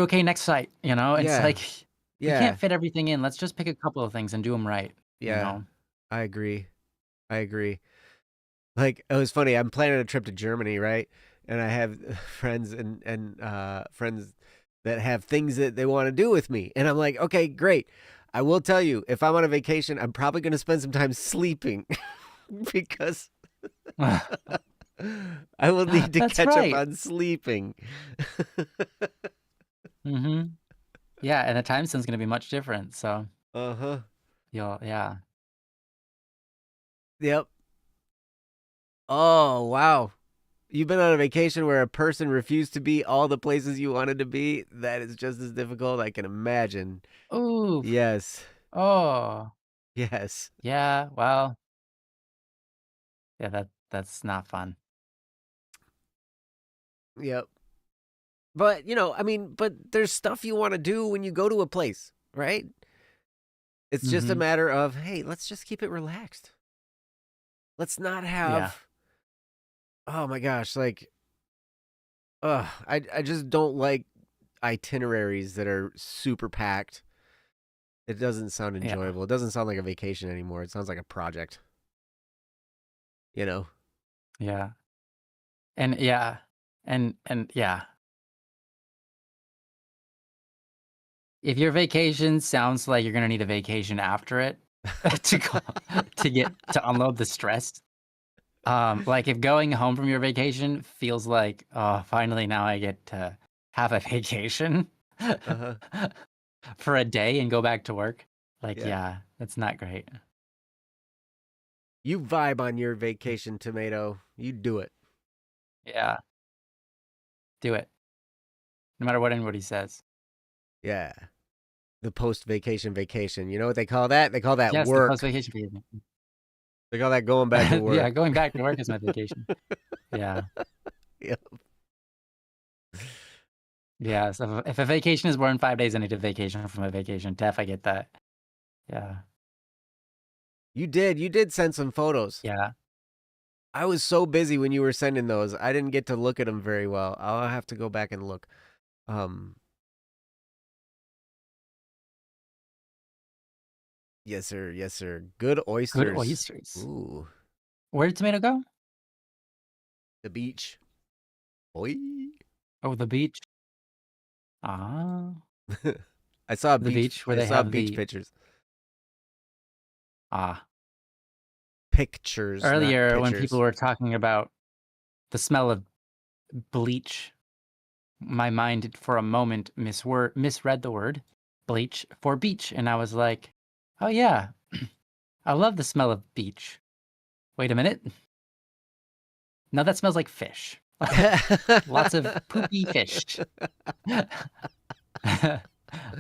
Okay, next site. It's like you can't fit everything in. Let's just pick a couple of things and do them right. I agree. Like, it was funny. I'm planning a trip to Germany, right? And I have friends and friends that have things that they want to do with me. And I'm like, okay, great. I will tell you, if I'm on a vacation, I'm probably going to spend some time sleeping because I will need to catch up on sleeping. Yeah, and the time zone's gonna be much different. So Uh-huh. yeah. Yep. Oh, wow. You've been on a vacation where a person refused to be all the places you wanted to be? That is just as difficult, I can imagine. Oof. Yes. Oh, Yes. yeah. Well, yeah. That's not fun. Yep. But, I mean, but there's stuff you want to do when you go to a place, right? It's just a Mm-hmm. matter of, hey, let's just keep it relaxed. Let's not Yeah. have, oh my gosh, like, I just don't like itineraries that are super packed. It doesn't sound Yeah. enjoyable. It doesn't sound like a vacation anymore. It sounds like a project, you know? Yeah. And yeah. And yeah. If your vacation sounds like you're gonna need a vacation after it to go, to unload the stress. Like if going home from your vacation feels like, oh, finally now I get to have a vacation Uh-huh. for a day and go back to work. Like, Yeah. yeah, that's not great. You vibe on your vacation, Tomato. You do it. Yeah, do it. No matter what anybody says. Yeah. The post-vacation vacation. You know what they call that? They call that Yes, the post work. vacation vacation. They call that going back to Yeah, work. going back to work is my vacation. Yeah. Yep. Yeah. So if a vacation is more than 5 days, I need a vacation from a vacation. Def, I get that. Yeah. You did send some photos. Yeah. I was so busy when you were sending those. I didn't get to look at them very well. I'll have to go back and look. Um, yes, sir. Yes, sir. Good Good oysters. oysters. Ooh, Where did Tomato go? the beach. Boy. Oh, the beach. Ah, I saw the beach. beach where I they saw have beach the pictures. ah. Pictures, not Earlier, when people pictures. were talking about the smell of bleach, my mind for a moment misread the word bleach for beach, and I was like, "Oh yeah, I love the smell of beach." Wait a minute, no, that smells like fish. Lots of poopy fish.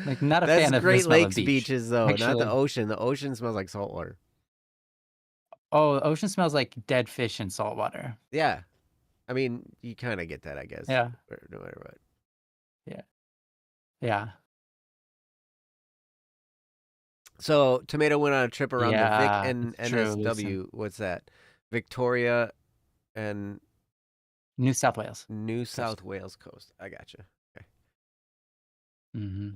Like, not a That's fan of the Great smell of Lakes beach, beaches, though, not the actually. ocean. The ocean smells like salt water. Oh, the ocean smells like dead fish and salt water. Yeah. I mean, you kind of get that, I guess, Yeah, no matter what. yeah, yeah, So, Tomato went on a trip around the Vic yeah. and It's true. NSW. What's that? Victoria and New South Wales New coast. South Wales coast. I gotcha. Okay. Hmm.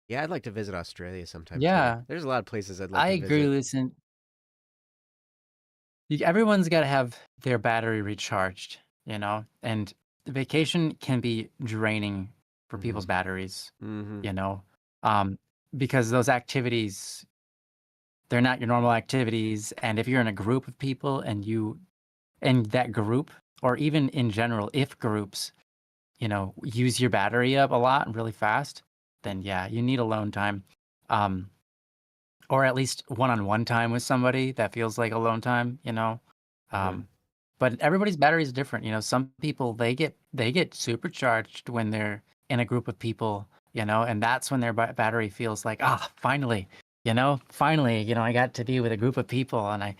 Yeah, I'd like to visit Australia sometime too. Yeah, There's a lot of places I'd like I to agree. visit. Listen, everyone's got to have their battery recharged, and the vacation can be draining for Mm-hmm. people's batteries, Mm-hmm. you know, um, because those activities, they're not your normal activities. And if you're in a group of people and that group, or even in general, if groups, use your battery up a lot and really fast, then yeah, you need alone time. Um, or at least one-on-one time with somebody that feels like alone time, Uh-huh. um, but everybody's battery is different. Some people they get supercharged when they're in a group of people, and that's when their battery feels like, finally, I got to be with a group of people, and I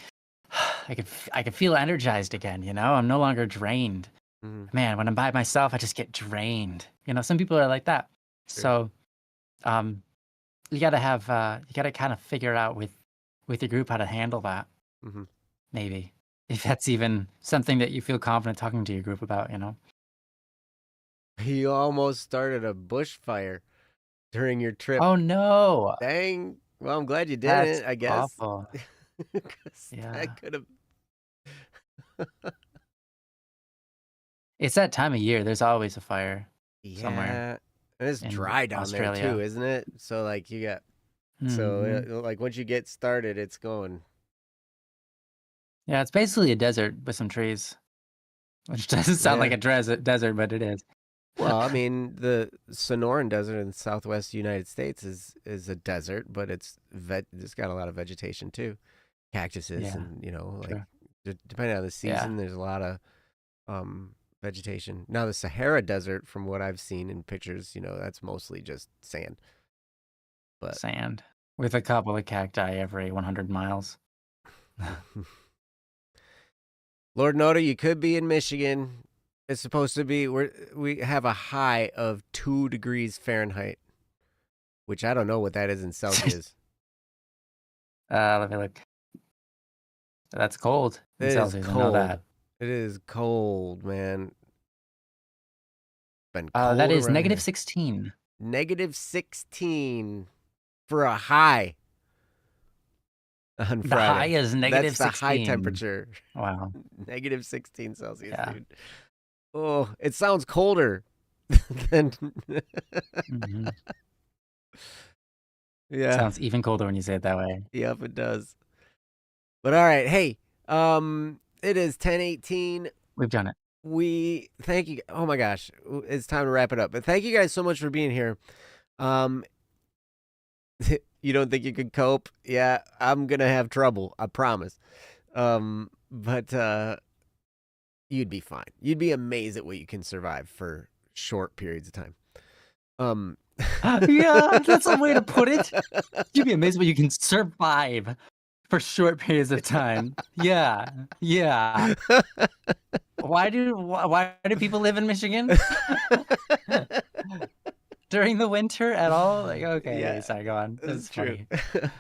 could feel energized again. I'm no longer drained. Mm-hmm. Man, when I'm by myself, I just get drained. Some people are like that. Sure. So um you gotta kind of figure out with your group how to handle that. Mm-hmm. Maybe if that's even something that you feel confident talking to your group about. You almost started a bushfire during your trip. Oh no, Dang. Well, I'm glad you that's didn't, I guess. awful. 'Cause that Yeah, could have. it's that time of year. There's always a fire somewhere Yeah. And it's in dry down there too, Australia. isn't it? So, like, Hmm. like, once you get started, it's going. Yeah, it's basically a desert with some trees, which doesn't sound like Yeah. a desert, but it is. Well, I mean, the Sonoran Desert in the southwest United States is a desert, but it's got a lot of vegetation too, cactuses, Yeah, and like true. depending on the Yeah, season, there's a lot of vegetation. Now the Sahara Desert, from what I've seen in pictures, that's mostly just sand. But sand with a couple of cacti every 100 miles. Lord Noda, you could be in Michigan. It's supposed to be we have a high of 2 degrees Fahrenheit, which I don't know what that is in Celsius. Let me look. That's cold in It is Celsius. I know cold. that. It is cold, man. Been That cold is around negative here. 16. -16 for a high on The high Friday. is negative That's the high 16. temperature. Wow. -16 Celsius, Yeah. dude. Oh, it sounds colder than. Hmm. Yeah. Sounds even colder when you say it that way. Yep, it does. But all right, hey, it is 10:18. We've done it. We thank you. Oh my gosh, it's time to wrap it up. But thank you guys so much for being here. Um, you don't think you could cope? Yeah, I'm gonna have trouble. I promise. But you'd be fine. You'd be amazed at what you can survive for short periods of time. Yeah, that's a way to put it. You'd be amazed what you can survive for short periods of time. Yeah, yeah. Why do people live in Michigan during the winter at all? Like, okay, Yeah, sorry, go on. This that's is true. funny.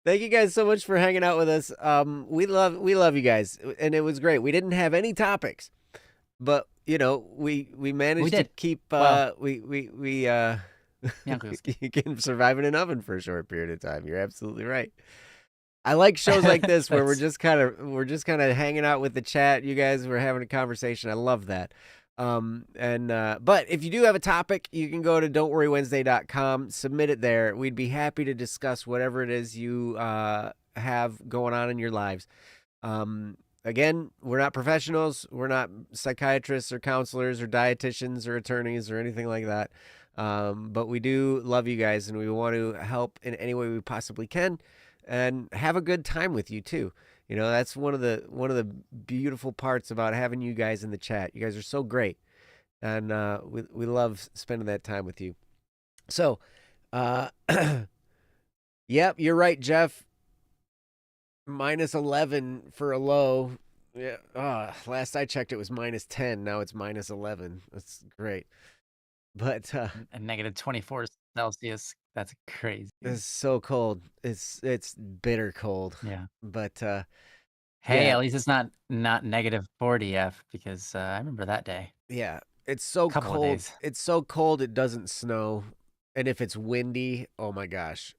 Thank you guys so much for hanging out with us. We love you guys, and it was great. We didn't have any topics, but we managed to did. keep Well, we Yankees. you can survive in an oven for a short period of time. You're absolutely right. I like shows like this where we're Thanks. just kind of hanging out with the chat. You guys were having a conversation. I love that. But if you do have a topic, you can go to don'tworrywednesday.com, submit it there. We'd be happy to discuss whatever it is you have going on in your lives. Again, we're not professionals. We're not psychiatrists or counselors or dietitians or attorneys or anything like that. But we do love you guys, and we want to help in any way we possibly can, and have a good time with you too. That's one of the beautiful parts about having you guys in the chat. You guys are so great, and we love spending that time with you. So, yep, you're right, Jeff. -11 for a low. Yeah. Last I checked, it was -10. Now it's -11. That's great. But And negative 24 Celsius. That's crazy. it's so cold. It's bitter cold. Yeah. But Hey, yeah, at least it's not negative 40 F because I remember that day. yeah. It's so Couple of cold. days. It's so cold it doesn't snow. And if it's windy, oh my gosh,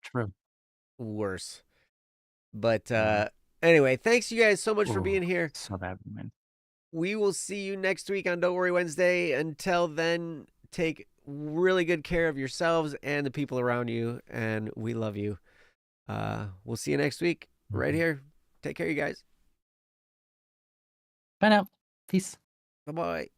True. worse. But Yeah. anyway, thanks you guys so much for Ooh, being here. so bad, man. We will see you next week on Don't Worry Wednesday. Until then, take really good care of yourselves and the people around you, and we love you. We'll see you next week right here. Take care, you guys. Bye now. Peace. Bye-bye.